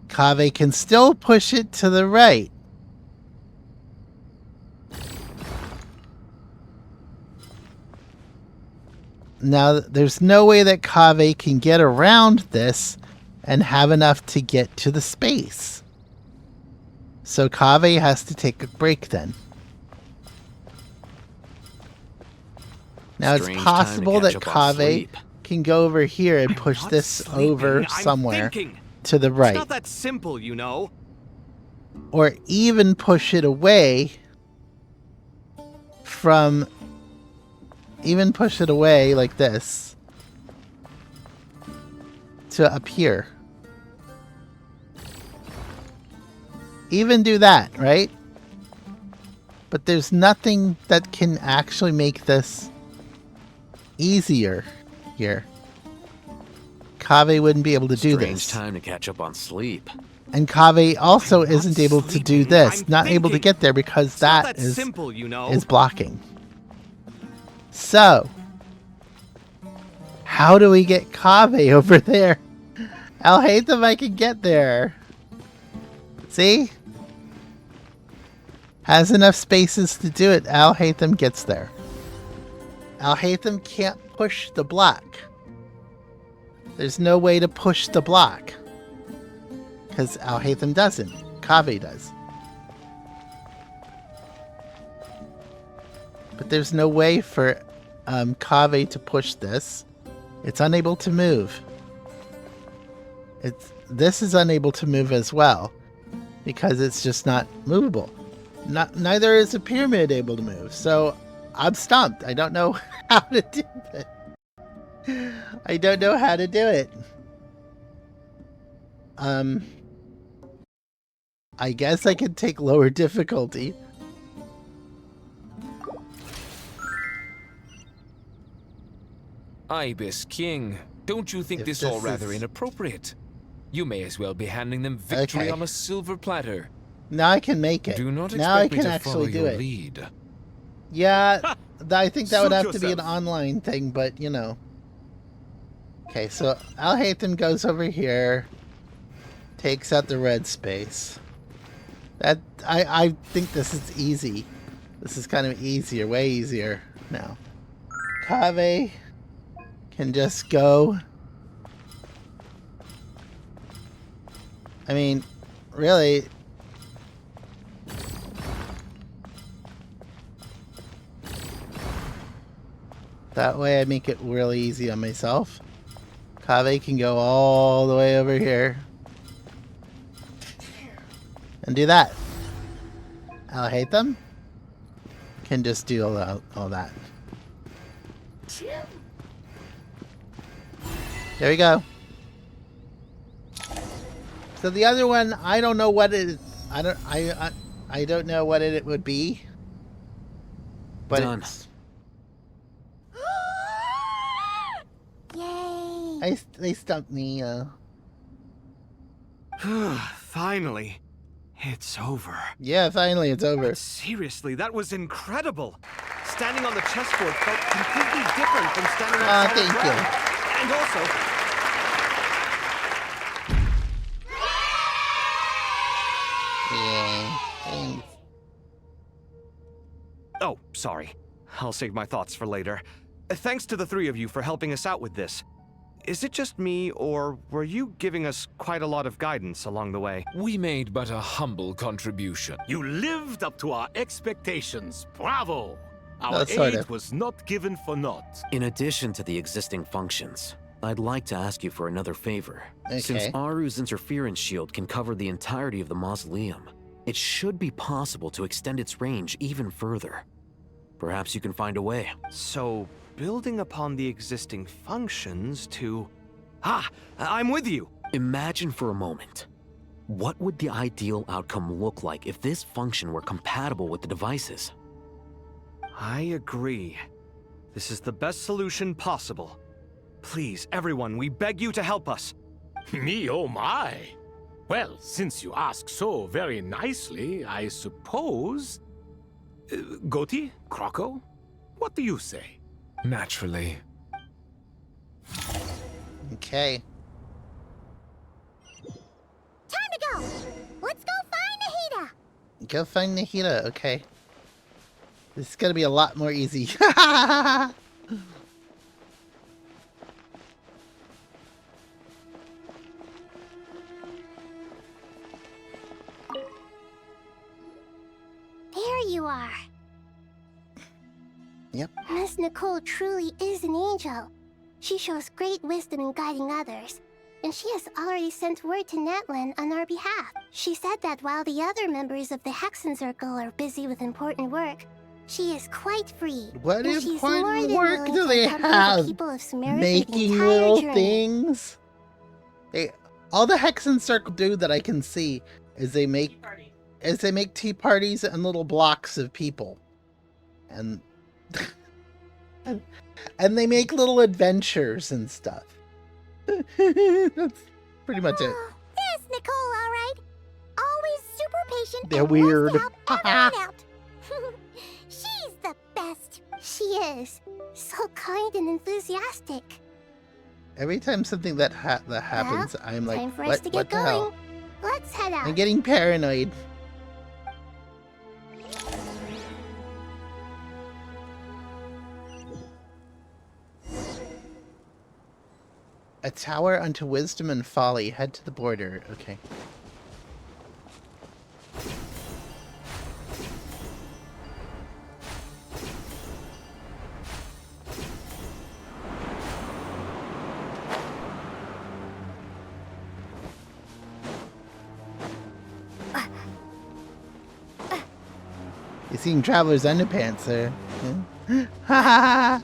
A: Kaveh can still push it to the right. Now, there's no way that Kaveh can get around this and have enough to get to the space. So Kaveh has to take a break then. Now, it's possible that Kaveh can go over here and push this over somewhere to the right.
S: It's not that simple, you know.
A: Or even push it away from... Even push it away like this to up here. Even do that, right? But there's nothing that can actually make this easier here. Kaveh wouldn't be able to do
T: Strange
A: this.
T: time to catch up on sleep.
A: And Kaveh also isn't able to do this. Not able to get there because that is
S: simple, you know.
A: is blocking. So, how do we get Kaveh over there? Al-Haytham, I can get there. See? Has enough spaces to do it. Al-Haytham gets there. Al-Haytham can't push the block. There's no way to push the block. Because Al-Haytham doesn't. Kaveh does. But there's no way for Kaveh to push this. It's unable to move. This is unable to move as well. Because it's just not movable. Neither is a pyramid able to move. So I'm stumped. I don't know how to do it. I don't know how to do it. I guess I could take lower difficulty.
K: Ibis King, don't you think this all rather inappropriate? You may as well be handing them victory on a silver platter.
A: Now I can make it.
K: Do not expect
A: now I
K: me
A: can
K: to
A: actually
K: follow
A: do
K: your
A: it.
K: lead.
A: Yeah, I think that would
K: Suit
A: have to be an
K: yourself.
A: online thing, but you know. Okay, so Al-Haytham goes over here, takes out the red space. That I think this is easy. This is kind of easier, way easier now. Kaveh can just go. I mean, really. That way I make it really easy on myself. Kaveh can go all the way over here. And do that. Al-Haytham can just do all that. There we go. So the other one, I don't know what it is. I don't know what it would be. But
T: Done.
H: Yay!
A: They stumped me.
S: Finally. It's over.
A: Yeah, finally it's over.
S: But seriously, that was incredible. Standing on the chessboard felt completely different from standing on solid
A: Thank
S: ground.
A: you.
S: And also,
A: Yeah. Thanks.
S: oh, sorry. I'll save my thoughts for later. Thanks to the three of you for helping us out with this. Is it just me, or were you giving us quite a lot of guidance along the way?
K: We made but a humble contribution.
J: You lived up to our expectations. Bravo! Our
A: That's sort
J: aid
A: of.
J: was not given for naught.
T: In addition to the existing functions, I'd like to ask you for another favor. Since
A: Okay.
T: Aru's interference shield can cover the entirety of the mausoleum, it should be possible to extend its range even further. Perhaps you can find a way.
S: So, building upon the existing functions to... Ah! I'm with you!
T: Imagine for a moment. What would the ideal outcome look like if this function were compatible with the devices?
S: I agree. This is the best solution possible. Please, everyone, we beg you to help us.
J: Me, oh my! Well, since you ask so very nicely, I suppose... Goti? Croco? What do you say?
K: Naturally.
A: Okay.
H: Time to go! Let's go find Nahida!
A: Go find Nahida. Okay. This is gonna be a lot more easy.
H: There you are.
A: Yep.
H: Miss Nicole truly is an angel. She shows great wisdom in guiding others, and she has already sent word to Natlan on our behalf. She said that while the other members of the Hexen Circle are busy with important work, she is quite free.
A: What
H: and she's
A: important
H: more than
A: work
H: willing
A: do
H: to
A: they
H: accompany the
A: have?
H: people of Sumeru through the
A: Making
H: entire
A: little
H: journey.
A: things. All the Hexen Circle do that I can see is they make tea parties and little blocks of people, and and they make little adventures and stuff. That's pretty much it.
H: There's Nicole, all right. Always super patient.
A: They're
H: and wants
A: weird.
H: to help everyone out. She's the best. She is so kind and enthusiastic.
A: Every time something that happens, I'm like,
H: Time for us
A: what?
H: to
A: What
H: get
A: the
H: going.
A: hell?
H: Let's head out.
A: I'm getting paranoid. A tower unto wisdom and folly. Head to the border. Okay. You seen Traveler's Underpants there? Ha ha ha!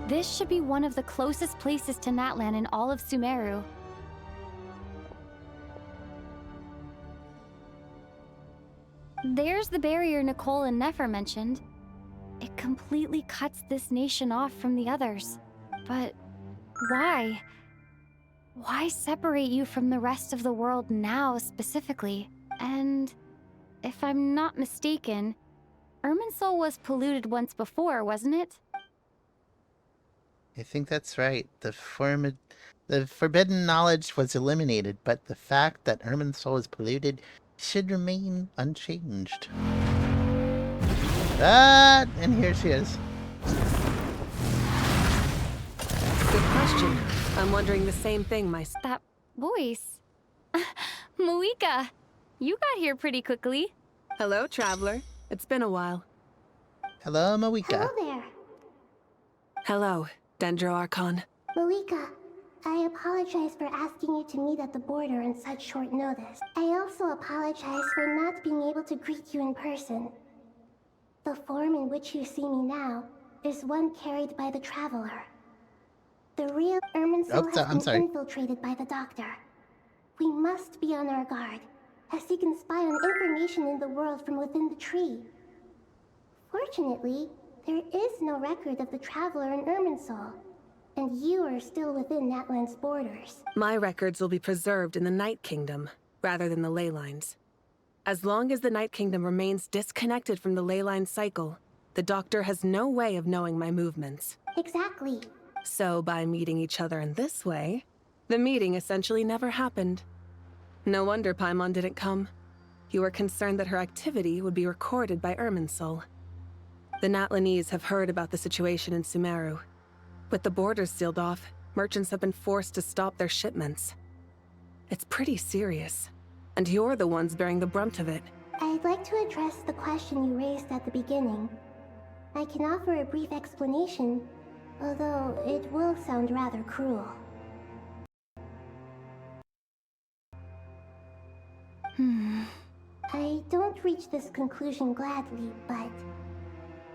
Q: This should be one of the closest places to Natlan in all of Sumeru. There's the barrier Nicole and Nefer mentioned. It completely cuts this nation off from the others. But why? Why separate you from the rest of the world now specifically? And if I'm not mistaken, Irminsul was polluted once before, wasn't it?
A: I think that's right. The forbidden knowledge was eliminated, but the fact that Irminsul is polluted should remain unchanged. And here she is.
D: Good question. I'm wondering the same thing myself.
Q: That voice. Mauvika, you got here pretty quickly.
D: Hello, traveler. It's been a while.
A: Hello, Mauvika.
H: Hello there.
D: Hello, Dendro Archon.
H: Mauvika, I apologize for asking you to meet at the border on such short notice. I also apologize for not being able to greet you in person. The form in which you see me now is one carried by the Traveler. The real Irminsul has been infiltrated by the Doctor. We must be on our guard, as he can spy on information in the world from within the tree. Fortunately, there is no record of the Traveler in Irminsul, and you are still within Natlan's borders.
D: My records will be preserved in the Night Kingdom, rather than the ley lines. As long as the Night Kingdom remains disconnected from the ley line cycle, the Doctor has no way of knowing my movements.
H: Exactly.
D: So by meeting each other in this way, the meeting essentially never happened. No wonder Paimon didn't come. You were concerned that her activity would be recorded by Irminsul. The Natlanese have heard about the situation in Sumeru. With the borders sealed off, merchants have been forced to stop their shipments. It's pretty serious, and you're the ones bearing the brunt of it.
H: I'd like to address the question you raised at the beginning. I can offer a brief explanation, although it will sound rather cruel. I don't reach this conclusion gladly, but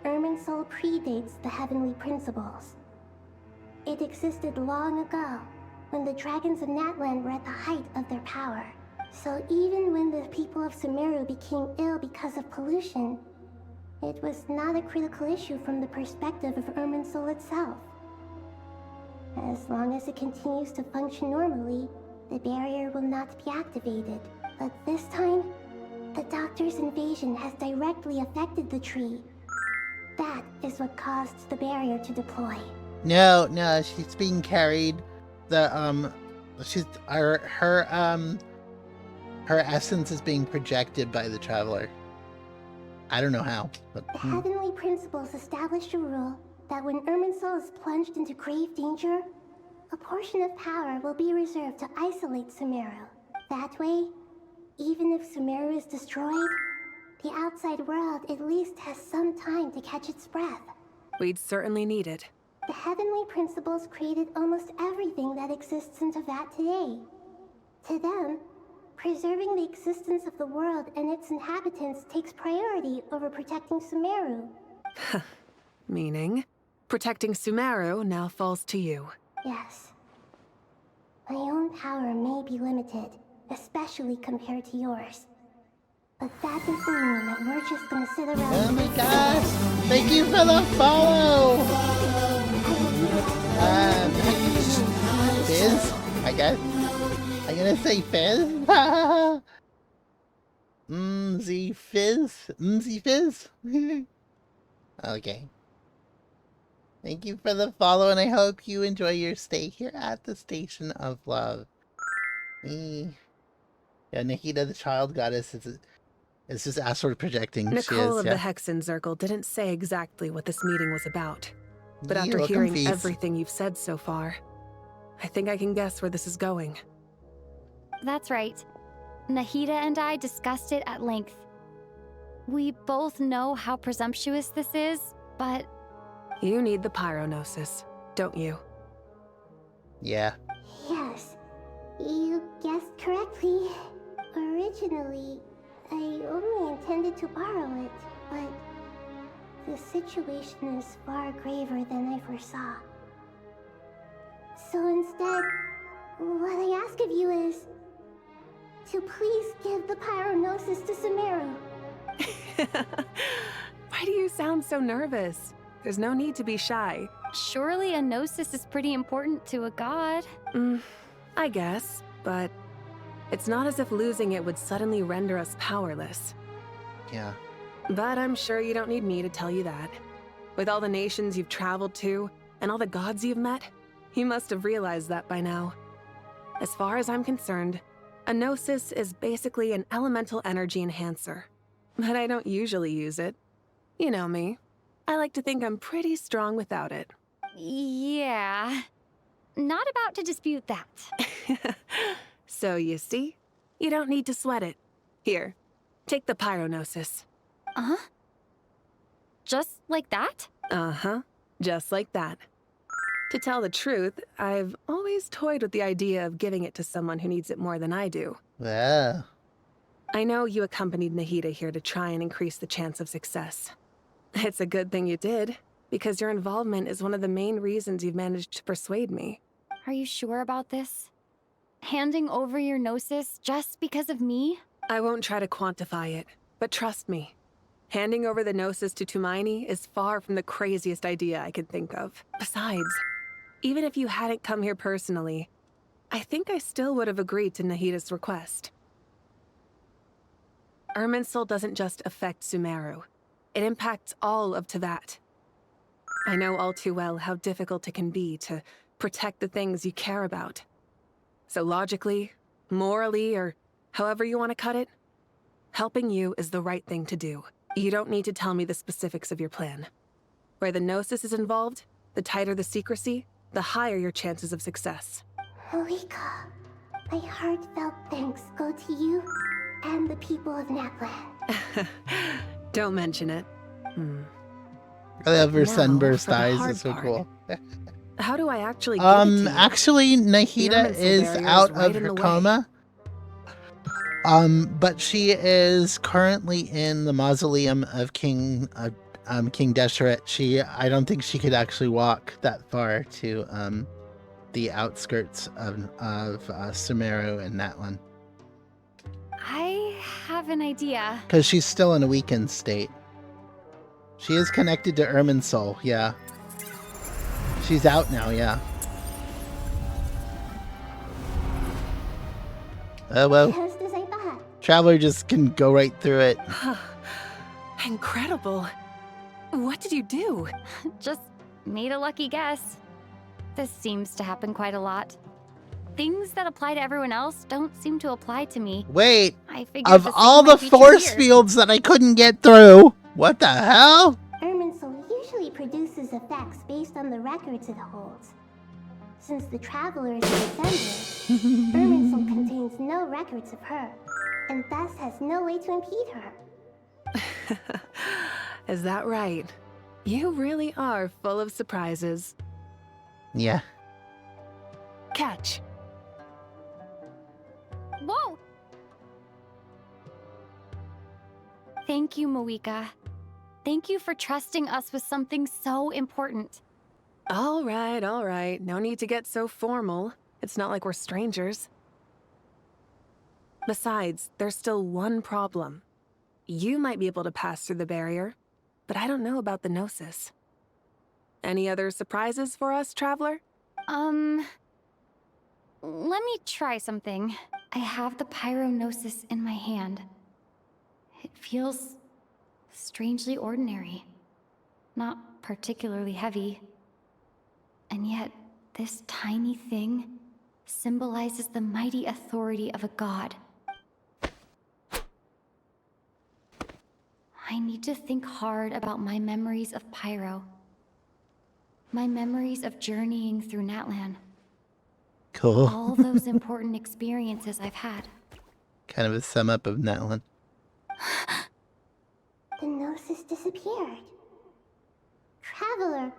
H: Irminsul predates the Heavenly Principles. It existed long ago, when the dragons of Natlan were at the height of their power. So even when the people of Sumeru became ill because of pollution, it was not a critical issue from the perspective of Irminsul itself. As long as it continues to function normally, the barrier will not be activated. But this time, the Doctor's invasion has directly affected the tree. That is what caused the barrier to deploy.
A: No, she's being carried. She's her essence is being projected by the Traveler. I don't know how, but
H: the Heavenly Principles established a rule that when Irminsul is plunged into grave danger, a portion of power will be reserved to isolate Sumeru. That way, even if Sumeru is destroyed, the outside world at least has some time to catch its breath.
D: We'd certainly need it.
H: The Heavenly Principles created almost everything that exists in Teyvat today. To them, preserving the existence of the world and its inhabitants takes priority over protecting Sumeru.
D: Meaning, protecting Sumeru now falls to you.
H: Yes. My own power may be limited, especially compared to yours. But that doesn't mean that we're just gonna sit around.
A: Oh my gosh! Thank you for the follow! Fizz, I guess. I'm gonna say Fizz. Fizz. Okay. Thank you for the follow, and I hope you enjoy your stay here at the Station of Love. Yeah, Nahida, the child goddess, is just astral projecting.
D: Nicole of the Hexen Circle didn't say exactly what this meeting was about. But after hearing everything you've said so far, I think I can guess where this is going.
Q: That's right. Nahida and I discussed it at length. We both know how presumptuous this is, but...
D: You need the pyronosis, don't you?
A: Yeah.
H: Yes, you guessed correctly. Originally, I only intended to borrow it, but the situation is far graver than I foresaw. So instead, what I ask of you is to please give the pyronosis to Sumeru.
D: Why do you sound so nervous? There's no need to be shy.
Q: Surely a gnosis is pretty important to a god.
D: I guess, but it's not as if losing it would suddenly render us powerless.
A: Yeah.
D: But I'm sure you don't need me to tell you that. With all the nations you've traveled to, and all the gods you've met, you must have realized that by now. As far as I'm concerned, a gnosis is basically an elemental energy enhancer. But I don't usually use it. You know me. I like to think I'm pretty strong without it.
Q: Yeah. not about to dispute that.
D: So you see, you don't need to sweat it. Here, take the pyronosis.
Q: Uh-huh. Just like that?
D: Uh-huh, just like that. To tell the truth, I've always toyed with the idea of giving it to someone who needs it more than I do.
A: Yeah.
D: I know you accompanied Nahida here to try and increase the chance of success. It's a good thing you did, because your involvement is one of the main reasons you've managed to persuade me.
Q: Are you sure about this? Handing over your gnosis just because of me?
D: I won't try to quantify it, but trust me. Handing over the gnosis to Tumaini is far from the craziest idea I could think of. Besides, even if you hadn't come here personally, I think I still would have agreed to Nahida's request. Irminsul doesn't just affect Sumeru. It impacts all of Teyvat. I know all too well how difficult it can be to protect the things you care about. So logically, morally, or however you want to cut it, helping you is the right thing to do. You don't need to tell me the specifics of your plan. Where the Gnosis is involved, the tighter the secrecy, the higher your chances of success.
H: Mauvika, my heartfelt thanks go to you and the people of Natlan.
D: Don't mention it.
A: I love her
D: Now,
A: sunburst
D: for the
A: eyes.
D: hard
A: It's so
D: part.
A: cool.
D: How do I actually give it to you?
A: Actually, Nahida
D: Irminsul
A: is
D: barrier
A: out
D: right
A: of
D: in
A: her
D: the way.
A: coma. But she is currently in the mausoleum of King Deshret. I don't think she could actually walk that far to the outskirts of Sumeru and Natlan,
Q: I have an idea.
A: because she's still in a weakened state. She is connected to Irminsul, yeah. She's out now, yeah. Oh well.
H: Just as I thought.
A: Traveler just can go right through it.
D: Incredible. What did you do?
Q: Just made a lucky guess. This seems to happen quite a lot. Things that apply to everyone else don't seem to apply to me.
A: Wait,
Q: I figured
A: of
Q: the same
A: all the
Q: might be true
A: force
Q: here.
A: fields that I couldn't get through, what the hell?
H: Irminsul usually produces effects based on the records it holds. Since the Traveler is a descendant, Irminsul contains no records of her, and thus has no way to impede her.
D: Is that right? You really are full of surprises.
A: Yeah.
D: Catch.
Q: Whoa! Thank you, Mauvika. Thank you for trusting us with something so important.
D: All right. No need to get so formal. It's not like we're strangers. Besides, there's still one problem. You might be able to pass through the barrier, but I don't know about the Gnosis. Any other surprises for us, Traveler?
Q: Let me try something. I have the pyronosis in my hand. It feels strangely ordinary. Not particularly heavy. And yet, this tiny thing symbolizes the mighty authority of a god. I need to think hard about my memories of Pyro. My memories of journeying through Natlan.
A: Cool.
Q: All those important experiences I've had.
A: Kind of a sum up of Natlan.
H: The Gnosis disappeared. Traveler,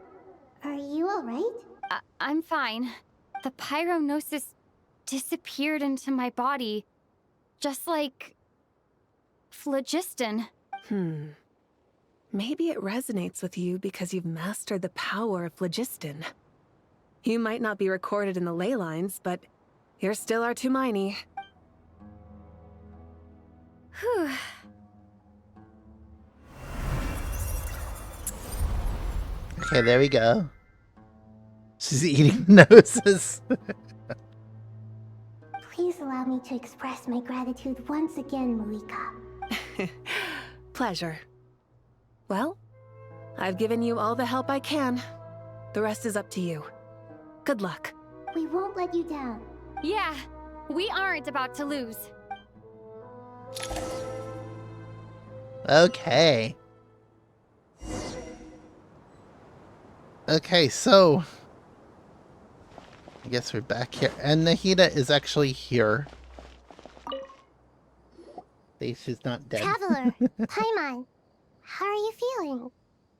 H: are you alright?
Q: I'm fine. The pyronosis disappeared into my body. Just like... phlogiston.
D: Maybe it resonates with you because you've mastered the power of phlogiston. You might not be recorded in the ley lines, but you're still our Tumaini.
Q: Whew.
A: Okay, there we go. She's eating noses.
H: Please allow me to express my gratitude once again, Mauvika.
D: Pleasure. Well, I've given you all the help I can. The rest is up to you. Good luck.
H: We won't let you down.
Q: Yeah, we aren't about to lose.
A: Okay. Okay, so I guess we're back here. And Nahida is actually here. At least she's not dead.
H: Traveler, Paimon, how are you feeling?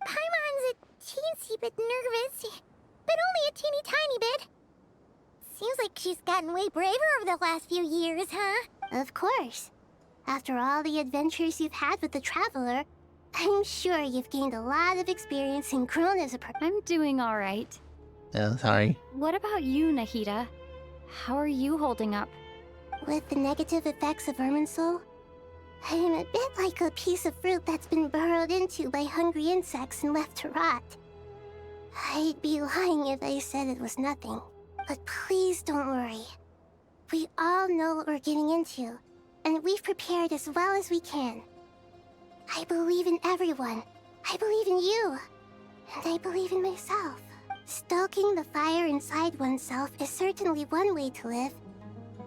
H: Paimon's a teensy bit nervous, but only a teeny tiny bit. Seems like she's gotten way braver over the last few years, huh? Of course. After all the adventures you've had with the Traveler, I'm sure you've gained a lot of experience and grown as a person.
Q: I'm doing all right.
A: Oh, sorry.
Q: What about you, Nahida? How are you holding up?
H: With the negative effects of Irminsul, I'm a bit like a piece of fruit that's been burrowed into by hungry insects and left to rot. I'd be lying if I said it was nothing. But please don't worry. We all know what we're getting into, and we've prepared as well as we can. I believe in everyone. I believe in you. And I believe in myself. Stoking the fire inside oneself is certainly one way to live,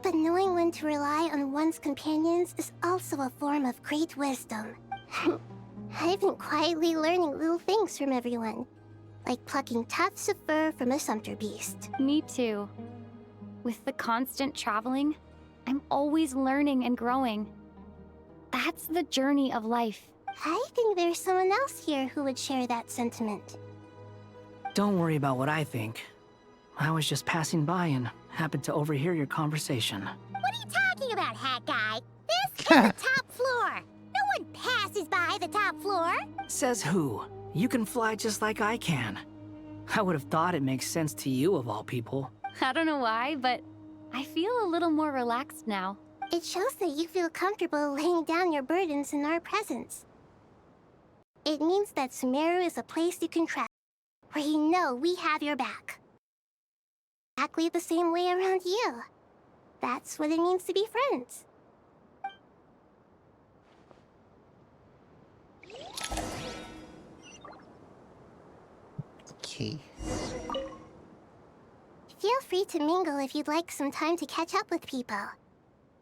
H: but knowing when to rely on one's companions is also a form of great wisdom. I've been quietly learning little things from everyone, like plucking tufts of fur from a sumpter beast.
Q: Me too. With the constant traveling, I'm always learning and growing. That's the journey of life.
H: I think there's someone else here who would share that sentiment.
P: Don't worry about what I think. I was just passing by and happened to overhear your conversation.
H: What are you talking about, hat guy? This is the top floor. No one passes by the top floor.
P: Says who? You can fly just like I can. I would have thought it makes sense to you of all people.
Q: I don't know why, but I feel a little more relaxed now.
H: It shows that you feel comfortable laying down your burdens in our presence. It means that Sumeru is a place you can trust, where you know we have your back. Exactly the same way around you. That's what it means to be friends.
A: Okay.
H: Feel free to mingle if you'd like some time to catch up with people.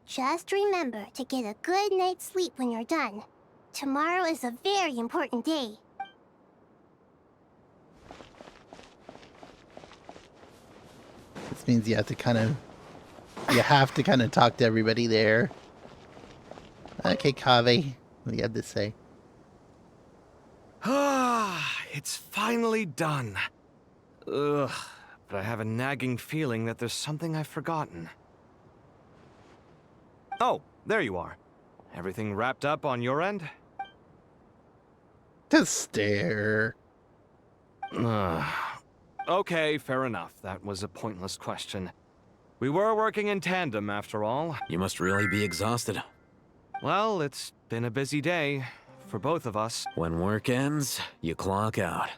H: Just remember to get a good night's sleep when you're done. Tomorrow is a very important day.
A: This means you have to kind of talk to everybody there. Okay, Kaveh, what do you have to say?
S: Ah, it's finally done. Ugh, but I have a nagging feeling that there's something I've forgotten. Oh, there you are. Everything wrapped up on your end?
A: To stare.
S: Okay, fair enough. That was a pointless question. We were working in tandem, after all.
T: You must really be exhausted.
S: Well, it's been a busy day for both of us.
T: When work ends, you clock out.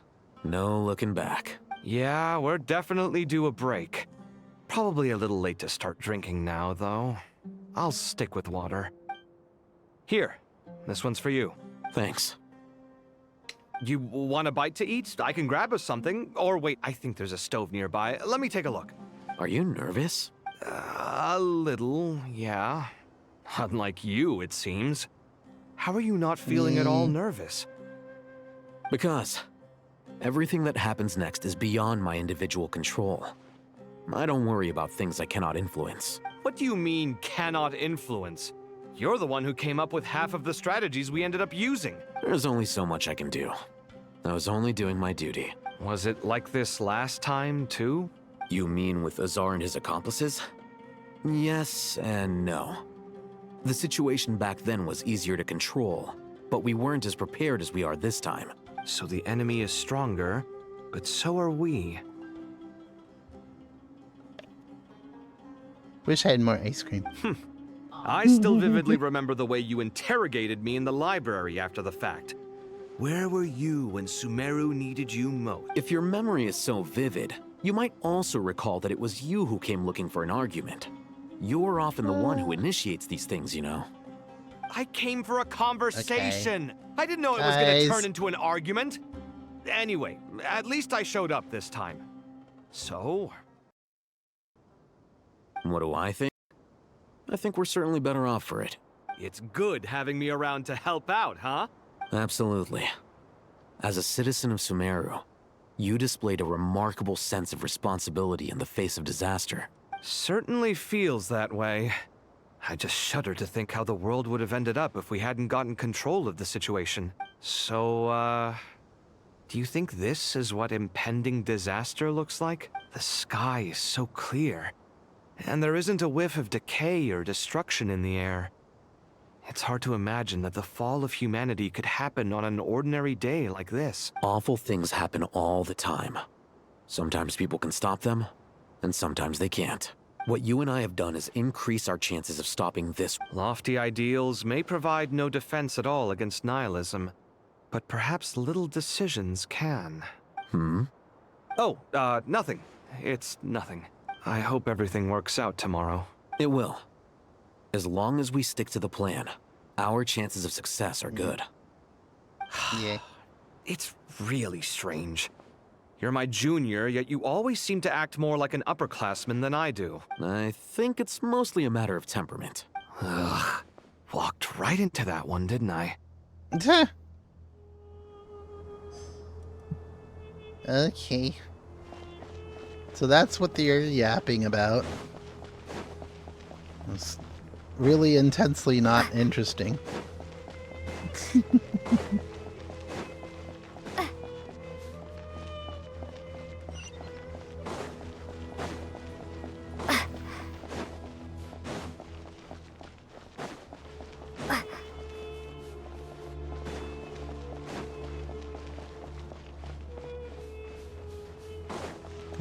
T: No looking back.
S: Yeah, we're definitely due a break. Probably a little late to start drinking now, though. I'll stick with water. Here, this one's for you.
T: Thanks.
S: You want a bite to eat? I can grab us something. Or wait, I think there's a stove nearby. Let me take a look.
T: Are you nervous?
S: A little, yeah. Unlike you, it seems. How are you not feeling at all nervous?
T: Because everything that happens next is beyond my individual control. I don't worry about things I cannot influence.
S: What do you mean, cannot influence? You're the one who came up with half of the strategies we ended up using.
T: There's only so much I can do. I was only doing my duty.
S: Was it like this last time, too?
T: You mean with Azar and his accomplices? Yes and no. The situation back then was easier to control, but we weren't as prepared as we are this time.
S: So the enemy is stronger, but so are we.
A: Wish I had more ice cream.
S: I still vividly remember the way you interrogated me in the library after the fact. Where were you when Sumeru needed you most?
T: If your memory is so vivid, you might also recall that it was you who came looking for an argument. You're often the one who initiates these things, you know.
S: I came for a conversation.
A: Okay.
S: I didn't know it was going to turn into an argument. Anyway, at least I showed up this time. So?
T: What do I think? I think we're certainly better off for it.
S: It's good having me around to help out, huh?
T: Absolutely. As a citizen of Sumeru, You displayed a remarkable sense of responsibility in the face of disaster.
S: Certainly feels that way. I just shudder to think how the world would have ended up if we hadn't gotten control of the situation. So, do you think this is what impending disaster looks like? The sky is so clear, and there isn't a whiff of decay or destruction in the air. It's hard to imagine that the fall of humanity could happen on an ordinary day like this.
T: Awful things happen all the time. Sometimes people can stop them, and sometimes they can't. What you and I have done is increase our chances of stopping this.
S: Lofty ideals may provide no defense at all against nihilism, but perhaps little decisions can. Oh, nothing. It's nothing. I hope everything works out tomorrow.
T: It will. As long as we stick to the plan, our chances of success are good.
A: Yeah.
S: It's really strange. You're my junior, yet you always seem to act more like an upperclassman than I do.
T: I think it's mostly a matter of temperament.
S: Ugh. Walked right into that one, didn't I?
A: Okay. So that's what they're yapping about. It's really intensely not interesting.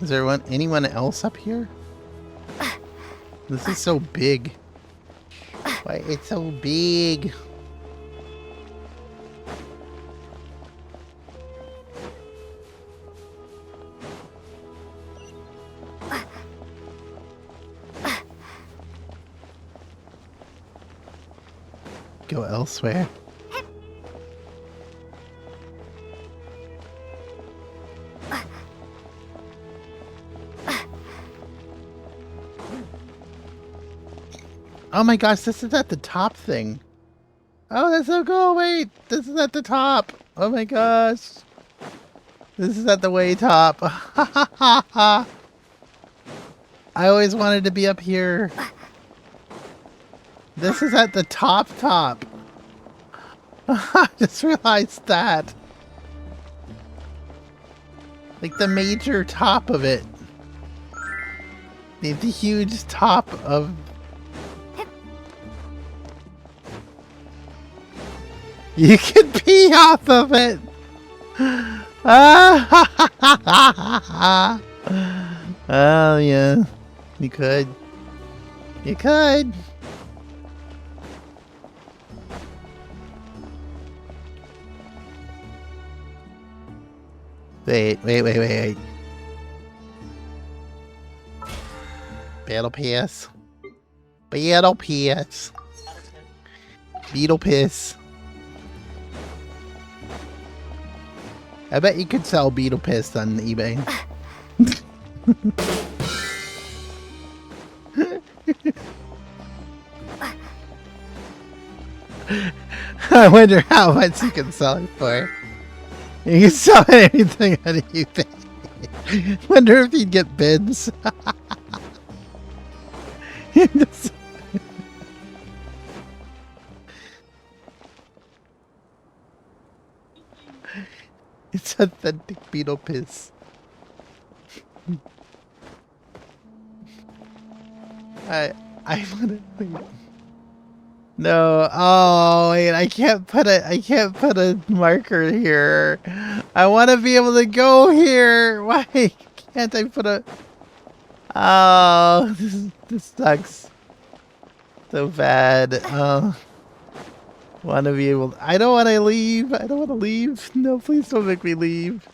A: Is there anyone else up here? This is so big. Why, it's so big. Go elsewhere. Oh my gosh, this is at the top thing. Oh, that's so cool. Wait, this is at the top. Oh my gosh. This is at the way top. I always wanted to be up here. This is at the top. I just realized that. Like the major top of it. The huge top of... You can pee off of it! Oh, yeah. You could. You could. Wait. Battle Pass. Battle Pass. Beetle Piss. I bet you could sell beetle piss on eBay. I wonder how much you can sell it for. You can sell anything on eBay. Wonder if you'd get bids. It's authentic beetle piss. I wanna wait. No, oh wait, I can't put a marker here. I wanna be able to go here. Why can't I put a... Oh, this sucks. So bad. Want to be able... I don't want to leave. I don't want to leave. No, please don't make me leave.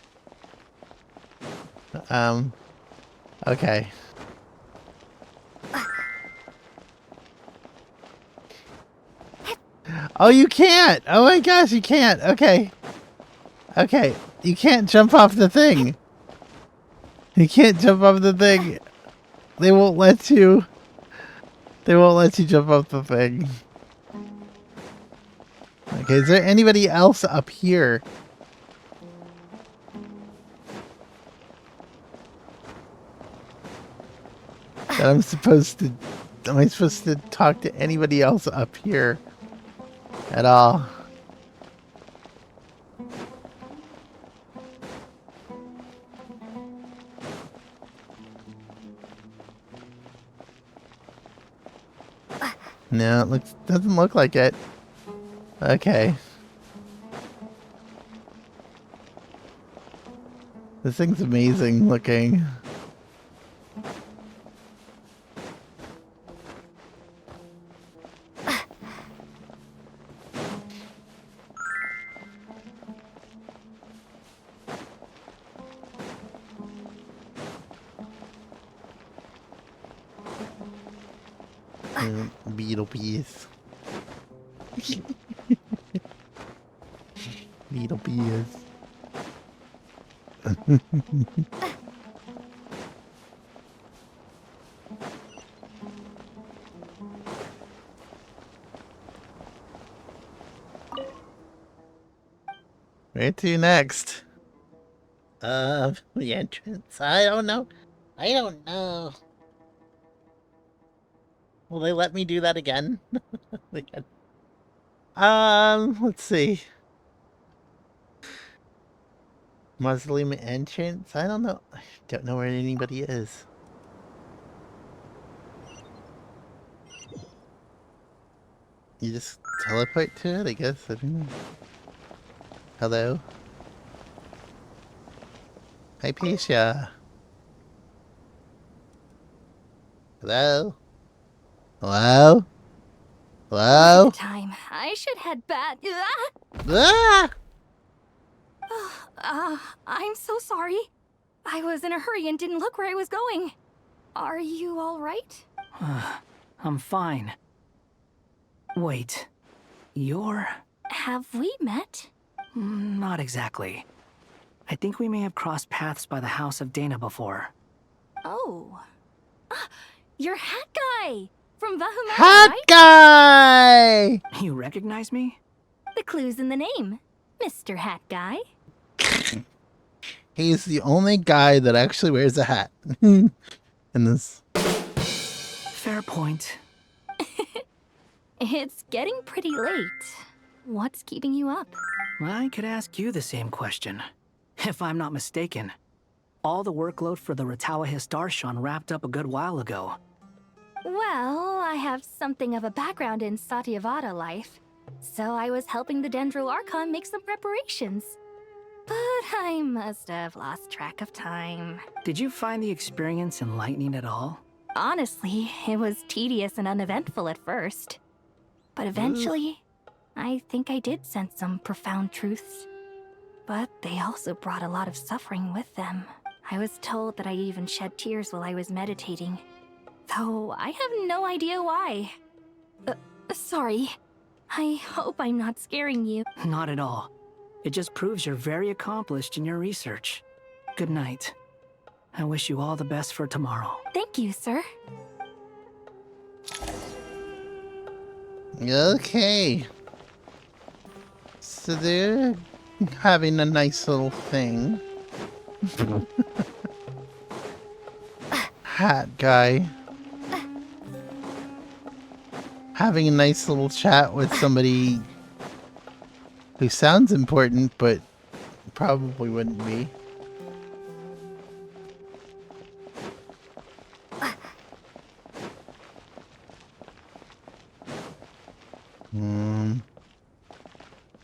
A: Okay. Oh, you can't. Oh my gosh, you can't. Okay. Okay. You can't jump off the thing. You can't jump off the thing. They won't let you. They won't let you jump off the thing. Okay, is there anybody else up here? I'm supposed to... Am I supposed to talk to anybody else up here at all? No, it doesn't look like it. Okay. This thing's amazing looking. Beetle bees. Beetle bees. Where to next? The entrance. I don't know. I don't know. Will they let me do that again? Again. Let's see. Mausoleum entrance? I don't know. I don't know where anybody is. You just teleport to it, I guess. I don't know. Hello? Hypatia. Hello? Hello? Hello?
Q: Time. I should head back.
A: Ah!
Q: I'm so sorry. I was in a hurry and didn't look where I was going. Are you all right?
P: I'm fine. Wait. You're...
Q: Have we met?
P: Not exactly. I think we may have crossed paths by the house of Dana before.
Q: Oh. You're Hat Guy! From Vahumel,
A: Hat
Q: right?
A: Guy!
P: You recognize me?
Q: The clue's in the name. Mr. Hat Guy.
A: He's the only guy that actually wears a hat. In this.
P: Fair point.
Q: It's getting pretty late. What's keeping you up?
P: I could ask you the same question. If I'm not mistaken, all the workload for the Ratawa Histarshan wrapped up a good while ago.
Q: Well, I have something of a background in Satyavada life, so I was helping the Dendro Archon make some preparations. But I must have lost track of time.
P: Did you find the experience enlightening at all?
Q: Honestly, it was tedious and uneventful at first. But eventually, I think I did sense some profound truths. But they also brought a lot of suffering with them. I was told that I even shed tears while I was meditating. Though I have no idea why. Sorry. I hope I'm not scaring you.
P: Not at all. It just proves you're very accomplished in your research. Good night. I wish you all the best for tomorrow.
Q: Thank you, sir.
A: Okay. So they're having a nice little thing. Hat Guy. Having a nice little chat with somebody who sounds important, but probably wouldn't be.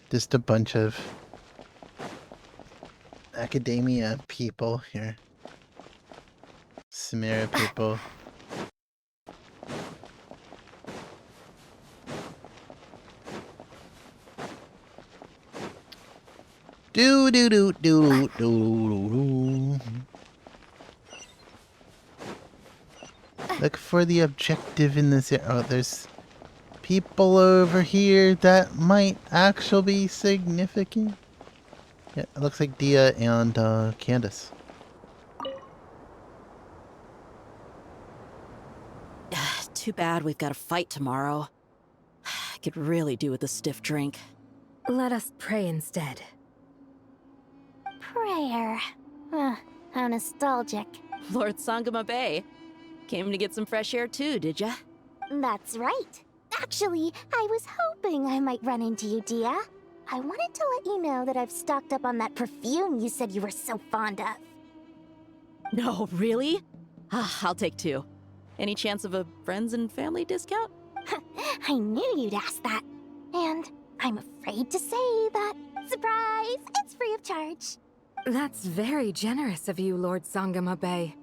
A: Just a bunch of academia people here. Samara people. Do do do do do do. Look for the objective in this area. Oh, there's people over here that might actually be significant. Yeah, it looks like Dia and Candace.
V: Too bad we've got a fight tomorrow. I could really do with a stiff drink.
F: Let us pray instead.
H: Prayer. How nostalgic.
V: Lord Sangama Bay. Came to get some fresh air too, did ya?
H: That's right. Actually, I was hoping I might run into you, Dia. I wanted to let you know that I've stocked up on that perfume you said you were so fond of.
V: No, really? I'll take 2. Any chance of a friends and family discount?
H: I knew you'd ask that. And I'm afraid to say that, surprise, it's free of charge.
F: That's very generous of you, Lord Sangama Bay.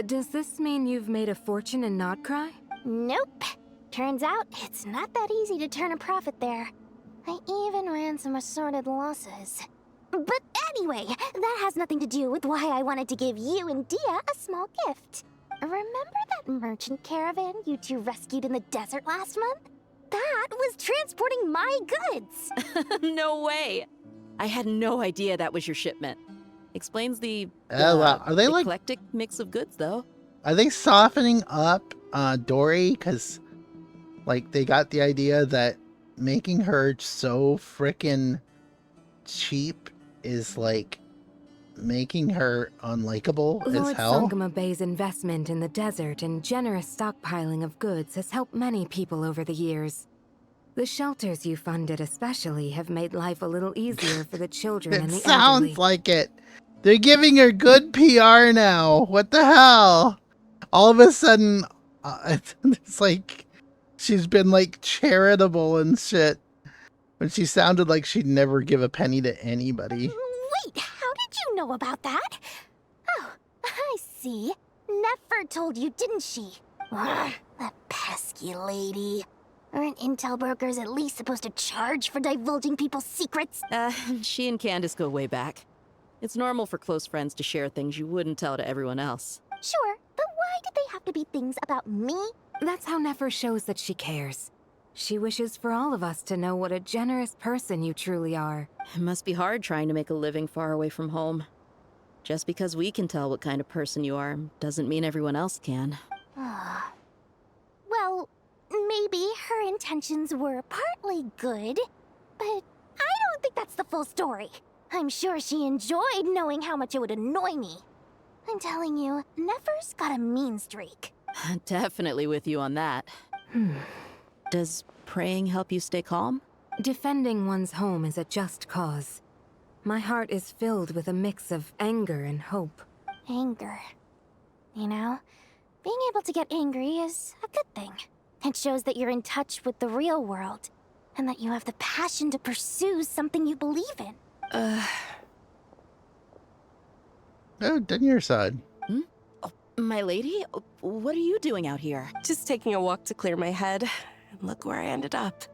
F: Does this mean you've made a fortune in Nodcry?
H: Nope. Turns out it's not that easy to turn a profit there. I even ran some assorted losses. But anyway, that has nothing to do with why I wanted to give you and Dia a small gift. Remember that merchant caravan you two rescued in the desert last month? That was transporting my goods!
V: No way! I had no idea that was your shipment. Explains the
A: wow. Are they
V: eclectic mix of goods, though.
A: Are they softening up Dory? Because, like, they got the idea that making her so frickin' cheap is, like, making her unlikable as
F: Lord
A: hell.
F: Sangama Bay's investment in the desert and generous stockpiling of goods has helped many people over the years. The shelters you funded especially have made life a little easier for the children and
A: It
F: the
A: sounds
F: elderly.
A: like it. They're giving her good PR now. What the hell? All of a sudden, it's like she's been like charitable and shit. When she sounded like she'd never give a penny to anybody.
H: Wait, how did you know about that? Oh, I see. Nefer told you, didn't she? Ugh, that pesky lady. Aren't intel brokers at least supposed to charge for divulging people's secrets?
V: She and Candace go way back. It's normal for close friends to share things you wouldn't tell to everyone else.
H: Sure, but why did they have to be things about me?
F: That's how Nefer shows that she cares. She wishes for all of us to know what a generous person you truly are.
V: It must be hard trying to make a living far away from home. Just because we can tell what kind of person you are doesn't mean everyone else can.
H: Well, maybe her intentions were partly good, but I don't think that's the full story. I'm sure she enjoyed knowing how much it would annoy me. I'm telling you, Nefer's got a mean streak.
V: Definitely with you on that. Does praying help you stay calm?
F: Defending one's home is a just cause. My heart is filled with a mix of anger and hope.
H: Anger. You know, being able to get angry is a good thing. It shows that you're in touch with the real world, and that you have the passion to pursue something you believe in.
A: Oh, Denyersad.
V: Oh, my lady? What are you doing out here?
E: Just taking a walk to clear my head. And look where I ended up.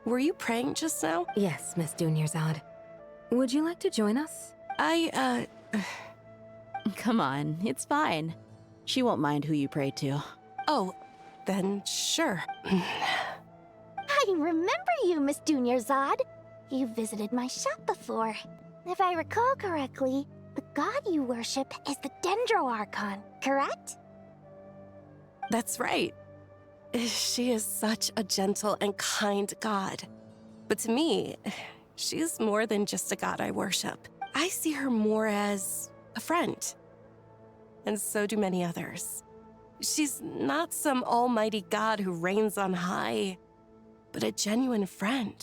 E: Were you praying just now?
F: Yes, Miss Dunyersad. Would you like to join us?
V: Come on, it's fine. She won't mind who you pray to.
E: Oh, then sure.
H: I remember you, Miss Dunyersad. You visited my shop before. If I recall correctly, the god you worship is the Dendro Archon, correct?
E: That's right. She is such a gentle and kind god. But to me, she's more than just a god I worship. I see her more as a friend. And so do many others. She's not some almighty god who reigns on high, but a genuine friend.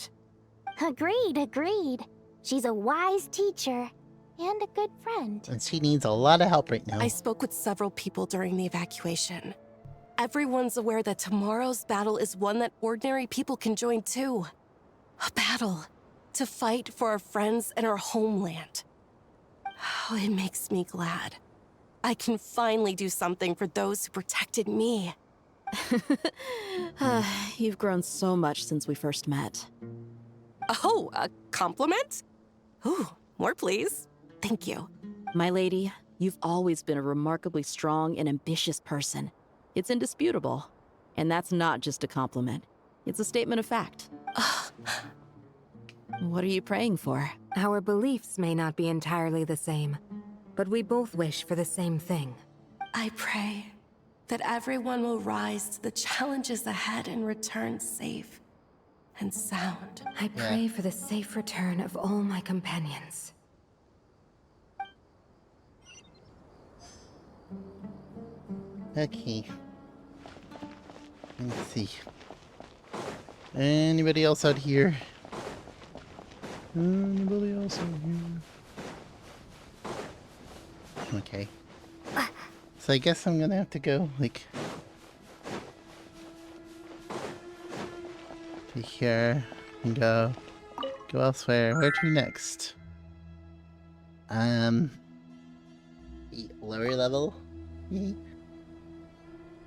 H: Agreed. She's a wise teacher and a good friend.
A: And she needs a lot of help right now.
E: I spoke with several people during the evacuation. Everyone's aware that tomorrow's battle is one that ordinary people can join too. A battle to fight for our friends and our homeland. Oh, it makes me glad. I can finally do something for those who protected me.
V: You've grown so much since we first met.
E: Oh, a compliment? Ooh, more please. Thank you.
V: My lady, you've always been a remarkably strong and ambitious person. It's indisputable. And that's not just a compliment. It's a statement of fact. What are you praying for?
F: Our beliefs may not be entirely the same, but we both wish for the same thing.
E: I pray that everyone will rise to the challenges ahead and return safe and sound.
F: I pray for the safe return of all my companions.
A: Okay. Let's see. Anybody else out here? Anybody else out here? Okay. So I guess I'm gonna have to go, like, to here and go elsewhere. Where to next? Lower level?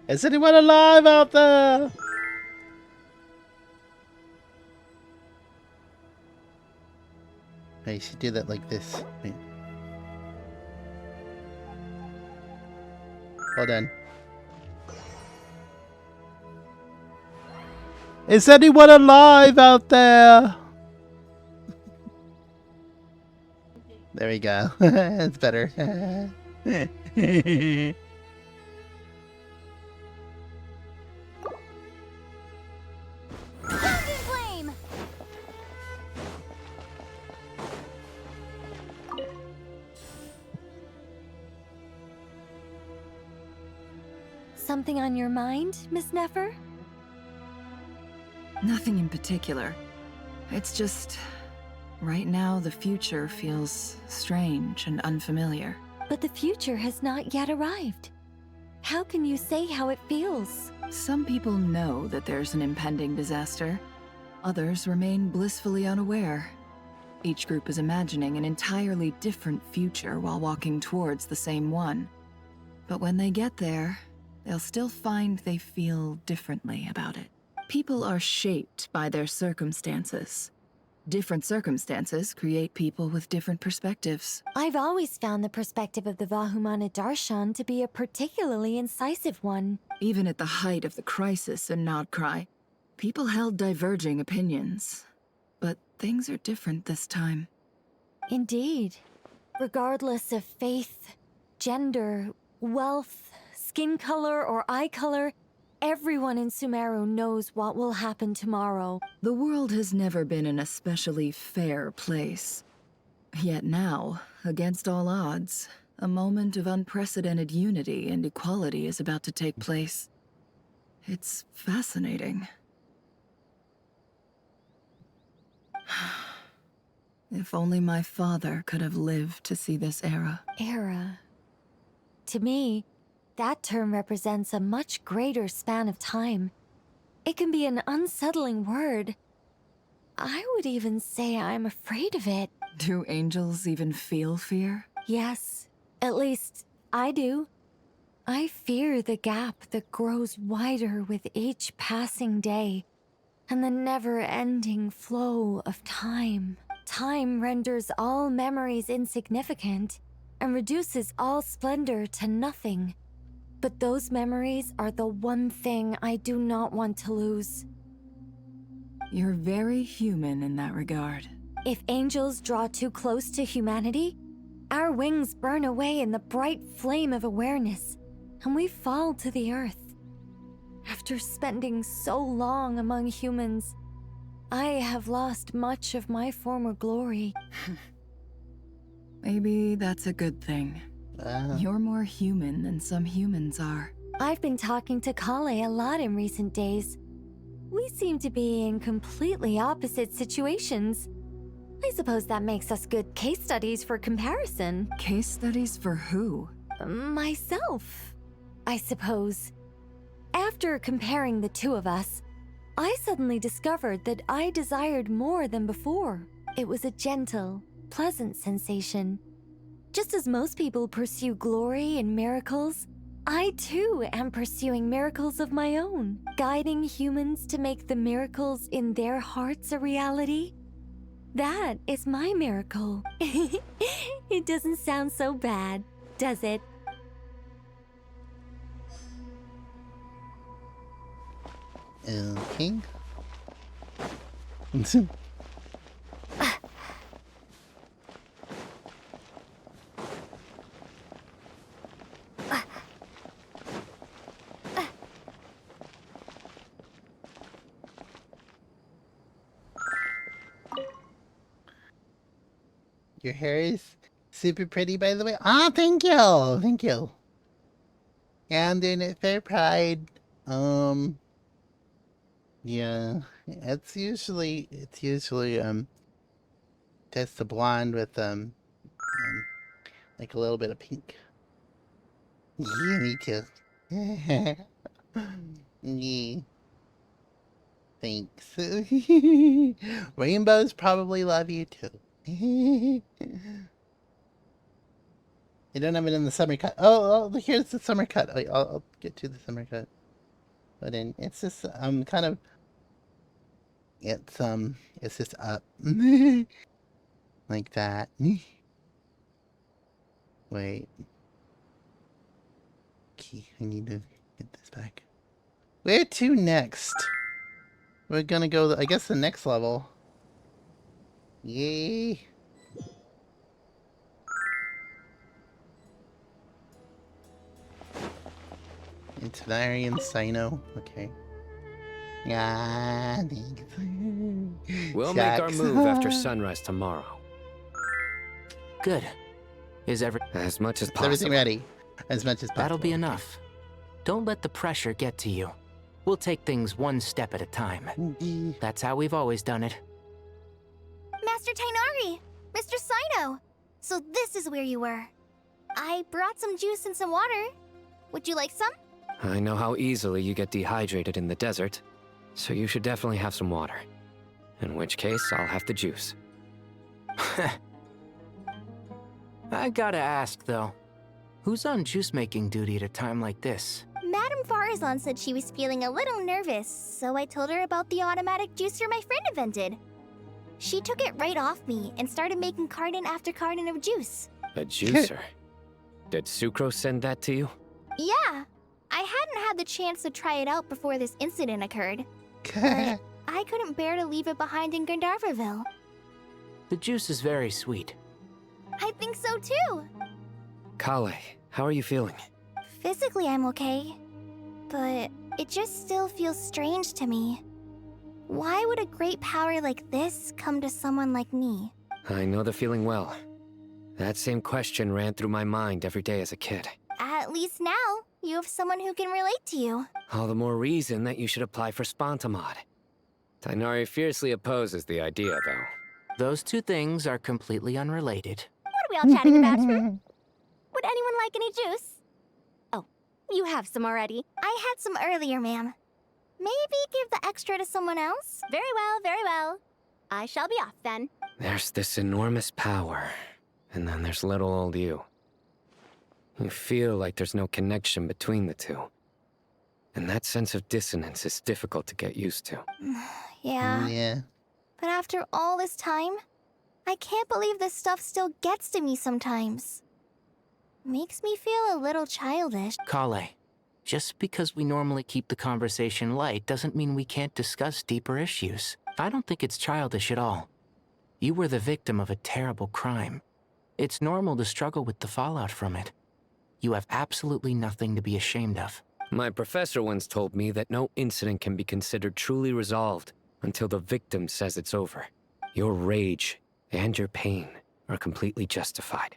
A: Is anyone alive out there? I should do that like this. Wait. Hold on. Is anyone alive out there? There we go. That's better.
H: Flame!
F: Something on your mind, Miss Nefer?
I: Nothing in particular. It's just... right now, the future feels strange and unfamiliar.
F: But the future has not yet arrived. How can you say how it feels?
I: Some people know that there's an impending disaster. Others remain blissfully unaware. Each group is imagining an entirely different future while walking towards the same one. But when they get there, they'll still find they feel differently about it. People are shaped by their circumstances. Different circumstances create people with different perspectives.
F: I've always found the perspective of the Vahumana Darshan to be a particularly incisive one.
I: Even at the height of the crisis in Nodcry, people held diverging opinions. But things are different this time.
F: Indeed. Regardless of faith, gender, wealth, skin color, or eye color, everyone in Sumeru knows what will happen tomorrow.
I: The world has never been an especially fair place. Yet now, against all odds, a moment of unprecedented unity and equality is about to take place. It's fascinating. If only my father could have lived to see this era.
F: Era. To me, that term represents a much greater span of time. It can be an unsettling word. I would even say I'm afraid of it.
I: Do angels even feel fear?
F: Yes, at least I do. I fear the gap that grows wider with each passing day, and the never-ending flow of time. Time renders all memories insignificant, and reduces all splendor to nothing. But those memories are the one thing I do not want to lose.
I: You're very human in that regard.
F: If angels draw too close to humanity, our wings burn away in the bright flame of awareness, and we fall to the earth. After spending so long among humans, I have lost much of my former glory.
I: Maybe that's a good thing. You're more human than some humans are.
F: I've been talking to Kale a lot in recent days. We seem to be in completely opposite situations. I suppose that makes us good case studies for comparison.
I: Case studies for who?
F: Myself, I suppose. After comparing the two of us, I suddenly discovered that I desired more than before. It was a gentle, pleasant sensation. Just as most people pursue glory and miracles, I too am pursuing miracles of my own, guiding humans to make the miracles in their hearts a reality. That is my miracle. It doesn't sound so bad, does it?
A: Okay. Your hair is super pretty, by the way. Ah, thank you. Thank you. Yeah, I'm doing it for Pride. Yeah, it's usually just a blonde with like a little bit of pink. Yeah, me too. Yeah. Thanks. Rainbows probably love you too. You don't have it in the summer cut. Oh, here's the summer cut. I'll get to the summer cut. But then it's just kind of it's just up like that. Wait. Okay, I need to get this back. Where to next? We're gonna go, I guess, the next level. Yay. Intinarian Sino. Okay. Yeah.
L: We'll make our move after sunrise tomorrow.
W: Good. Is
L: as much as
A: Is
L: possible.
A: everything ready? As much as possible.
W: That'll be enough. Don't let the pressure get to you. We'll take things one step at a time. That's how we've always done it.
H: Master Tainari! Mr. Sino! So this is where you were. I brought some juice and some water. Would you like some?
L: I know how easily you get dehydrated in the desert, so you should definitely have some water. In which case, I'll have the juice.
W: I gotta ask, though. Who's on juice-making duty at a time like this?
H: Madame Farazan said she was feeling a little nervous, so I told her about the automatic juicer my friend invented. She took it right off me and started making carton after carton of juice.
L: A juicer? Did Sucrose send that to you?
H: Yeah, I hadn't had the chance to try it out before this incident occurred. But I couldn't bear to leave it behind in Gandharvaville.
W: The juice is very sweet.
H: I think so too.
L: Kale, how are you feeling?
H: Physically, I'm okay. But it just still feels strange to me. Why would a great power like this come to someone like me?
L: I know the feeling well. That same question ran through my mind every day as a kid.
H: At least now, you have someone who can relate to you.
L: All the more reason that you should apply for Spontamod. Tainari fiercely opposes the idea, though.
W: Those two things are completely unrelated.
H: What are we all chatting about? Would anyone like any juice? Oh, you have some already. I had some earlier, ma'am. Maybe give the extra to someone else? Very well, very well. I shall be off then.
L: There's this enormous power, and then there's little old you. You feel like there's no connection between the two. And that sense of dissonance is difficult to get used to.
H: Yeah.
A: Yeah.
H: But after all this time, I can't believe this stuff still gets to me sometimes. Makes me feel a little childish.
W: Kale, just because we normally keep the conversation light doesn't mean we can't discuss deeper issues. I don't think it's childish at all. You were the victim of a terrible crime. It's normal to struggle with the fallout from it. You have absolutely nothing to be ashamed of.
L: My professor once told me that no incident can be considered truly resolved until the victim says it's over. Your rage and your pain are completely justified.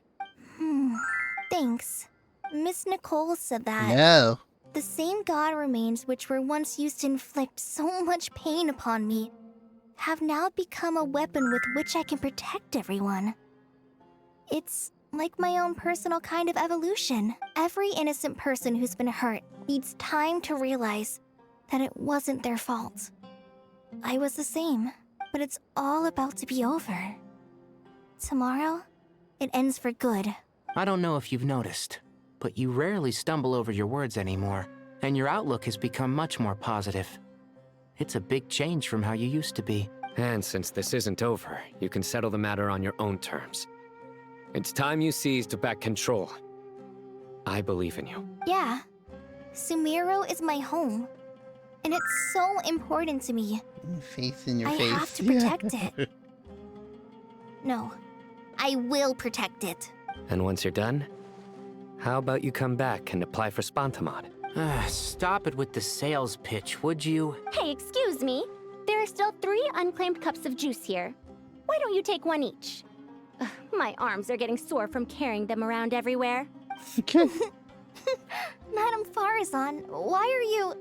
H: Thanks. Miss Nicole said that.
A: No.
H: The same god remains which were once used to inflict so much pain upon me have now become a weapon with which I can protect everyone. It's like my own personal kind of evolution. Every innocent person who's been hurt needs time to realize that it wasn't their fault. I was the same, but it's all about to be over. Tomorrow, it ends for good.
W: I don't know if you've noticed, but you rarely stumble over your words anymore, and your outlook has become much more positive. It's a big change from how you used to be.
L: And since this isn't over, you can settle the matter on your own terms. It's time you seized back control. I believe in you.
H: Yeah. Sumeru is my home. And it's so important to me.
A: Face in your
H: I
A: face.
H: have to protect it. No. I will protect it.
L: And once you're done, how about you come back and apply for Spontamod?
W: Stop it with the sales pitch, would you?
C: Hey, excuse me. There are still 3 unclaimed cups of juice here. Why don't you take one each? Ugh, my arms are getting sore from carrying them around everywhere.
H: Madame Farazan, why are you...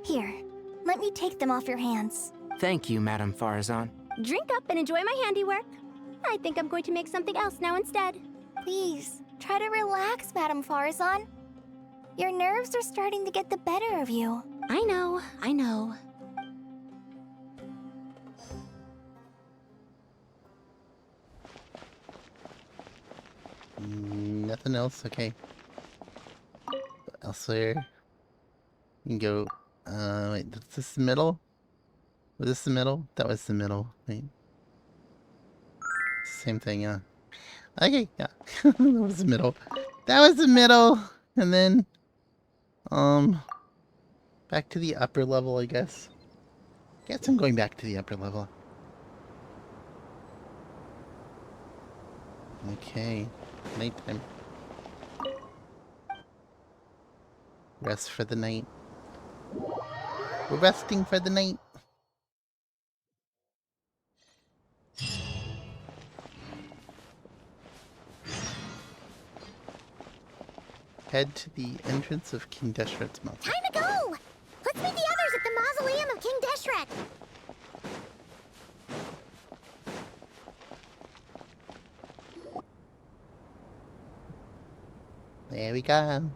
H: Here, Let me take them off your hands.
W: Thank you, Madame Farazan.
C: Drink up and enjoy my handiwork. I think I'm going to make something else now instead.
H: Please, try to relax, Madame Farazan. Your nerves are starting to get the better of you.
C: I know, I know.
A: Nothing else? Okay. Elsewhere. You can go, wait, is this the middle? Was this the middle? That was the middle, right? Same thing, yeah. Okay, yeah. That was the middle. That was the middle! And then, back to the upper level, I guess. Guess I'm going back to the upper level. Okay. Nighttime. Rest for the night. We're resting for the night. Head to the entrance of King Deshret's mouth.
H: Time to go! Let's meet the others at the mausoleum of King Deshret.
A: There we go.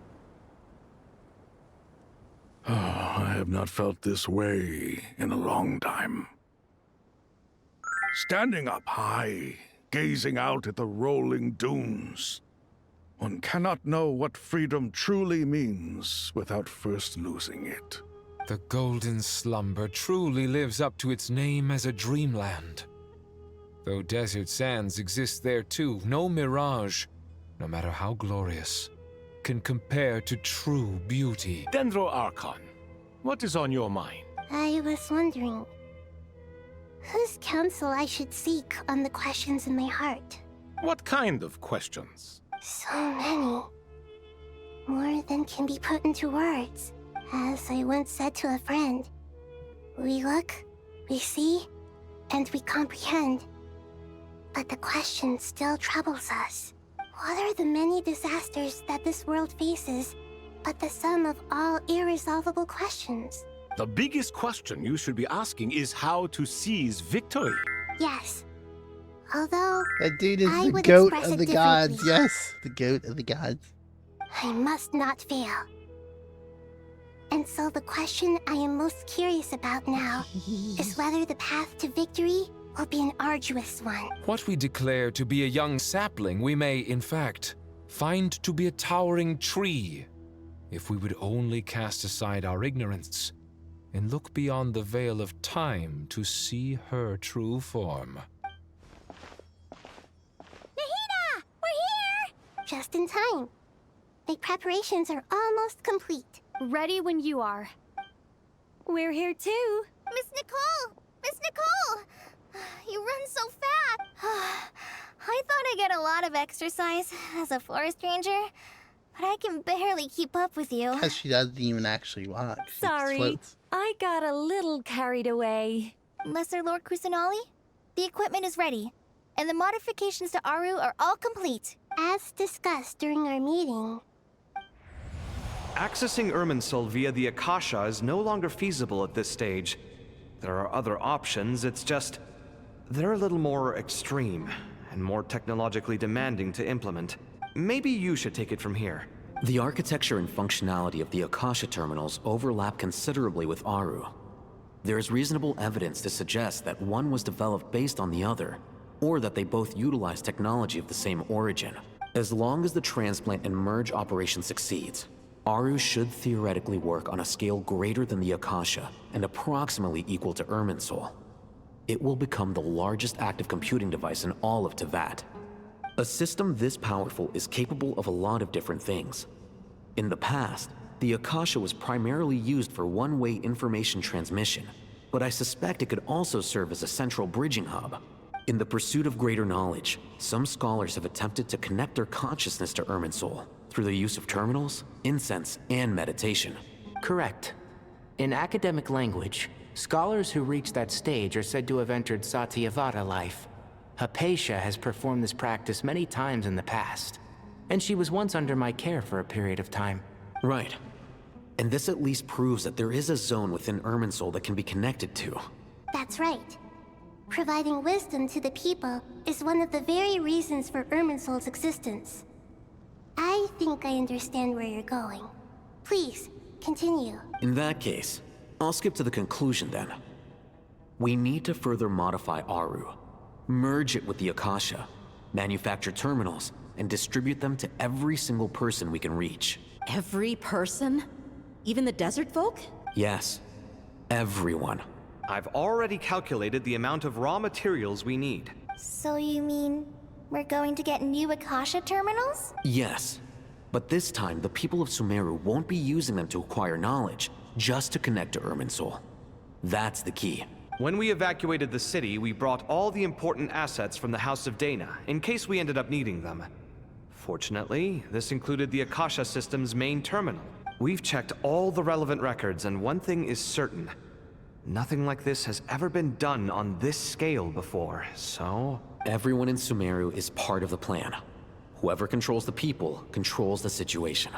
G: I have not felt this way in a long time. Standing up high, gazing out at the rolling dunes. One cannot know what freedom truly means without first losing it.
K: The golden slumber truly lives up to its name as a dreamland. Though desert sands exist there too, no mirage, no matter how glorious, can compare to true beauty.
J: Dendro Archon, what is on your mind?
H: I was wondering whose counsel I should seek on the questions in my heart.
J: What kind of questions?
H: So many. More than can be put into words. As I once said to a friend, we look, we see, and we comprehend. But the question still troubles us. What are the many disasters that this world faces, but the sum of all irresolvable questions?
J: The biggest question you should be asking is how to seize victory.
H: Yes. Although,
A: that dude is
H: I
A: the
H: would
A: goat
H: express
A: of
H: it
A: the gods.
H: differently.
A: Yes, the goat of the gods.
H: I must not fail. And so the question I am most curious about now is whether the path to victory will be an arduous one.
K: What we declare to be a young sapling, we may, in fact, find to be a towering tree, if we would only cast aside our ignorance and look beyond the veil of time to see her true form.
H: Nahida! We're here! Just in time. The preparations are almost complete.
Q: Ready when you are. We're here too.
H: Miss Nicole! Miss Nicole! You run so fast! I thought I'd get a lot of exercise as a forest ranger, but I can barely keep up with you.
A: Because she doesn't even actually walk. She just
F: Sorry,
A: floats.
F: I got a little carried away.
H: Lesser Lord Kusanali, the equipment is ready, and the modifications to Aru are all complete. As discussed during our meeting.
S: Accessing Irminsul via the Akasha is no longer feasible at this stage. There are other options, it's just... they're a little more extreme, and more technologically demanding to implement. Maybe you should take it from here.
T: The architecture and functionality of the Akasha terminals overlap considerably with Aru. There is reasonable evidence to suggest that one was developed based on the other, or that they both utilize technology of the same origin. As long as the transplant and merge operation succeeds, Aru should theoretically work on a scale greater than the Akasha and approximately equal to Irminsul. It will become the largest active computing device in all of Teyvat. A system this powerful is capable of a lot of different things. In the past, the Akasha was primarily used for one-way information transmission, but I suspect it could also serve as a central bridging hub. In the pursuit of greater knowledge, some scholars have attempted to connect their consciousness to Irminsul through the use of terminals, incense, and meditation.
W: Correct. In academic language, scholars who reach that stage are said to have entered Satyavata life. Hypatia has performed this practice many times in the past, and she was once under my care for a period of time.
T: Right. And this at least proves that there is a zone within Irminsul that can be connected to.
H: That's right. Providing wisdom to the people is one of the very reasons for Irminsul's existence. I think I understand where you're going. Please, continue.
T: In that case, I'll skip to the conclusion then. We need to further modify Aru, merge it with the Akasha, manufacture terminals, and distribute them to every single person we can reach.
V: Every person? Even the desert folk?
T: Yes, everyone.
S: I've already calculated the amount of raw materials we need.
H: So you mean we're going to get new Akasha terminals?
T: Yes, but this time the people of Sumeru won't be using them to acquire knowledge, just to connect to Irminsul. That's the key.
S: When we evacuated the city, we brought all the important assets from the House of Dana, in case we ended up needing them. Fortunately, this included the Akasha system's main terminal. We've checked all the relevant records, and one thing is certain. Nothing like this has ever been done on this scale before, so...
T: Everyone in Sumeru is part of the plan. Whoever controls the people controls the situation.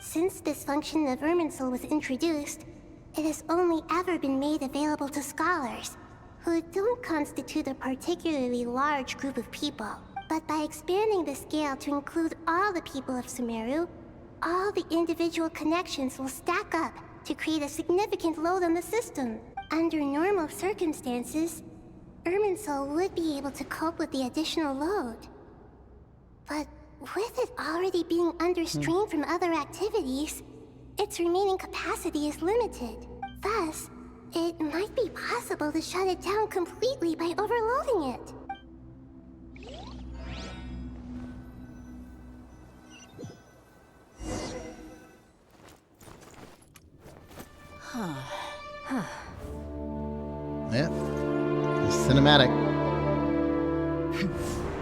H: Since this function of Irminsul was introduced, it has only ever been made available to scholars, who don't constitute a particularly large group of people. But by expanding the scale to include all the people of Sumeru, all the individual connections will stack up to create a significant load on the system. Under normal circumstances, Irminsul would be able to cope with the additional load. But with it already being under strain from other activities, its remaining capacity is limited. Thus, it might be possible to shut it down completely by overloading it.
A: Yeah. Cinematic.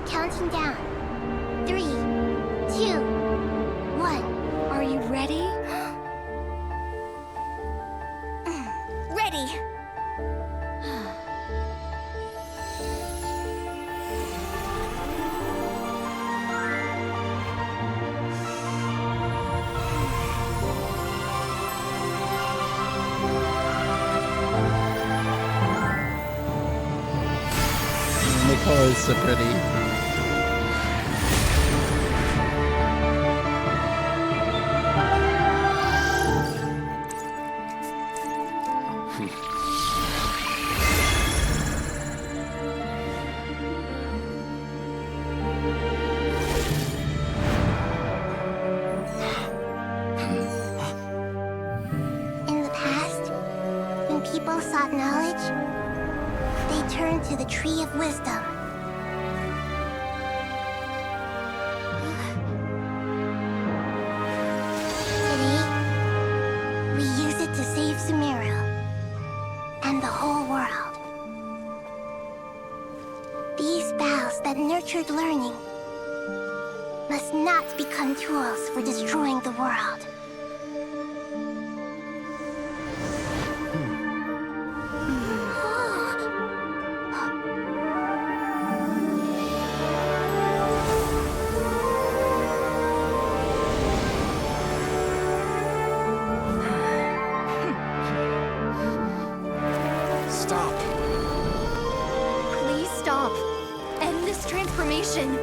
H: Counting down. 3, 2, 1.
F: Are you ready?
H: Ready!
A: Nicole is so pretty.
H: In the past, when people sought knowledge, they turned to the Tree of Wisdom. Today, we use it to save Sumeru and the whole world. These boughs that nurtured learning must not become tools for destroying the world.
S: Stop!
F: Please stop. End this transformation.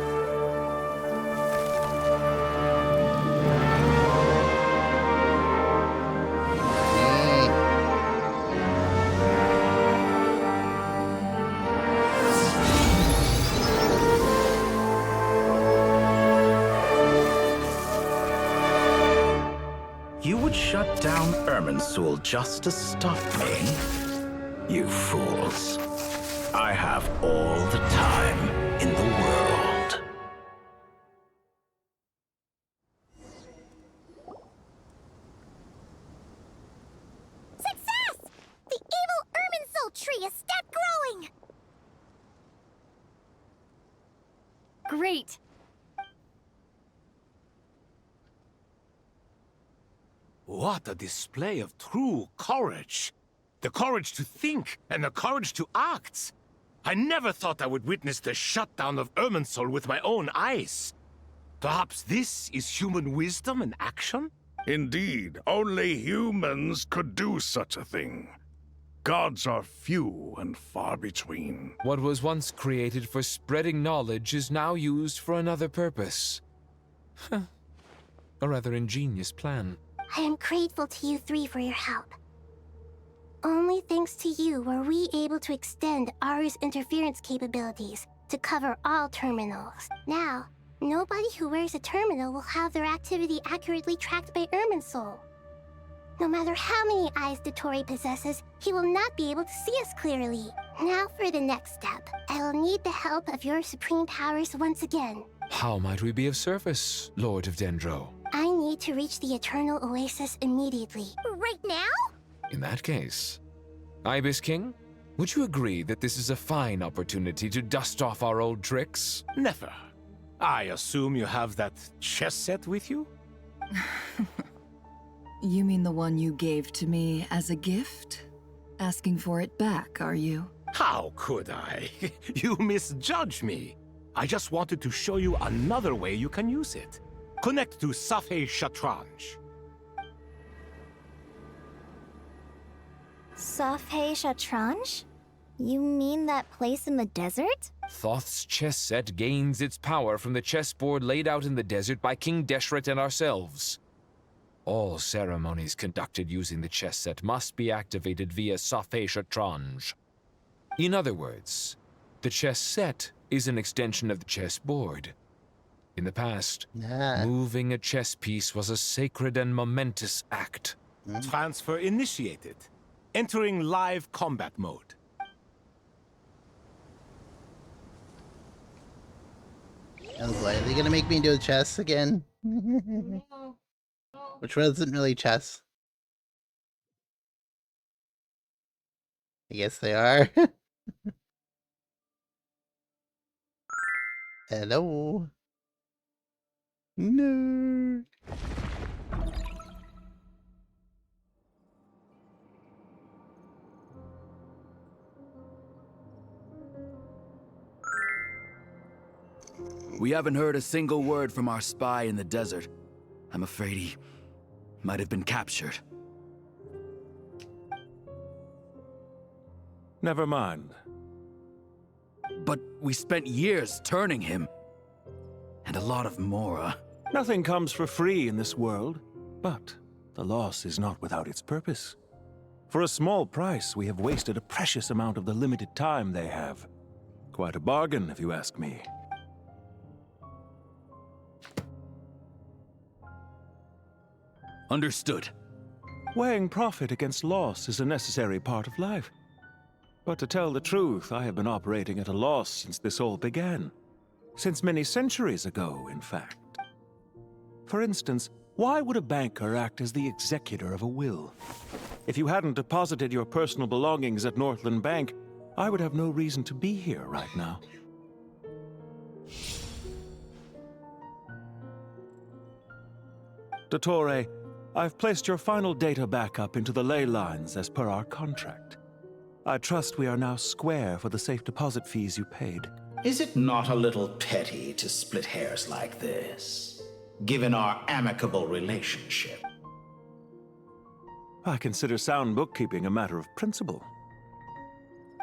N: You would shut down Irminsul just to stop me? You fools. I have all the time in the world.
H: Success! The evil Irminsul tree has stopped growing!
F: Great.
J: What a display of true courage! The courage to think and the courage to act! I never thought I would witness the shutdown of Irminsul with my own eyes. Perhaps this is human wisdom in action?
G: Indeed, only humans could do such a thing. Gods are few and far between.
K: What was once created for spreading knowledge is now used for another purpose. A rather ingenious plan.
H: I am grateful to you three for your help. Only thanks to you were we able to extend Aru's interference capabilities to cover all terminals. Now, nobody who wears a terminal will have their activity accurately tracked by Irminsul. No matter how many eyes Dottore possesses, he will not be able to see us clearly. Now for the next step. I will need the help of your supreme powers once again.
K: How might we be of service, Lord of Dendro?
H: I need to reach the Eternal Oasis immediately. Right now?
K: In that case, Ibis King, would you agree that this is a fine opportunity to dust off our old tricks?
J: Never. I assume you have that chess set with you?
I: You mean the one you gave to me as a gift? Asking for it back, are you?
J: How could I? You misjudge me. I just wanted to show you another way you can use it. Connect to Safei Shatranj.
H: Safei Shatranj? You mean that place in the desert?
K: Thoth's chess set gains its power from the chessboard laid out in the desert by King Deshret and ourselves. All ceremonies conducted using the chess set must be activated via Safei Shatranj. In other words, the chess set is an extension of the chessboard. In the past, moving a chess piece was a sacred and momentous act.
J: Transfer initiated. Entering live combat mode.
A: Oh boy, are they gonna make me do chess again? Which wasn't really chess. I guess they are. Hello. No.
M: We haven't heard a single word from our spy in the desert. I'm afraid he might have been captured.
J: Never mind.
M: But we spent years turning him. And a lot of Mora.
J: Nothing comes for free in this world, but the loss is not without its purpose. For a small price, we have wasted a precious amount of the limited time they have. Quite a bargain, if you ask me.
M: Understood.
J: Weighing profit against loss is a necessary part of life. But to tell the truth, I have been operating at a loss since this all began. Since many centuries ago, in fact. For instance, why would a banker act as the executor of a will? If you hadn't deposited your personal belongings at Northland Bank, I would have no reason to be here right now. Dottore, I've placed your final data backup into the ley lines as per our contract. I trust we are now square for the safe deposit fees you paid.
N: Is it not a little petty to split hairs like this, given our amicable relationship?
J: I consider sound bookkeeping a matter of principle.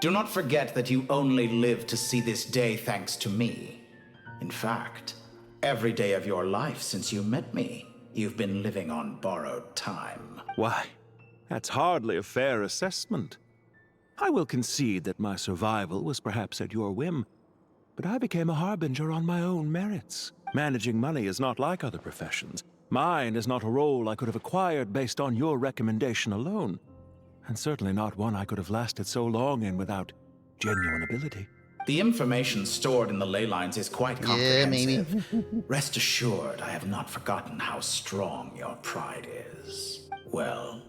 N: Do not forget that you only live to see this day thanks to me. In fact, every day of your life since you met me, you've been living on borrowed time.
J: Why, that's hardly a fair assessment. I will concede that my survival was perhaps at your whim, but I became a harbinger on my own merits. Managing money is not like other professions. Mine is not a role I could have acquired based on your recommendation alone, and certainly not one I could have lasted so long in without genuine ability.
N: The information stored in the ley lines is quite comprehensive. Rest assured, I have not forgotten how strong your pride is. Well,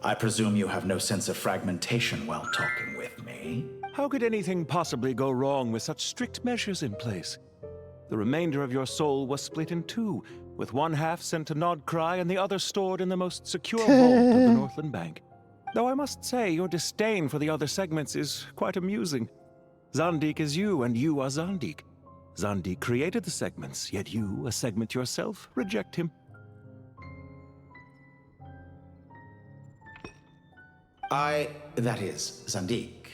N: I presume you have no sense of fragmentation while talking with me.
J: How could anything possibly go wrong with such strict measures in place? The remainder of your soul was split in two, with one half sent to Nodcry and the other stored in the most secure vault of the Northland Bank. Though I must say, your disdain for the other segments is quite amusing. Zandik is you, and you are Zandik. Zandik created the segments, yet you, a segment yourself, reject him.
N: That is, Zandik,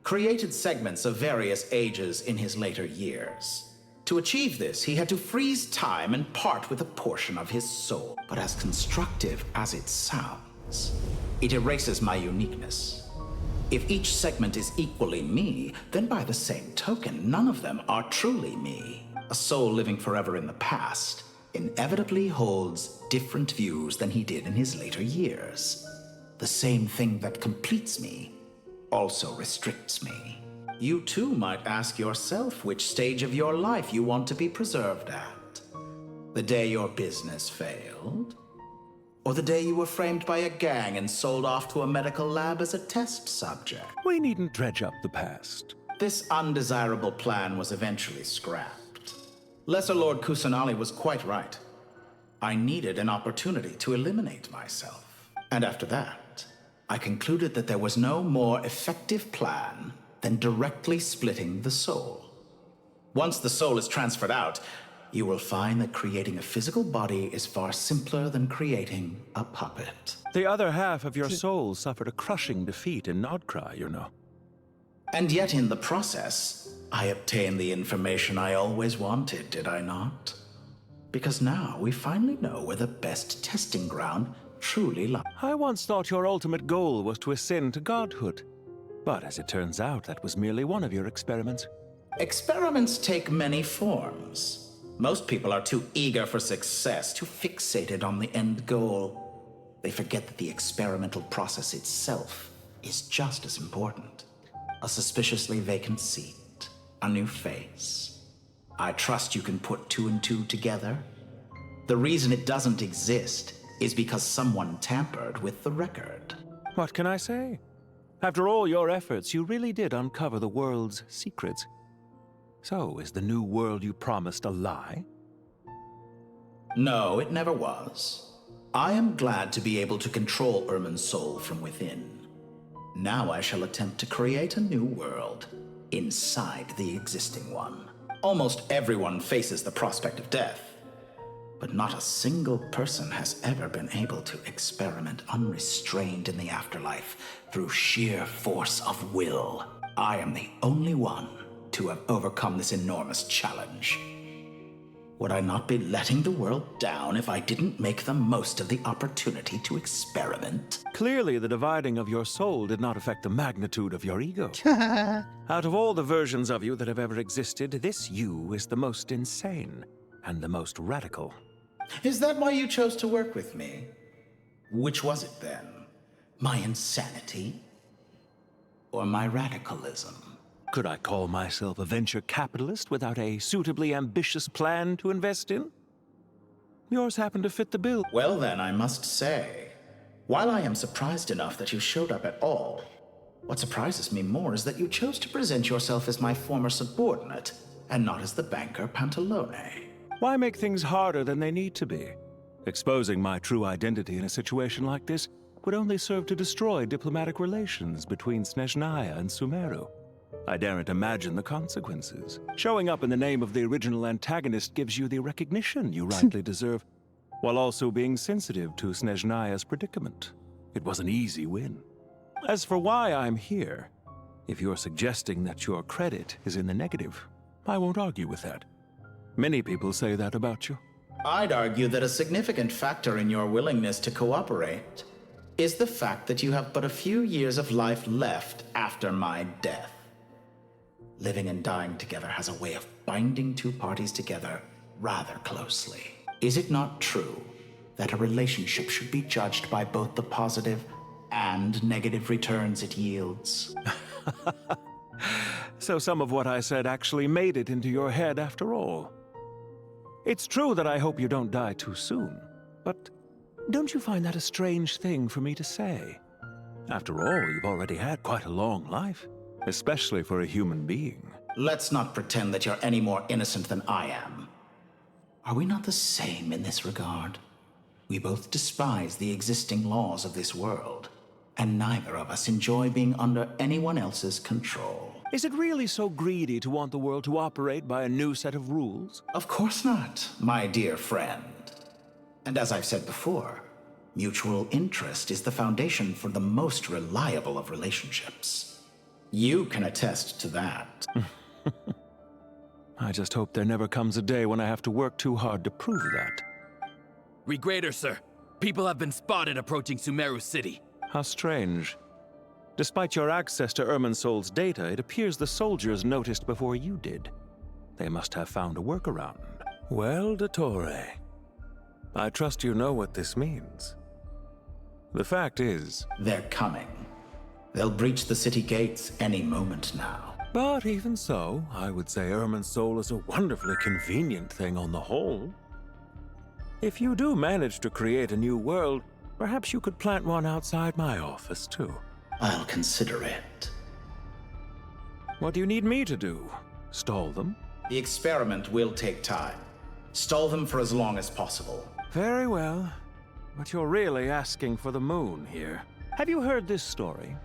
N: created segments of various ages in his later years. To achieve this, he had to freeze time and part with a portion of his soul. But as constructive as it sounds, it erases my uniqueness. If each segment is equally me, then by the same token, none of them are truly me. A soul living forever in the past inevitably holds different views than he did in his later years. The same thing that completes me also restricts me. You too might ask yourself which stage of your life you want to be preserved at. The day your business failed? Or the day you were framed by a gang and sold off to a medical lab as a test subject?
B: We needn't dredge up the past.
N: This undesirable plan was eventually scrapped. Lesser Lord Kusanali was quite right. I needed an opportunity to eliminate myself. And after that, I concluded that there was no more effective plan than directly splitting the soul. Once the soul is transferred out, you will find that creating a physical body is far simpler than creating a puppet.
B: The other half of your soul suffered a crushing defeat in Nodcry, you know.
N: And yet in the process, I obtained the information I always wanted, did I not? Because now we finally know where the best testing ground truly lies.
B: I once thought your ultimate goal was to ascend to godhood. But as it turns out, that was merely one of your experiments.
N: Experiments take many forms. Most people are too eager for success, too fixated on the end goal. They forget that the experimental process itself is just as important. A suspiciously vacant seat, a new face. I trust you can put two and two together. The reason it doesn't exist is because someone tampered with the record.
B: What can I say? After all your efforts, you really did uncover the world's secrets. So, is the new world you promised a lie?
N: No, it never was. I am glad to be able to control Irmin's soul from within. Now I shall attempt to create a new world inside the existing one. Almost everyone faces the prospect of death, but not a single person has ever been able to experiment unrestrained in the afterlife through sheer force of will. I am the only one to have overcome this enormous challenge. Would I not be letting the world down if I didn't make the most of the opportunity to experiment?
B: Clearly, the dividing of your soul did not affect the magnitude of your ego. Out of all the versions of you that have ever existed, this you is the most insane and the most radical.
N: Is that why you chose to work with me? Which was it then? My insanity? Or my radicalism?
B: Could I call myself a venture capitalist without a suitably ambitious plan to invest in? Yours happened to fit the bill.
N: Well then, I must say, while I am surprised enough that you showed up at all, what surprises me more is that you chose to present yourself as my former subordinate, and not as the banker Pantalone.
B: Why make things harder than they need to be? Exposing my true identity in a situation like this would only serve to destroy diplomatic relations between Snezhnaya and Sumeru. I daren't imagine the consequences. Showing up in the name of the original antagonist gives you the recognition you rightly deserve, while also being sensitive to Snezhnaya's predicament. It was an easy win. As for why I'm here, if you're suggesting that your credit is in the negative, I won't argue with that. Many people say that about you.
N: I'd argue that a significant factor in your willingness to cooperate is the fact that you have but a few years of life left after my death. Living and dying together has a way of binding two parties together rather closely. Is it not true that a relationship should be judged by both the positive and negative returns it yields?
B: So some of what I said actually made it into your head after all. It's true that I hope you don't die too soon, but don't you find that a strange thing for me to say? After all, you've already had quite a long life, especially for a human being.
N: Let's not pretend that you're any more innocent than I am. Are we not the same in this regard? We both despise the existing laws of this world, and neither of us enjoy being under anyone else's control.
B: Is it really so greedy to want the world to operate by a new set of rules?
N: Of course not, my dear friend. And as I've said before, Mutual interest is the foundation for the most reliable of relationships. You can attest to that.
B: I just hope there never comes a day when I have to work too hard to prove that.
M: Regrader, sir. People have been spotted approaching Sumeru City.
B: How strange. Despite your access to Irminsol's data, it appears the soldiers noticed before you did. They must have found a workaround. Well, Dottore, I trust you know what this means. The fact is...
N: They're coming. They'll breach the city gates any moment now.
B: But even so, I would say Irminsol is a wonderfully convenient thing on the whole. If you do manage to create a new world, perhaps you could plant one outside my office, too.
N: I'll consider it.
B: What do you need me to do? Stall them?
N: The experiment will take time. Stall them for as long as possible.
B: Very well. But you're really asking for the moon here. Have you heard this story?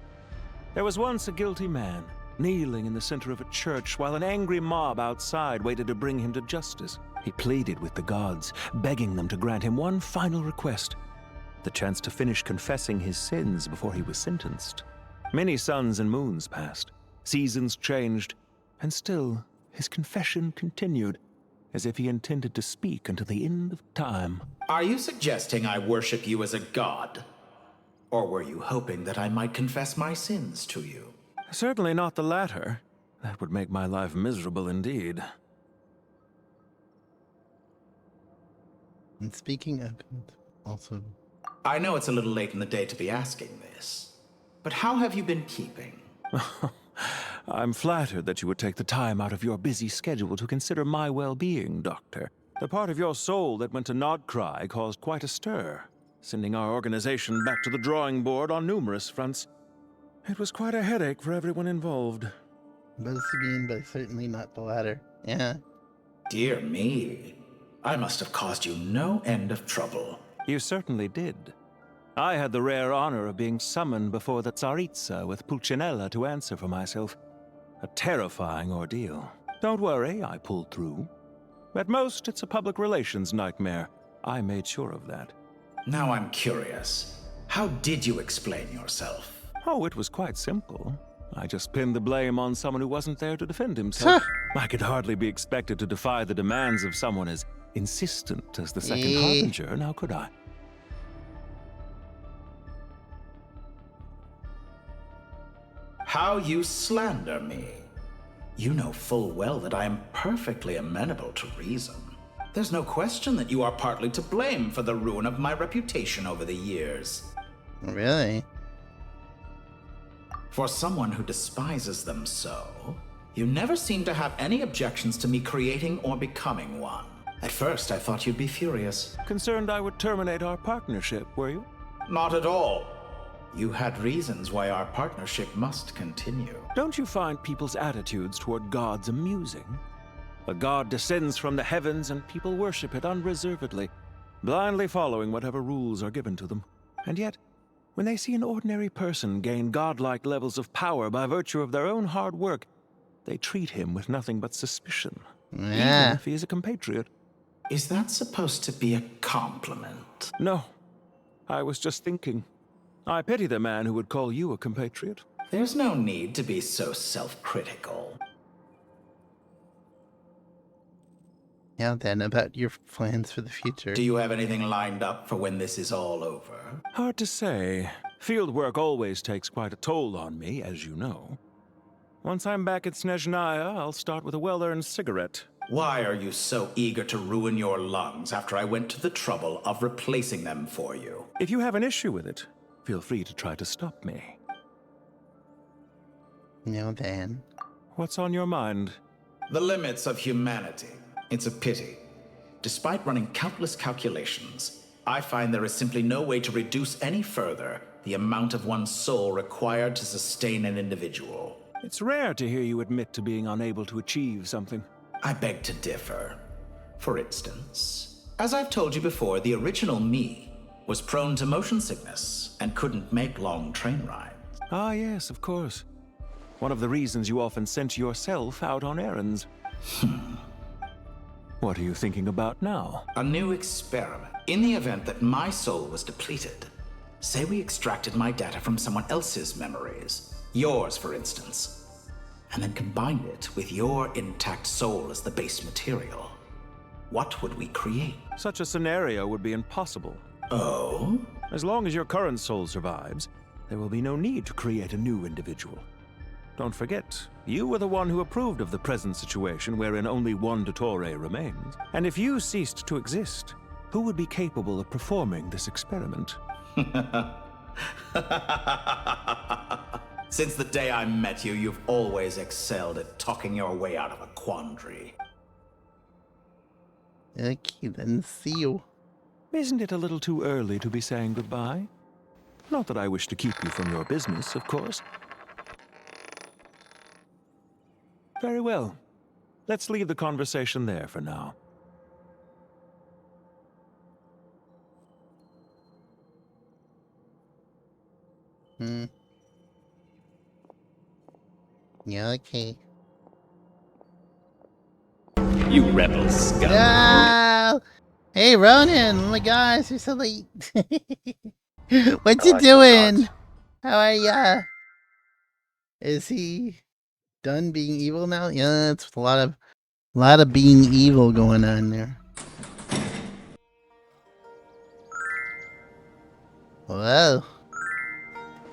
B: There was once a guilty man, kneeling in the center of a church while an angry mob outside waited to bring him to justice. He pleaded with the gods, begging them to grant him one final request: the chance to finish confessing his sins before he was sentenced. Many suns and moons passed, seasons changed, and still his confession continued, as if he intended to speak until the end of time.
N: Are you suggesting I worship you as a god? Or were you hoping that I might confess my sins to you?
B: Certainly not the latter. That would make my life miserable indeed.
A: And speaking of, also...
N: I know it's a little late in the day to be asking this, but how have you been keeping?
B: I'm flattered that you would take the time out of your busy schedule to consider my well-being, Doctor. The part of your soul that went to Nodcry caused quite a stir, sending our organization back to the drawing board on numerous fronts. It was quite a headache for everyone involved.
A: Sabine, but certainly not the latter. Yeah.
N: Dear me. I must have caused you no end of trouble.
B: You certainly did. I had the rare honor of being summoned before the Tsaritsa with Pulcinella to answer for myself. A terrifying ordeal. Don't worry, I pulled through. At most, it's a public relations nightmare. I made sure of that.
N: Now I'm curious. How did you explain yourself?
B: Oh, it was quite simple. I just pinned the blame on someone who wasn't there to defend himself. I could hardly be expected to defy the demands of someone as insistent as the second harbinger, now could I?
N: How you slander me. You know full well that I am perfectly amenable to reason. There's no question that you are partly to blame for the ruin of my reputation over the years.
A: Really?
N: For someone who despises them so, you never seem to have any objections to me creating or becoming one. At first, I thought you'd be furious.
B: Concerned I would terminate our partnership, were you?
N: Not at all. You had reasons why our partnership must continue.
B: Don't you find people's attitudes toward gods amusing? A god descends from the heavens and people worship it unreservedly, blindly following whatever rules are given to them. And yet, when they see an ordinary person gain godlike levels of power by virtue of their own hard work, they treat him with nothing but suspicion, even if he is a compatriot.
N: Is that supposed to be a compliment?
B: No. I was just thinking. I pity the man who would call you a compatriot.
N: There's no need to be so self-critical.
A: Yeah, then, about your plans for the future.
N: Do you have anything lined up for when this is all over?
B: Hard to say. Field work always takes quite a toll on me, as you know. Once I'm back at Snezhnaya, I'll start with a well-earned cigarette.
N: Why are you so eager to ruin your lungs after I went to the trouble of replacing them for you?
B: If you have an issue with it, feel free to try to stop me.
A: No, then.
B: What's on your mind?
N: The limits of humanity. It's a pity. Despite running countless calculations, I find there is simply no way to reduce any further the amount of one's soul required to sustain an individual.
B: It's rare to hear you admit to being unable to achieve something.
N: I beg to differ. For instance, as I've told you before, the original me was prone to motion sickness and couldn't make long train rides.
B: Ah, yes, of course. One of the reasons you often sent yourself out on errands. What are you thinking about now?
N: A new experiment. In the event that my soul was depleted, say we extracted my data from someone else's memories, yours for instance, and then combined it with your intact soul as the base material. What would we create?
B: Such a scenario would be impossible.
N: Oh?
B: As long as your current soul survives, there will be no need to create a new individual. Don't forget, you were the one who approved of the present situation wherein only one Dottore remains. And if you ceased to exist, who would be capable of performing this experiment?
N: Since the day I met you, you've always excelled at talking your way out of a quandary.
A: Okay, then see you.
B: Isn't it a little too early to be saying goodbye? Not that I wish to keep you from your business, of course. Very well. Let's leave the conversation there for now.
A: Yeah, okay.
N: You rebel scum.
A: No! Hey, Ronan! Oh my gosh, you're so late. What you doing? How are ya? Is he done being evil now? Yeah, it's a lot of being evil going on there. Whoa.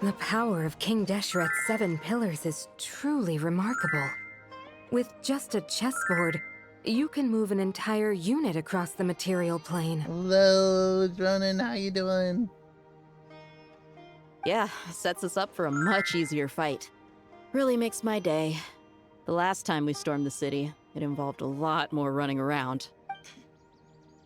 F: The power of King Deshret's 7 pillars is truly remarkable. With just a chessboard, you can move an entire unit across the material plane.
A: Hello, Ronan, how you doing?
V: Yeah, sets us up for a much easier fight. Really makes my day. The last time we stormed the city, it involved a lot more running around.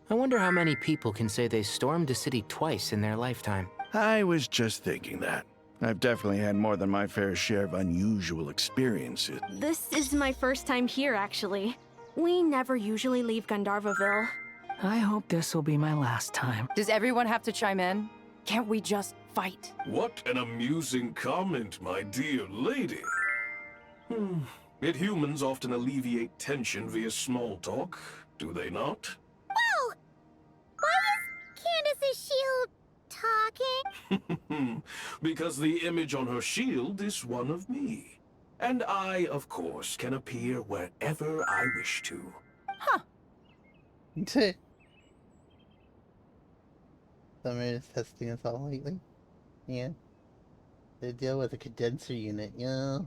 W: I wonder how many people can say they stormed a city twice in their lifetime.
G: I was just thinking that. I've definitely had more than my fair share of unusual experiences.
O: This is my first time here, actually. We never usually leave Gandharvaville.
P: I hope this will be my last time.
R: Does everyone have to chime in? Can't we just fight?
U: What an amusing comment, my dear lady. Yet humans often alleviate tension via small talk, do they not?
H: Whoa! Why is Candace's shield talking?
U: Because the image on her shield is one of me. And I, of course, can appear wherever I wish to.
R: Huh.
A: Summer is testing us all lately. Yeah. They deal with a condenser unit, yeah.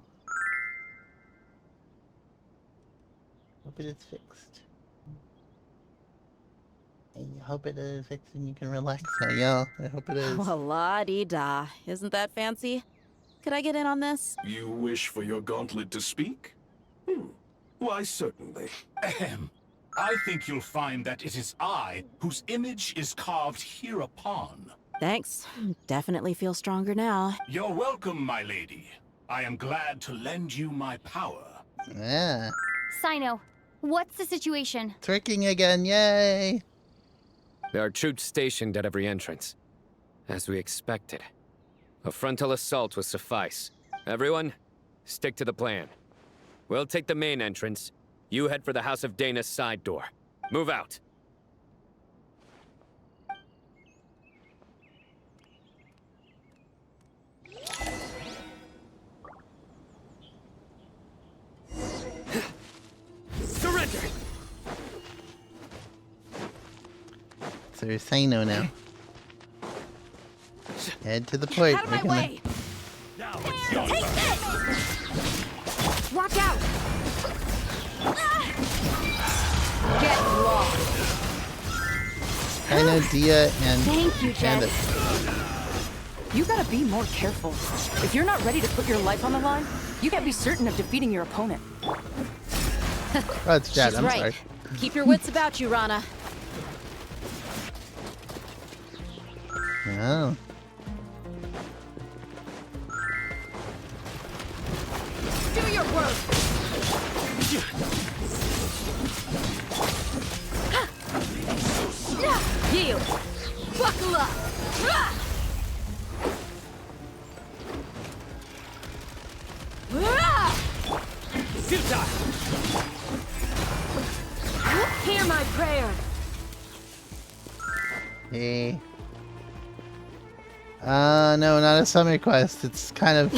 A: Hope it is fixed. I hope it is fixed and you can relax now, yeah. I hope it is.
V: Well, la-di-da. Isn't that fancy? Could I get in on this?
U: You wish for your gauntlet to speak? Why, certainly.
X: Ahem. I think you'll find that it is I whose image is carved hereupon.
V: Thanks. Definitely feel stronger now.
X: You're welcome, my lady. I am glad to lend you my power.
A: Yeah.
Q: Sino, what's the situation?
A: Tricking again, yay!
L: There are troops stationed at every entrance. As we expected. A frontal assault will suffice. Everyone, stick to the plan. We'll take the main entrance. You head for the House of Dana's side door. Move out. Surrender!
A: So you're Sino now. Head to the port.
R: Out of my way! Take this! Watch out! Get lost!
A: Sino, Dia, and
R: Thank you,
A: Candace.
R: You gotta be more careful. If you're not ready to put your life on the line, you can't be certain of defeating your opponent.
A: Oh, it's Jad,
V: She's
A: I'm
V: right.
A: sorry.
V: Keep your wits about you, Rana.
A: Oh.
R: Do your work! Yield! Buckle up!
O: Hear my prayer.
A: Hey. No, not a summer quest. It's kind of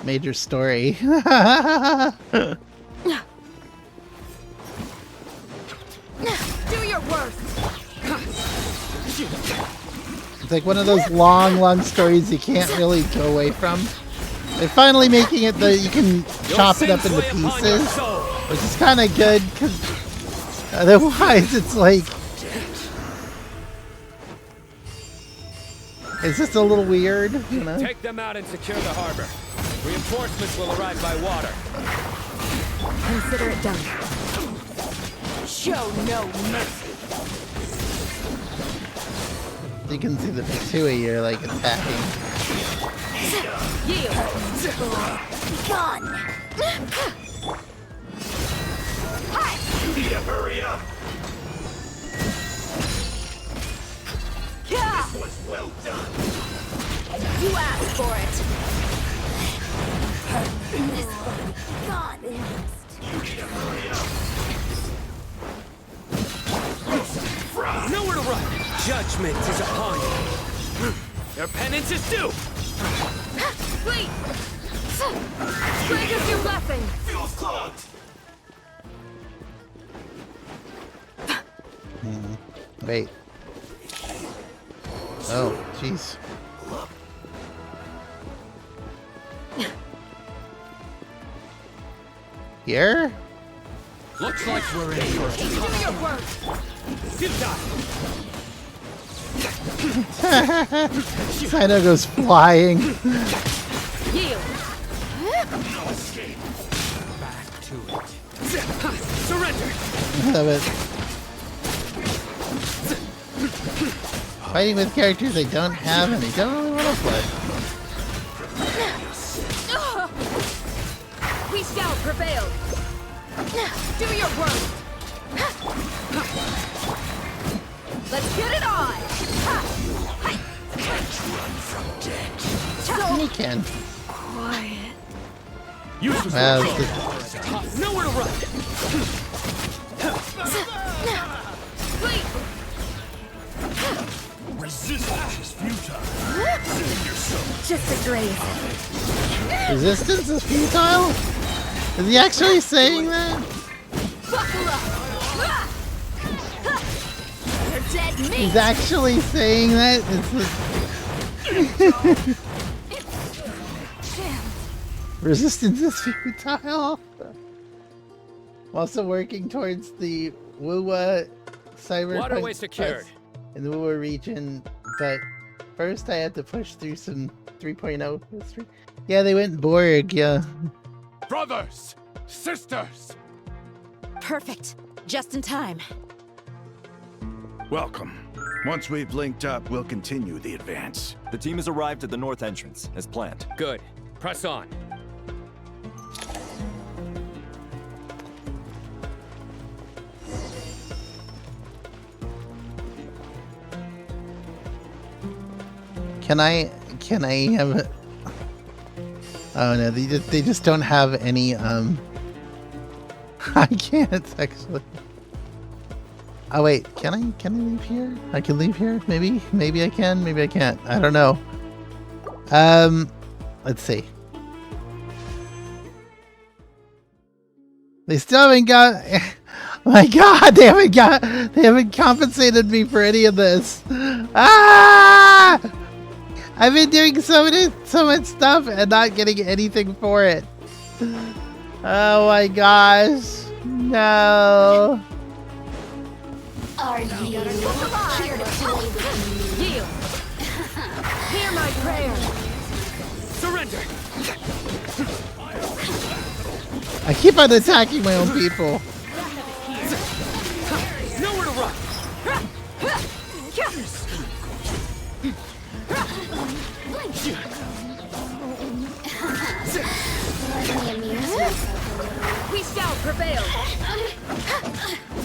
A: major story.
O: Do your worst.
A: It's like one of those long stories you can't really go away from. They're finally making it that you can chop it up into pieces, which is kind of good, because otherwise it's like... It's just a little weird, you know?
L: Take them out and secure the harbor. Reinforcements will arrive by water.
O: Consider it done. Show no mercy.
A: You can see the Pitsui are like attacking.
O: Yield. Gone.
U: Hurry up!
O: Yeah.
U: This was well done.
O: You asked for it. This one. Gone.
U: Hurry up!
L: Nowhere to run! Judgment is upon you. Your penance is due!
O: Wait! Grant us your blessing!
U: Feels clogged!
A: Wait. Oh, jeez. Here?
J: Looks like we're in for
O: Do your work!
A: Sino goes flying.
O: Yield!
J: no escape. Back to it.
L: Surrender!
A: Love it. Fighting with characters I don't have and I don't really want to play.
O: We shall prevail! Do your work! Let's get it on!
A: You can.
O: Quiet.
A: Well,
L: Nowhere to run!
O: Wait!
U: Resistance is futile. Save yourself.
O: Just a graze.
A: resistance is futile? Is he actually saying that?
O: Buckle up! You're dead meat!
A: He's actually saying that? Resistance is futile. I'm also working towards the Wuwa cyberpunk
L: Waterway secured.
A: quest in the Wuwa region, but first I had to push through some 3.0 history. Yeah, they went Borg, yeah.
J: Brothers! Sisters!
V: Perfect. Just in time.
G: Welcome. Once we've linked up, we'll continue the advance.
C: The team has arrived at the north entrance, as planned.
L: Good. Press on.
A: Can I have a... Oh no, they just don't have any, I can't actually. Oh wait, can I leave here? I can leave here? Maybe I can, maybe I can't. I don't know. Let's see. They still haven't got... My god, they haven't compensated me for any of this. Ah! I've been doing so much stuff and not getting anything for it. Oh my gosh. No.
O: Are you here to play with me? Yield! Hear my prayer!
L: Surrender!
A: I keep on attacking my own people.
L: Nowhere to run!
O: We shall prevail!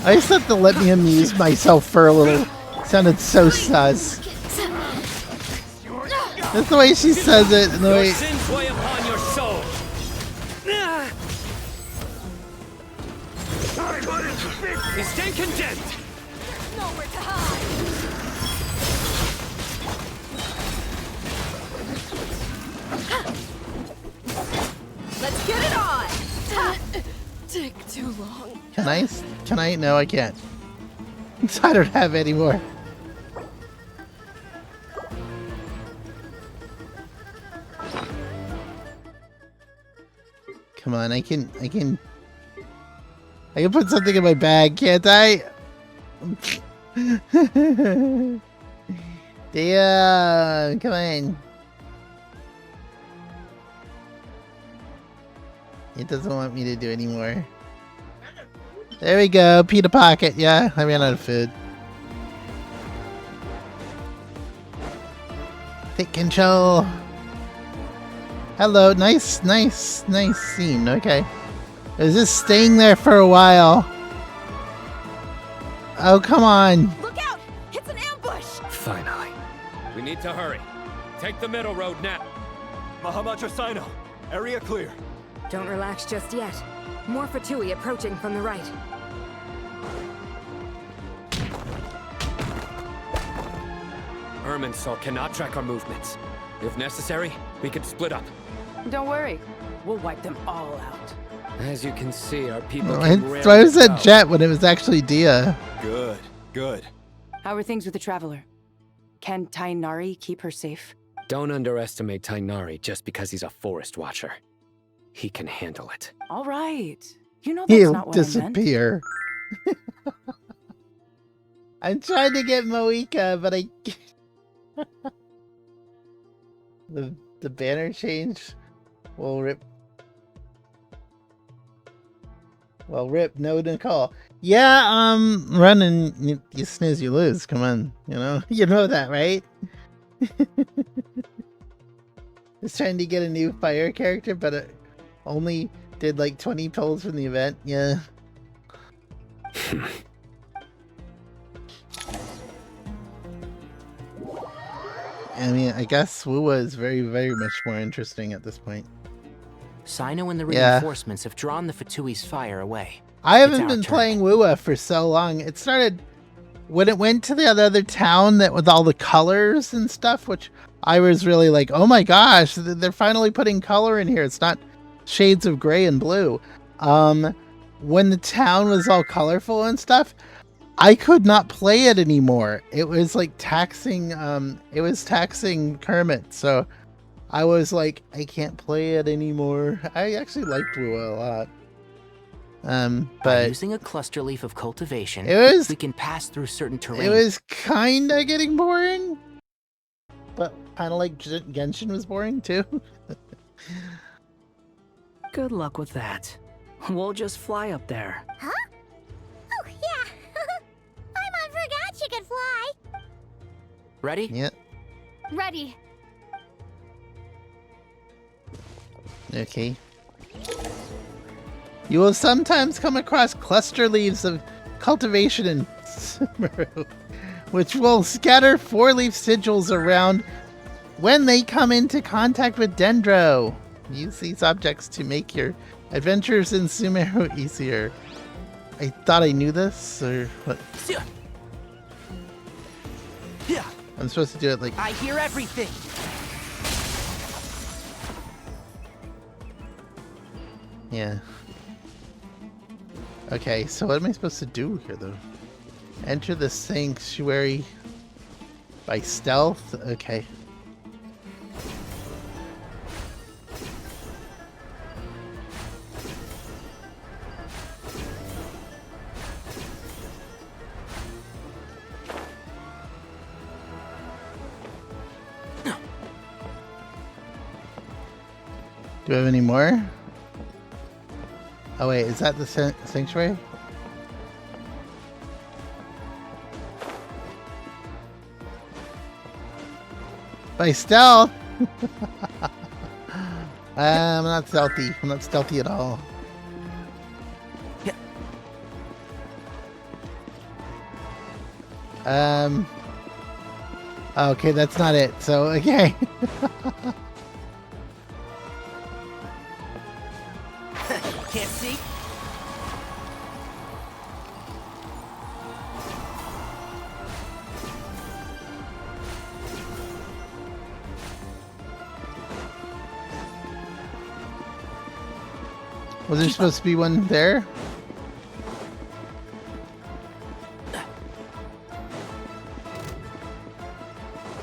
A: I just have to let me amuse myself for a little. Sounded so sus. That's the way she says it. And the way...
L: Your sins weigh upon your soul. Is Stay condemned!
O: There's nowhere to hide! Let's get it on! Take too long.
A: Can I? Can I? No, I can't. I don't have any more. Come on, I can put something in my bag, can't I? Damn, come on. It doesn't want me to do anymore. There we go, Peter Pocket. Yeah, I ran out of food. Take control. Hello, nice scene. Okay. Is this staying there for a while? Oh, come on.
O: Look out! It's an ambush!
L: Finally. We need to hurry. Take the middle road now.
C: Mahamacha Sino, area clear.
D: Don't relax just yet. More Fatui approaching from the right.
L: Irminsul cannot track our movements. If necessary, we could split up.
R: Don't worry. We'll wipe them all out.
L: As you can see, our people
A: Why
L: can rarely
A: was that
L: tell.
A: Jet when it was actually Dia?
C: Good, good.
R: How are things with the Traveler? Can Tainari keep her safe?
L: Don't underestimate Tainari just because he's a forest watcher. He can handle it.
R: All right. You know that's
A: He'll
R: not what I meant.
A: disappear. I'm trying to get Mauvika, but I the banner change will rip. Well, rip, no Nicole. Yeah, run and you snooze, you lose. Come on, you know that, right? Just trying to get a new fire character, but it only did like 20 pulls from the event. Yeah. I mean, I guess Wuwa is very, very much more interesting at this point.
W: Sino and the
A: Yeah.
W: reinforcements have drawn the Fatui's fire away.
A: I
W: It's
A: haven't
W: our
A: been
W: turn.
A: playing Wuwa for so long. It started when it went to the other town that with all the colors and stuff, which I was really like, oh my gosh, they're finally putting color in here. It's not shades of gray and blue. When the town was all colorful and stuff, I could not play it anymore. It was like taxing, Kermit. So I was like, I can't play it anymore. I actually liked Wuwa a lot.
W: By
A: But
W: using a cluster leaf of cultivation,
A: It was-
W: we can pass through certain terrain.
A: it was kinda getting boring. But kinda like Genshin was boring too.
P: Good luck with that. We'll just fly up there.
H: Huh? Oh, yeah. Paimon forgot she could fly.
W: Ready?
A: Yeah.
Q: Ready.
A: Okay. You will sometimes come across cluster leaves of cultivation in Sumeru, which will scatter 4-leaf sigils around when they come into contact with Dendro. Use these objects to make your adventures in Sumeru easier. I thought I knew this, or what?
M: Yeah.
A: I'm supposed to do it like...
M: I hear everything.
A: Yeah. Okay, so what am I supposed to do here, though? Enter the sanctuary by stealth? Okay. Do I have any more? Oh wait, is that the sanctuary? By stealth? I'm not stealthy. I'm not stealthy at all. Okay, that's not it. So, okay.
M: Can't see.
A: Was there supposed to be one there?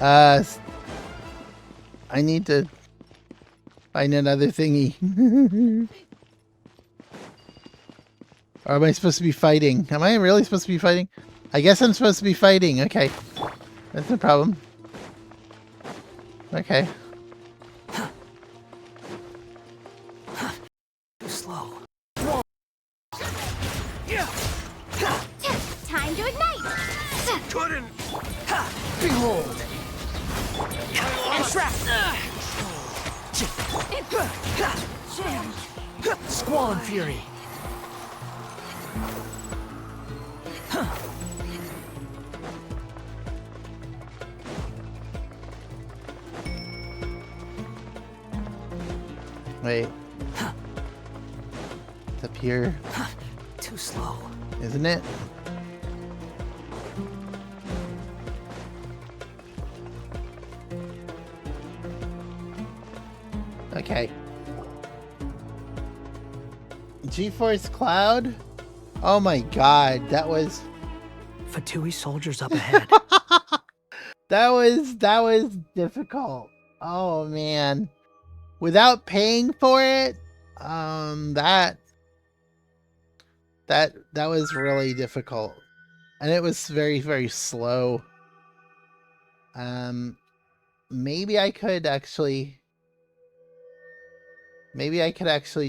A: I need to find another thingy. Or am I supposed to be fighting? Am I really supposed to be fighting? I guess I'm supposed to be fighting. Okay. That's no problem. Okay.
P: Slow.
H: Time to ignite!
J: Couldn't!
P: Behold! Entrap! Squall Fury!
A: Wait. It's up here.
P: Too slow.
A: Isn't it? Okay. G-Force Cloud? Oh my god, that was...
P: Fatui soldiers up ahead.
A: that was difficult. Oh man. Without paying for it, that was really difficult. And it was very, very slow. Maybe I could actually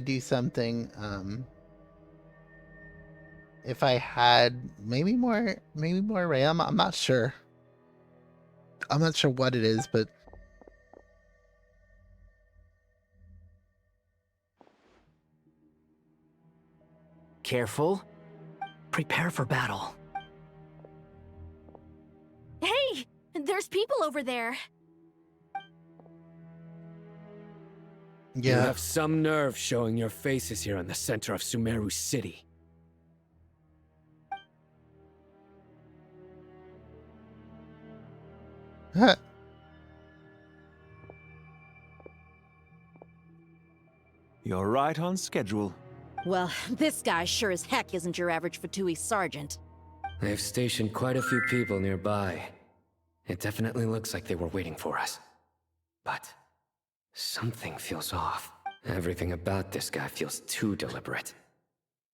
A: do something, if I had maybe more RAM. I'm not sure. I'm not sure what it is, but
W: Careful.
P: Prepare for battle.
O: Hey! There's people over there.
L: You have some nerve showing your faces here in the center of Sumeru City.
B: You're right on schedule.
V: Well, this guy sure as heck isn't your average Fatui sergeant.
L: They've stationed quite a few people nearby. It definitely looks like they were waiting for us. But something feels off. Everything about this guy feels too deliberate.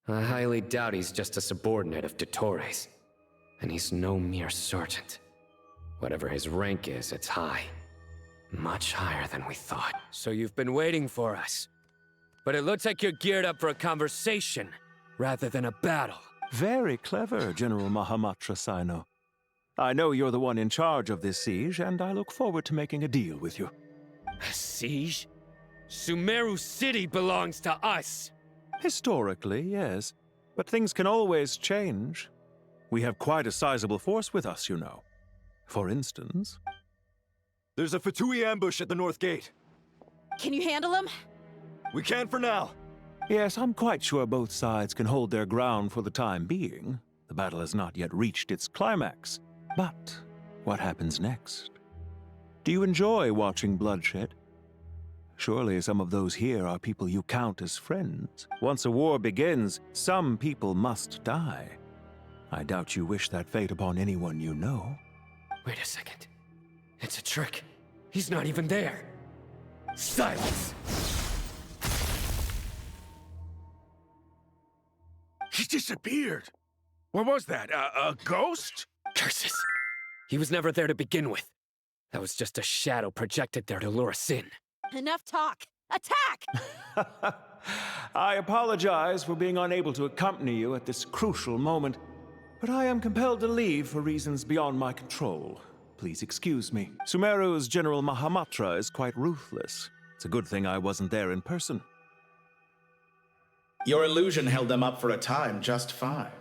L: I highly doubt he's just a subordinate of Dottores. And he's no mere sergeant. Whatever his rank is, it's high. Much higher than we thought. So you've been waiting for us. But it looks like you're geared up for a conversation, rather than a battle.
B: Very clever, General Mahamatra Sino. I know you're the one in charge of this siege, and I look forward to making a deal with you.
L: A siege? Sumeru City belongs to us!
B: Historically, yes. But things can always change. We have quite a sizable force with us, you know. For instance...
C: There's a Fatui ambush at the north gate.
V: Can you handle him?
C: We can for now.
B: Yes, I'm quite sure both sides can hold their ground for the time being. The battle has not yet reached its climax. But what happens next? Do you enjoy watching bloodshed? Surely some of those here are people you count as friends. Once a war begins, some people must die. I doubt you wish that fate upon anyone you know.
L: Wait a second. It's a trick. He's not even there. Silence!
G: He disappeared. What was that? A ghost?
L: Curses! He was never there to begin with. That was just a shadow projected there to lure us in.
V: Enough talk! Attack!
B: I apologize for being unable to accompany you at this crucial moment, but I am compelled to leave for reasons beyond my control. Please excuse me. Sumeru's General Mahamatra is quite ruthless. It's a good thing I wasn't there in person.
N: Your illusion held them up for a time just fine.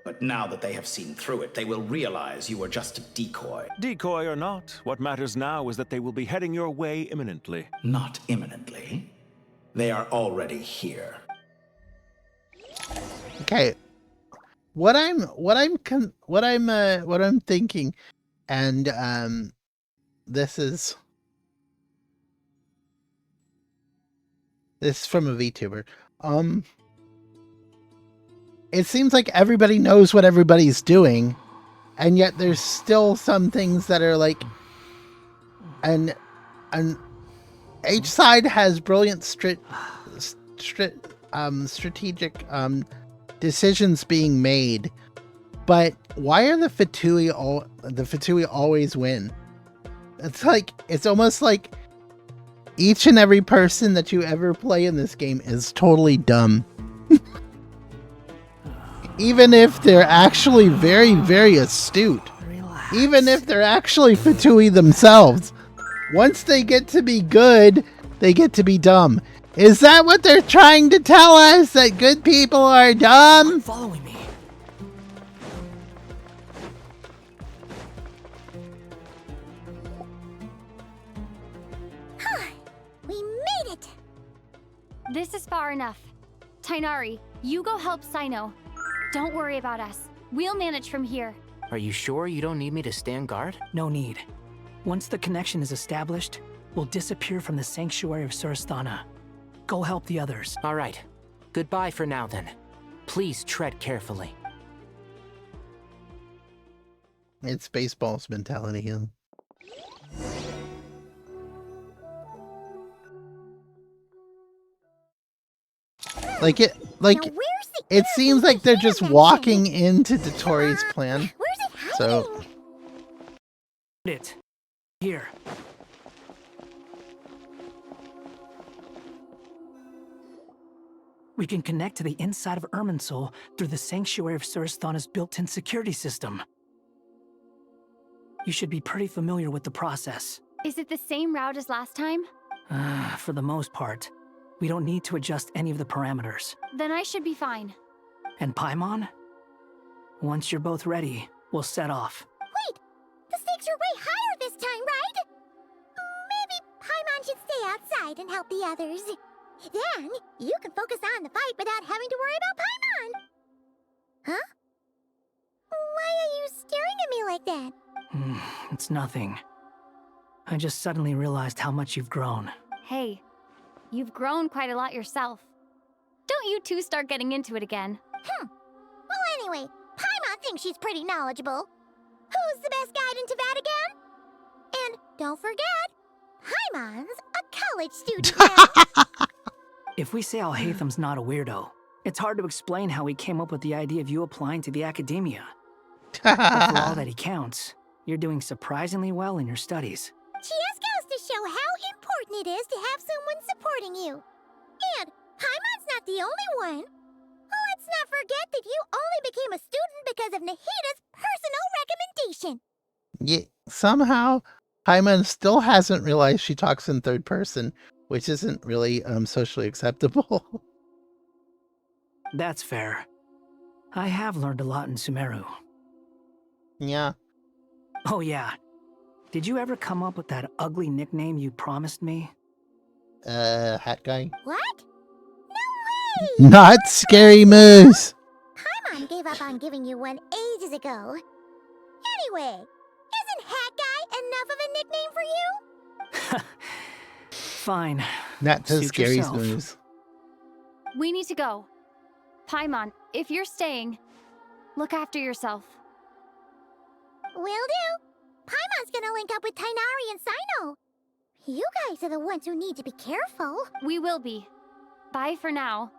N: But now that they have seen through it, they will realize you were just a decoy.
B: Decoy or not, what matters now is that they will be heading your way imminently.
N: Not imminently. They are already here.
A: Okay. What I'm thinking, and this is from a VTuber. it seems like everybody knows what everybody's doing, and yet there's still some things that are like, and each side has brilliant strategic decisions being made, but why are the Fatui always win? It's almost like each and every person that you ever play in this game is totally dumb. Even if they're actually very, very astute. Relax. Even if they're actually Fatui themselves. Once they get to be good, they get to be dumb. Is that what they're trying to tell us? That good people are dumb?
P: Following me.
H: We made it!
Q: This is far enough. Tainari, you go help Sino. Don't worry about us. We'll manage from here.
W: Are you sure you don't need me to stand guard?
P: No need. Once the connection is established, we'll disappear from the sanctuary of Surasthana. Go help the others.
W: All right. Goodbye for now, then. Please tread carefully.
A: It's baseball's mentality, huh? It seems like they're just walking into Dotori's plan. So
P: it here. We can connect to the inside of Irminsul through the Sanctuary of Surasthana's built-in security system. You should be pretty familiar with the process.
Q: Is it the same route as last time?
P: For the most part. We don't need to adjust any of the parameters.
Q: Then I should be fine.
P: And Paimon? Once you're both ready, we'll set off.
H: Wait! The stakes are way higher this time, right? Maybe Paimon should stay outside and help the others. Then, you can focus on the fight without having to worry about Paimon. Huh? Why are you staring at me like that?
P: It's nothing. I just suddenly realized how much you've grown.
Q: Hey, you've grown quite a lot yourself. Don't you two start getting into it again.
H: Well, anyway, Paimon thinks she's pretty knowledgeable. Who's the best guide in Teyvat again? And don't forget, Paimon's a college student now.
P: If we say Alhatham's not a weirdo, it's hard to explain how he came up with the idea of you applying to the academia. But for all that he counts, you're doing surprisingly well in your studies.
H: Just goes to show how important it is to have someone supporting you. And Paimon's not the only one. Let's not forget that you only became a student because of Nahida's personal recommendation.
A: Yeah, somehow Paimon still hasn't realized she talks in third person, which isn't really socially acceptable.
P: That's fair. I have learned a lot in Sumeru.
A: Yeah.
P: Oh yeah. Did you ever come up with that ugly nickname you promised me?
A: Hat guy?
H: What? No way!
A: Not Scary Moose!
H: Paimon gave up on giving you one ages ago. Anyway, isn't Hat Guy enough of a nickname for you?
P: Fine.
A: Not so
P: Suit
A: Scary
P: yourself.
A: Moose.
Q: We need to go. Paimon, if you're staying, look after yourself.
H: Will do. Paimon's gonna link up with Tainari and Sino. You guys are the ones who need to be careful.
Q: We will be. Bye for now.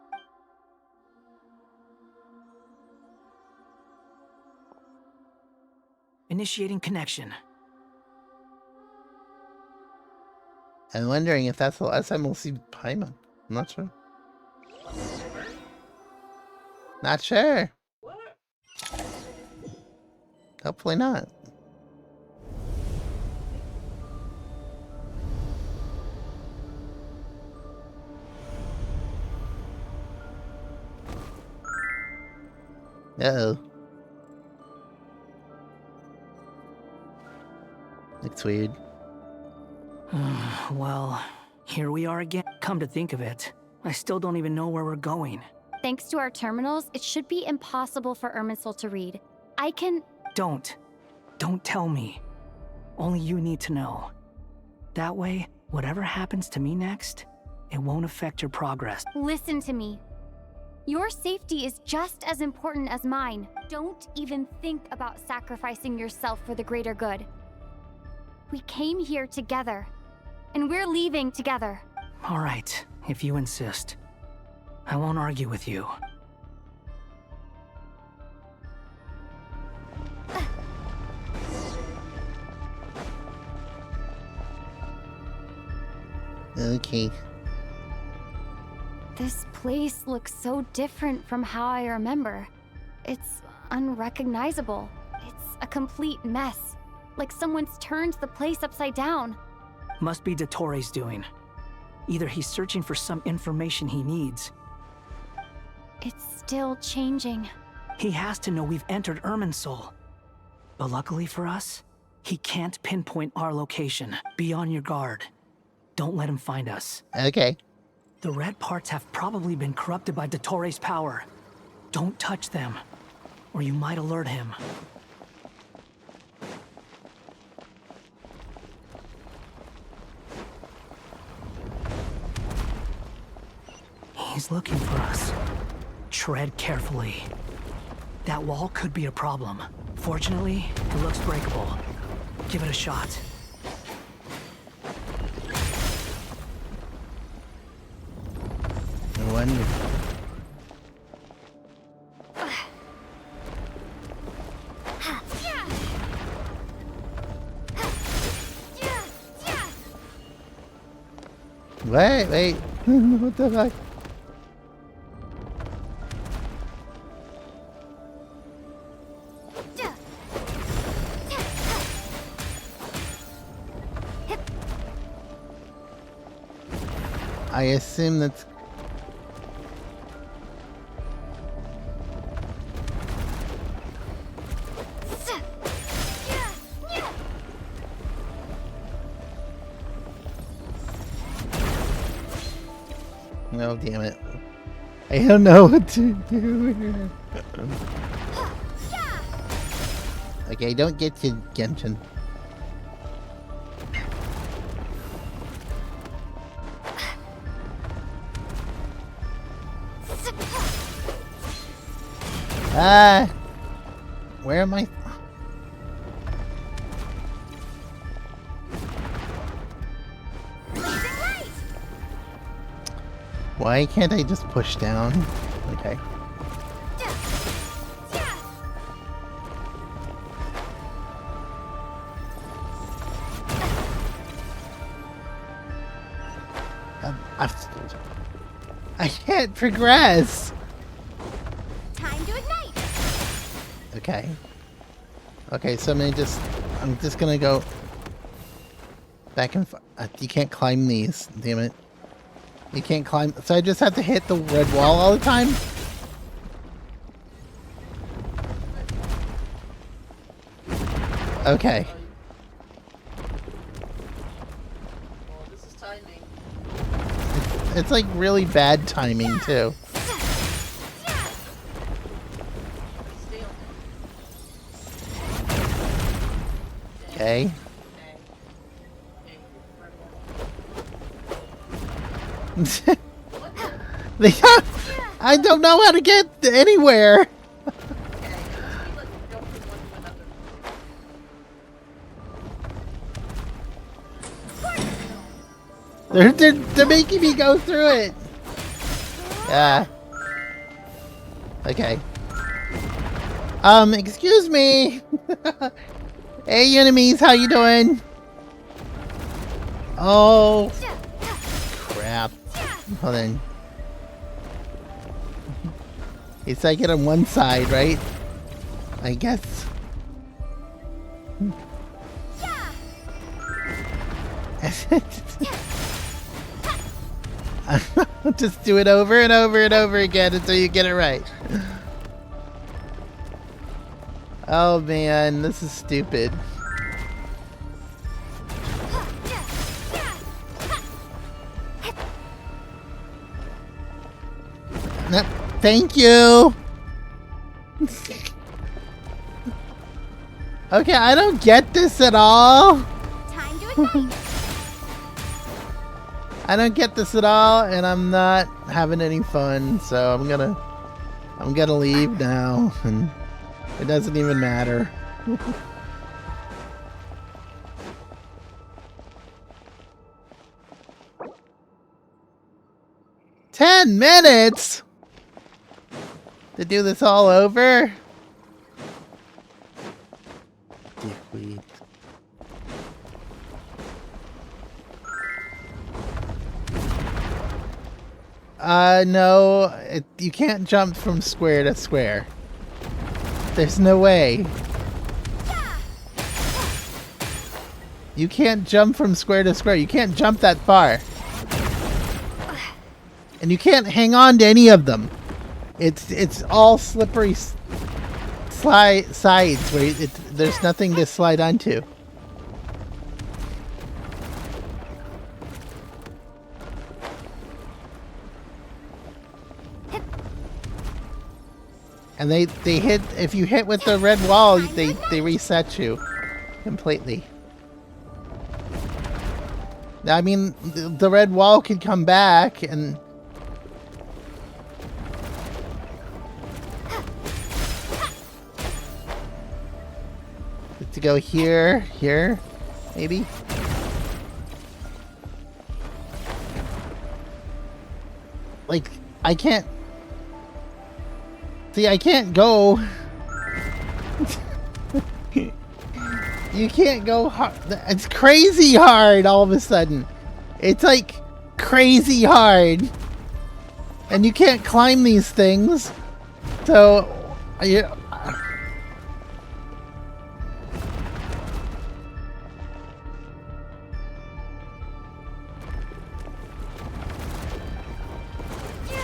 P: Initiating connection.
A: I'm wondering if that's the last time we'll see Paimon. I'm not sure. Not sure. Hopefully not. Uh-oh. Looks weird.
P: Well, here we are again. Come to think of it, I still don't even know where we're going.
Q: Thanks to our terminals, it should be impossible for Irminsul to read. I can...
P: Don't tell me. Only you need to know. That way, whatever happens to me next, it won't affect your progress.
Q: Listen to me. Your safety is just as important as mine. Don't even think about sacrificing yourself for the greater good. We came here together, and we're leaving together.
P: All right, if you insist. I won't argue with you.
A: Okay.
Q: This place looks so different from how I remember. It's unrecognizable. It's a complete mess. Like someone's turned the place upside down.
P: Must be Dottores' doing. Either he's searching for some information he needs.
Q: It's still changing.
P: He has to know we've entered Irminsul. But luckily for us, he can't pinpoint our location. Be on your guard. Don't let him find us.
A: Okay.
P: The red parts have probably been corrupted by Dottores' power. Don't touch them, or you might alert him. He's looking for us. Tread carefully. That wall could be a problem. Fortunately, it looks breakable. Give it a shot.
A: No wonder. Wait. What the fuck? I assume that's... No, damn it. I don't know what to do. Okay, don't get to Genshin. Where am I? Why can't I just push down? Okay. I can't progress.
H: Time to ignite.
A: Okay. Okay, so I'm just gonna go back and forth. You can't climb these, damn it. You can't climb, so I just have to hit the red wall all the time? Okay. It's like really bad timing too. Okay. I don't know how to get anywhere. They're making me go through it. Yeah. Okay. Excuse me. Hey, enemies, how you doing? Oh. Crap. Hold on. It's like it on one side, right? I guess. Just do it over and over and over again until you get it right. Oh man, this is stupid. No, thank you. Okay, I don't get this at all.
H: Time to ignite.
A: I don't get this at all, and I'm not having any fun, so I'm gonna I'm gonna leave now, and it doesn't even matter. 10 minutes to do this all over? Dickweed. No, you can't jump from square to square. There's no way. You can't jump from square to square. You can't jump that far. And you can't hang on to any of them. It's all slippery sides where there's nothing to slide onto. And they hit, if you hit with the red wall, they reset you completely. I mean, the red wall could come back and to go here, maybe. Like, I can't. See, I can't go. You can't go hard. It's crazy hard all of a sudden. It's like crazy hard. And you can't climb these things. So, yeah.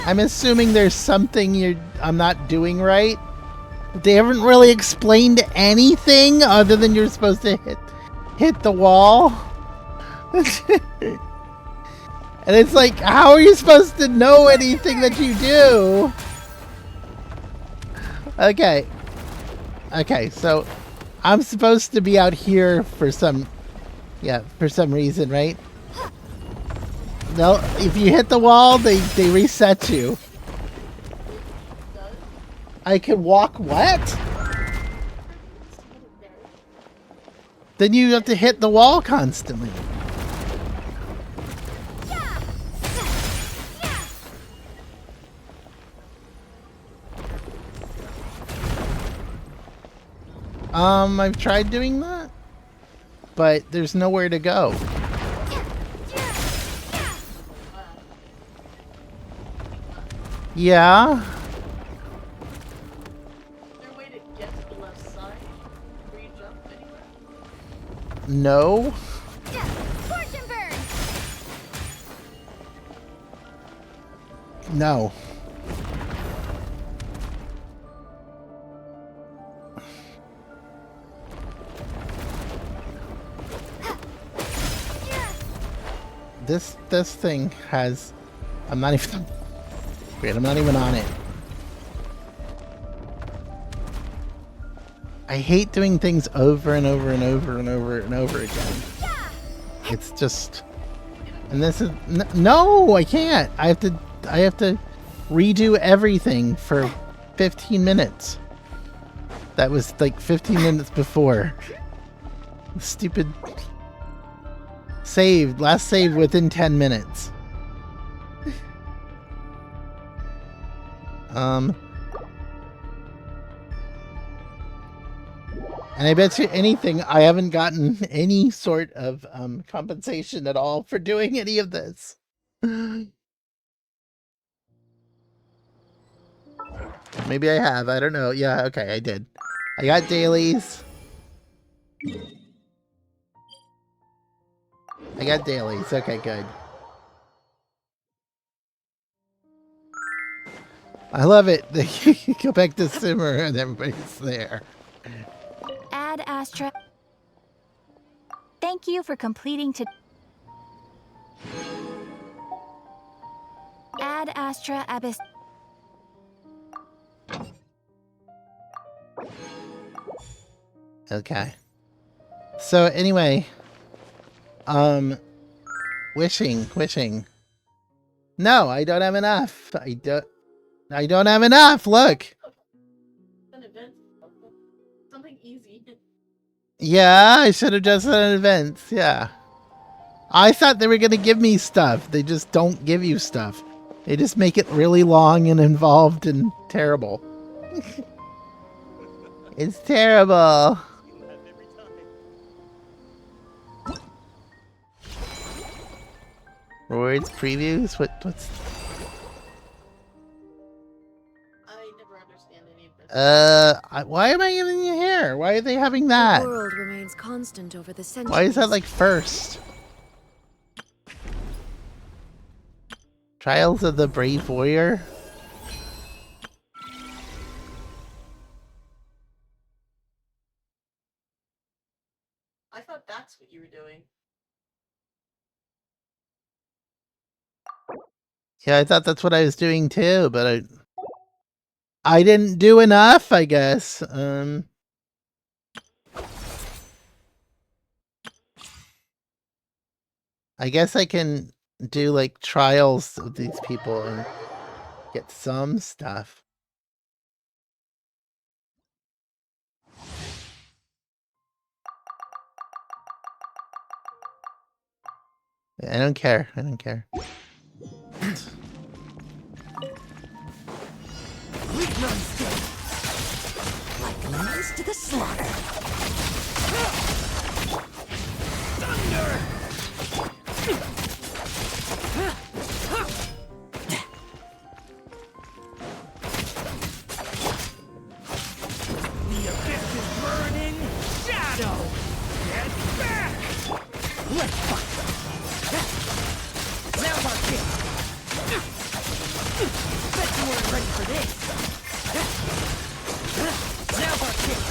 A: I'm assuming there's something I'm not doing right. They haven't really explained anything other than you're supposed to hit the wall. And it's like, how are you supposed to know anything that you do? Okay. Okay, so I'm supposed to be out here for some reason, right? No, if you hit the wall, they reset you. I can walk what? Then you have to hit the wall constantly. I've tried doing that, but there's nowhere to go. Yeah. No. No. This thing has. I'm not even. Wait, I'm not even on it. I hate doing things over and over and over and over and over again. It's just, and this is no, I can't. I have to redo everything for 15 minutes. That was like 15 minutes before. Stupid last save within 10 minutes. And I bet you anything, I haven't gotten any sort of compensation at all for doing any of this. Maybe I have, I don't know. Yeah, okay, I did. I got dailies. I got dailies, okay, good. I love it. You go back to Simmer and everybody's there.
E: Ad Astra. Thank you for completing Ad Astra Abyss.
A: Okay. So anyway, wishing. No, I don't have enough. I don't. I don't have enough. Look.
I: An event. Something easy.
A: Yeah, I should have just done events. Yeah. I thought they were going to give me stuff. They just don't give you stuff. They just make it really long and involved and terrible. It's terrible. Rewards previews? What's...
I: I never understand any of this.
A: Why am I giving you hair? Why are they having that?
F: The world remains constant over the centuries.
A: Why is that like first? Trials of the Brave Warrior?
I: I thought that's what you were doing.
A: Yeah, I thought that's what I was doing too, but I didn't do enough, I guess. I guess I can do like trials of these people and get some stuff. I don't care. I don't care.
O: Weak non-state. Like lambs to the slaughter. Thunder! The abyss is burning. Shadow! Get back! Let's fight! Now our kick! Bet you weren't ready for this! Now our kick!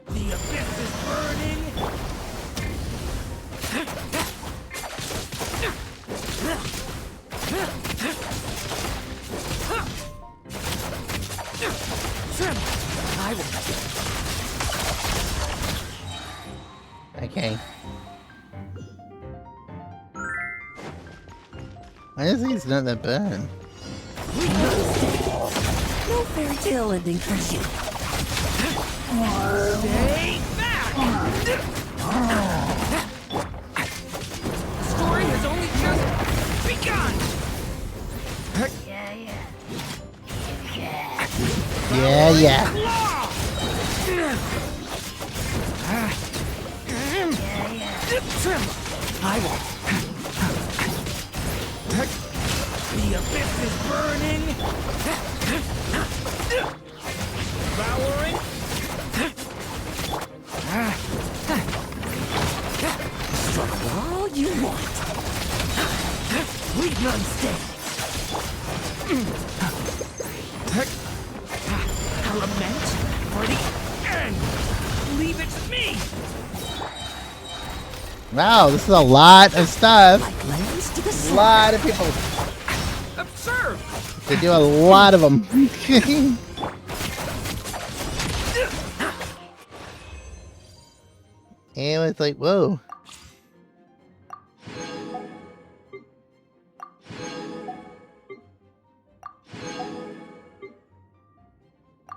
O: The abyss is burning! I will.
A: Okay. Honestly, it's not that bad.
O: No fairy tale ending for you. Stay back! The story has only just begun!
A: Yeah.
O: I won't. The abyss is burning. Devouring. Struggle all you want. Leave none stay. A lament for the end. Leave it to me.
A: Wow, this is a lot of stuff.
O: Like lambs to the
A: A lot of people.
O: Absurd.
A: They do a lot of them. And it's like, whoa.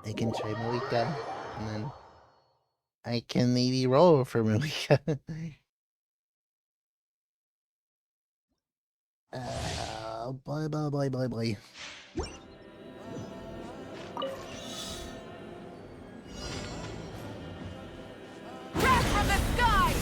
A: I can try Mauvika, and then I can maybe roll for Mauvika. Boy.
O: Crash from the sky!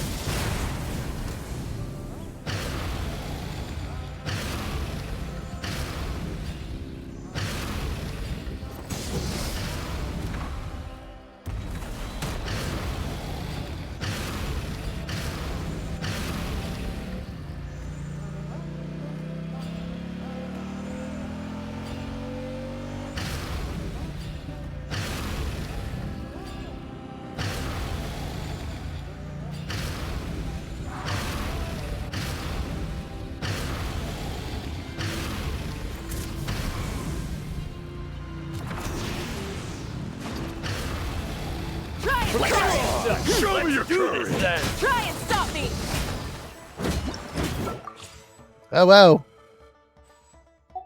G: Show me your courage!
R: Try and stop me!
A: Oh, whoa.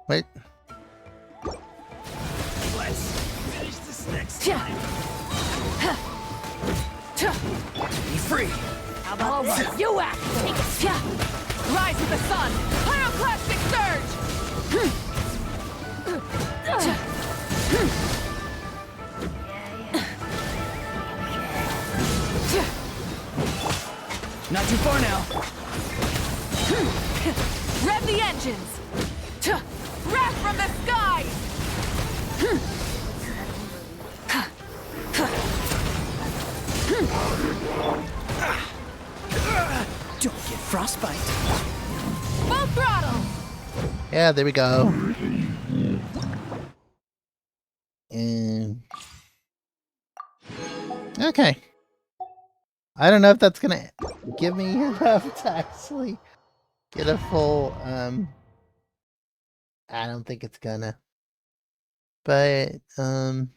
A: Wait.
O: Let's finish this next time. Be free.
R: How about this? You act! Rise with the sun! Pyroclastic surge!
O: Not too far now.
R: Rev the engines! Wrath from the skies!
O: Don't get frostbite.
R: Full throttle!
A: Yeah, there we go. And okay. I don't know if that's gonna give me enough to actually get a full I don't think it's gonna. But oh.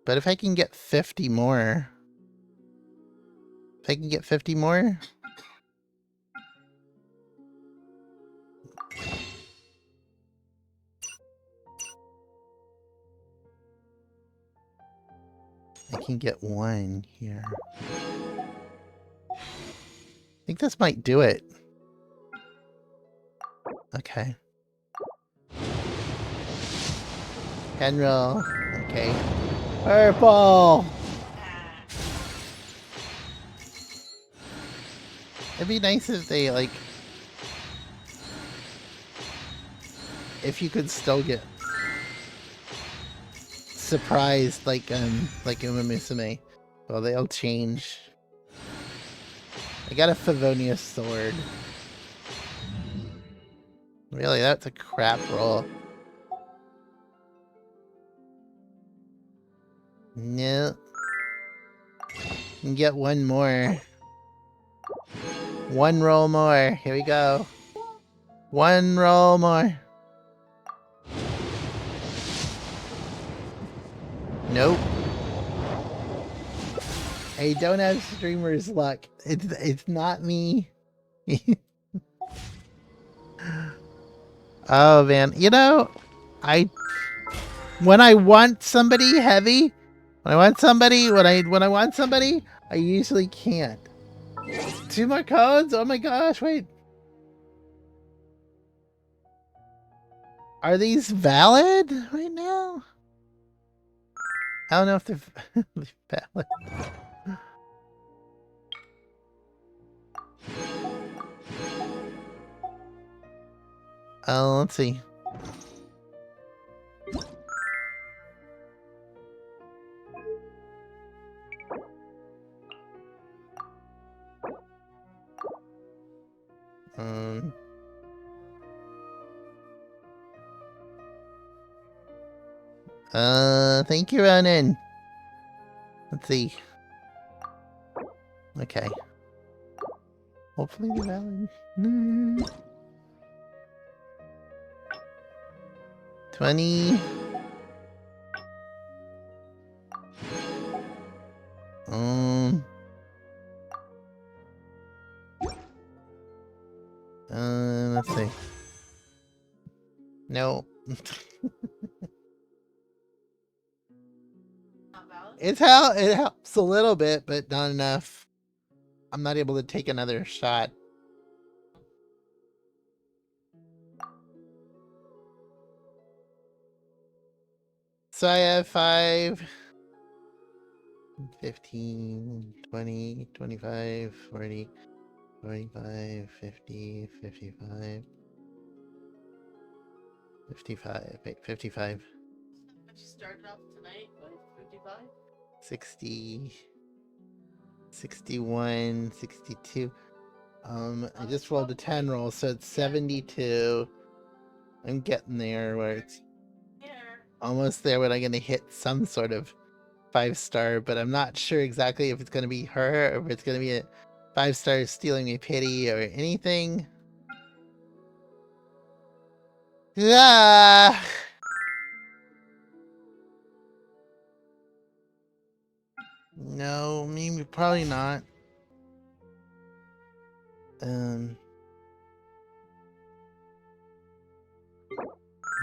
A: But if I can get 50 more. If I can get 50 more. I can get one here. I think this might do it. Okay. Henry. Okay. Purple! It'd be nice if they, like... If you could still get... surprised, like Uma Musume. Well, they'll change. I got a Favonius sword. Really, that's a crap roll. No. Can get one more. One roll more. Here we go. One roll more. Nope. I don't have streamer's luck. It's not me. Oh man, you know, when I want somebody heavy, when I want somebody, I usually can't. 2 more codes? Oh my gosh, wait. Are these valid right now? I don't know if they're valid. Oh, let's see. Thank you, Ronan. Let's see. Okay. Hopefully they're valid. 20. Let's see. No. It helps a little bit, but not enough. I'm not able to take another shot. So I have 5, 15, 20, 25, 40, 45, 50, 55, 55, wait, 55.
I: But you started off tonight with 55?
A: 60, 61, 62. I just rolled a 10 roll, so it's 72. I'm getting there where it's almost there when I'm gonna hit some sort of 5-star, but I'm not sure exactly if it's gonna be her or if it's gonna be a 5-star stealing me pity or anything. Yeah. No, maybe probably not.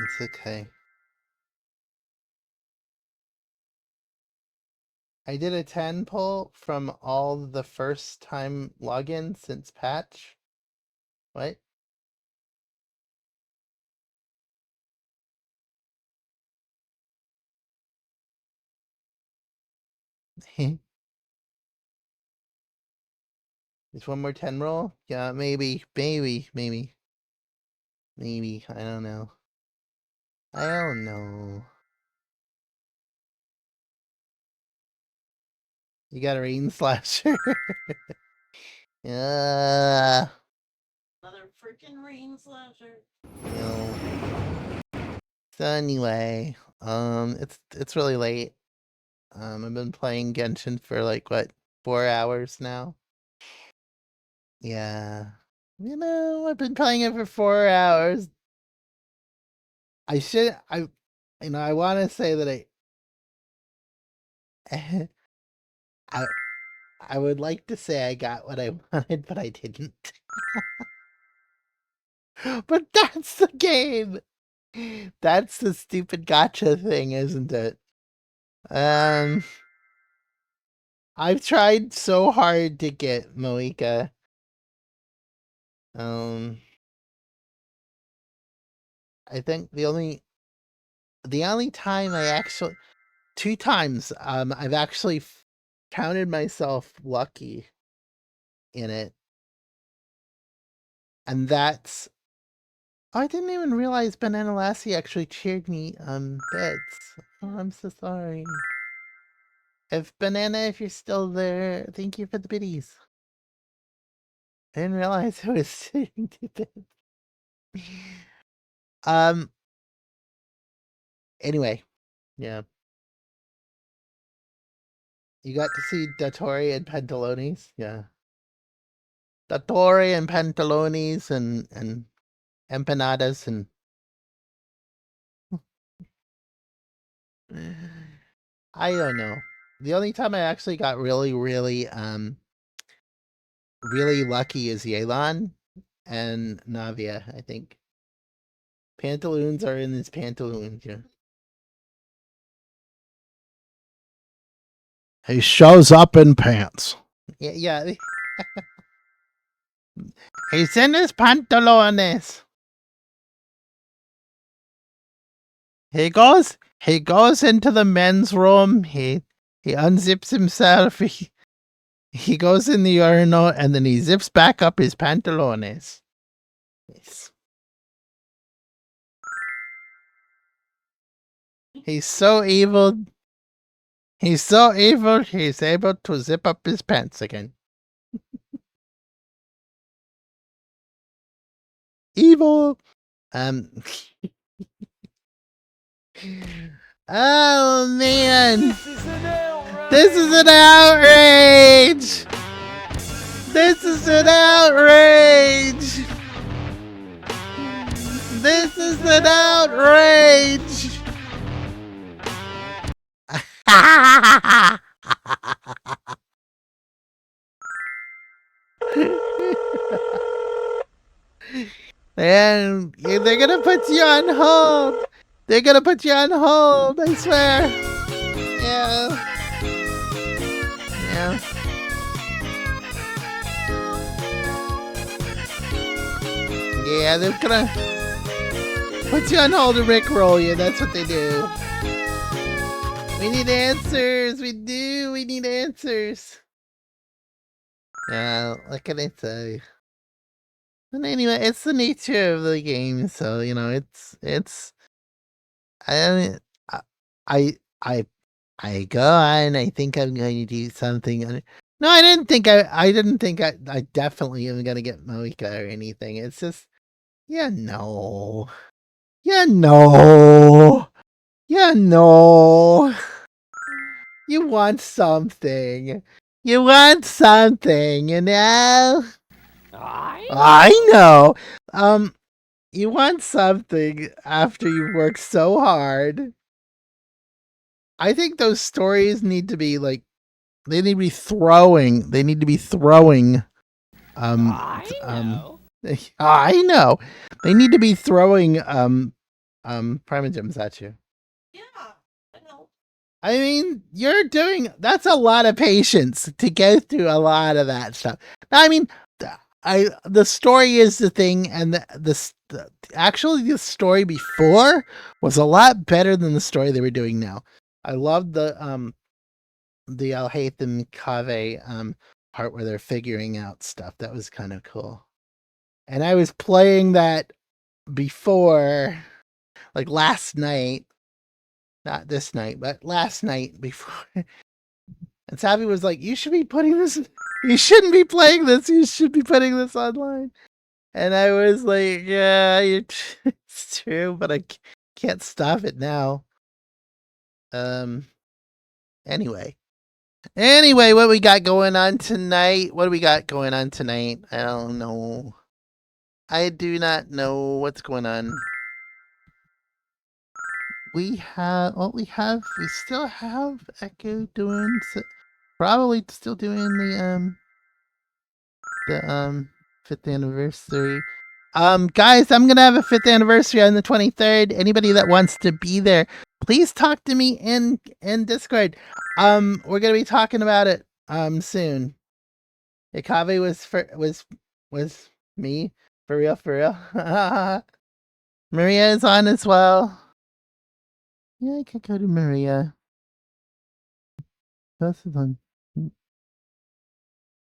A: It's okay. I did a 10 pull from all the first time logins since patch. What? Just one more 10 roll? Yeah, maybe. Maybe. I don't know. I don't know. You got a rain slasher.
I: Another freaking rain slasher.
A: No. So anyway, it's really late. I've been playing Genshin for like what, 4 hours now? Yeah. I've been playing it for 4 hours. I want to say that I would like to say I got what I wanted, but I didn't. But that's the game. That's the stupid gotcha thing, isn't it? I've tried so hard to get Mauvika. I think the only time I actually 2 times I've actually counted myself lucky in it. And that's I didn't even realize Banana Lassie actually cheered me bits. Oh, I'm so sorry. If you're still there, thank you for the biddies. I didn't realize I was sitting to bits. Anyway, yeah. You got to see Datori and Pantalones? Yeah. Datori and Pantalones and empanadas and I don't know. The only time I actually got really lucky is Yelan and Navia, I think. Pantaloons are in his pantaloons, yeah.
K: He shows up in pants.
A: Yeah. He's in his pantalones. He goes into the men's room. He unzips himself. He goes in the urinal and then he zips back up his pantalones. Yes. He's so evil. He's able to zip up his pants again. Evil. Oh man. This is an outrage. This is an outrage. This is an outrage. And they're gonna put you on hold. They're gonna put you on hold, I swear. Yeah. Yeah, they're gonna put you on hold and rickroll you. That's what they do. We need answers. We do. We need answers. What can I say? And anyway, it's the nature of the game, so it's. I go on. I think I'm going to do something. No, I didn't think I didn't think I definitely am gonna get Mauvika or anything. It's just, no. No. No. You want something. You want something, I know. You want something after you've worked so hard. I think those stories need to be like, they need to be throwing. They need to be throwing. I know. I know. They need to be throwing primogems at you. I mean, that's a lot of patience to go through a lot of that stuff. I mean, the story is the thing, and actually the story before was a lot better than the story they were doing now. I loved the Alhaitham Kave part where they're figuring out stuff. That was kind of cool. And I was playing that before, like last night. Not this night, but last night before. And Savvy was like, you should be putting this, you shouldn't be playing this, you should be putting this online. And I was like, yeah, it's true, but I can't stop it now. Anyway, what we got going on tonight? What do we got going on tonight? I don't know. I do not know what's going on. We still have Echo doing, probably still doing the 5th anniversary. Guys, I'm gonna have a 5th anniversary on the 23rd. Anybody that wants to be there, please talk to me in Discord. We're gonna be talking about it soon. Ikave was me for real. Maria is on as well. Yeah, I could go to Maria. Both of them.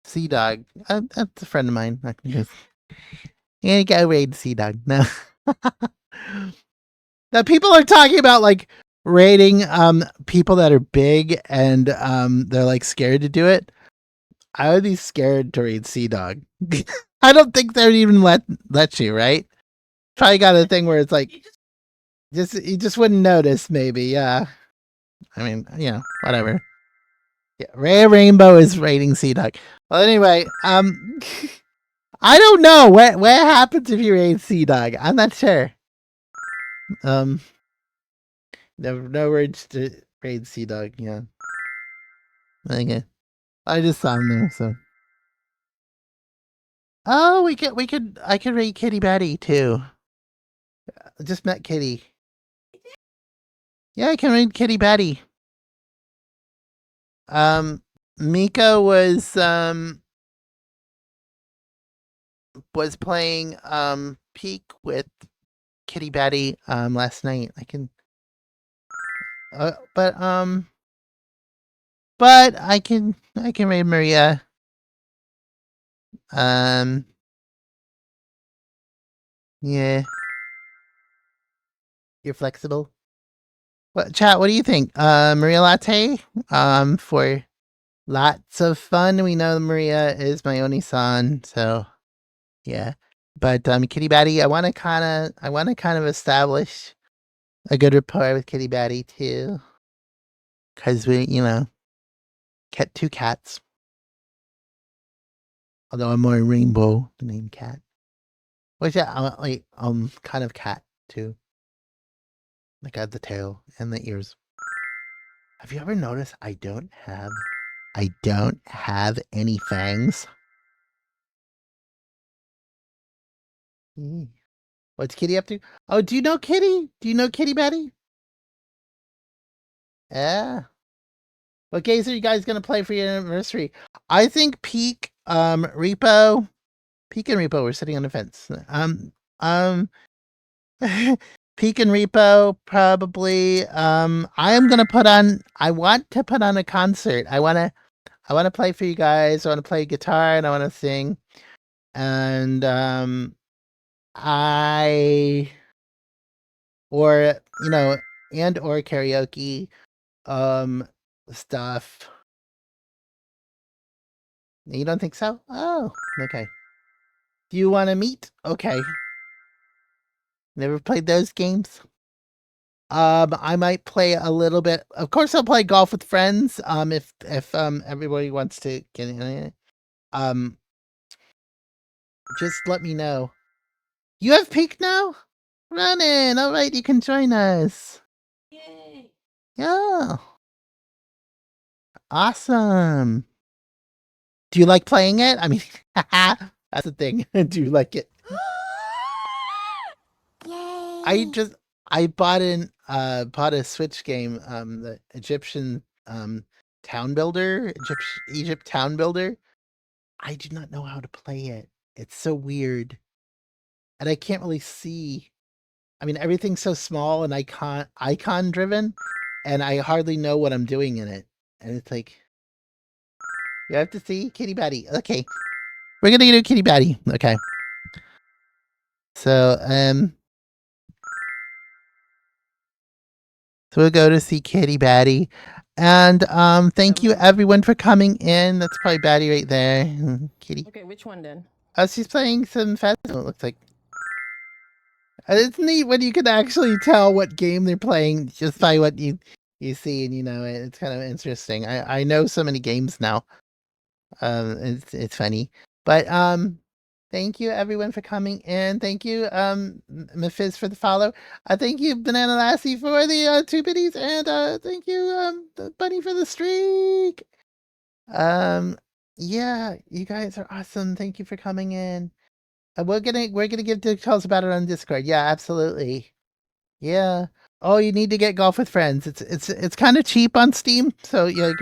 A: Sea Dog. That's a friend of mine. I can just. Yeah, go raid Sea Dog. No. Now people are talking about like raiding people that are big and they're like scared to do it. I would be scared to raid Sea Dog. I don't think they would even let you, right? Probably got a thing where it's like you just wouldn't notice, maybe, yeah. I mean, yeah, whatever. Yeah, Rare Rainbow is raiding Sea Dog. Well, anyway, I don't know what happens if you raid Sea Dog. I'm not sure. No words to raid Sea Dog. Yeah. Okay. I just saw him there, so. Oh, I could raid Kitty Betty too. I just met Kitty. Yeah, I can raid Kitty Betty. Miko was playing Peak with Kitty Betty last night. I can but I can raid Maria. Yeah. You're flexible. What chat, what do you think? Maria Latte? For lots of fun. We know Maria is my only son, so yeah. But Kitty Batty, I wanna kinda establish a good rapport with Kitty Batty too. Cause we, two cats. Although I'm more rainbow, the name cat. Which kind of cat too. Like I have the tail and the ears. Have you ever noticed I don't have any fangs? What's Kitty up to? Oh, do you know Kitty? Do you know Kitty Betty? Yeah. What games are you guys gonna play for your anniversary? I think Peak, Repo. Peak and Repo were sitting on the fence. Peak and Repo probably. I want to put on a concert. I wanna play for you guys. I wanna play guitar and I wanna sing. And or karaoke stuff. You don't think so? Oh, okay. Do you want to meet? Okay. Never played those games? I might play a little bit. Of course, I'll play golf with friends. If everybody wants to get in it. Just let me know. You have peak now? Running! Alright, you can join us.
I: Yay!
A: Yeah. Awesome. Do you like playing it? I mean, that's the thing. Do you like it?
H: Yay!
A: I bought a Switch game, the Egyptian town builder, Egypt town builder. I do not know how to play it. It's so weird. And I can't really see. I mean, everything's so small and icon driven, and I hardly know what I'm doing in it. And it's like, you have to see Kitty Batty. Okay, we're gonna do Kitty Batty. Okay. So we'll go to see Kitty Batty, and thank you everyone for coming in. That's probably Batty right there. Kitty.
I: Okay, which one then?
A: Oh, she's playing some festival. It looks like. It's neat when you can actually tell what game they're playing just by what you see, and you know it's kind of interesting. I know so many games now. It's funny, but thank you everyone for coming in. Thank you Mephiz for the follow. Thank you Banana Lassie for the 2 biddies, and thank you the Bunny for the streak. Yeah, you guys are awesome. Thank you for coming in. We're gonna give details about it on Discord. Yeah, absolutely. Yeah. Oh, you need to get Golf with Friends. It's kind of cheap on Steam, so you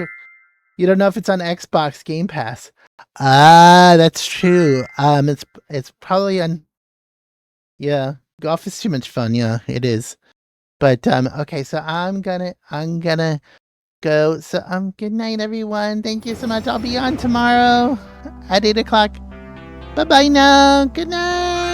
A: don't know if it's on Xbox Game Pass. Ah, that's true. It's probably on. Yeah, golf is too much fun. Yeah, it is. But okay, so I'm gonna go. So good night, everyone. Thank you so much. I'll be on tomorrow at 8 o'clock. Bye bye now. Good night.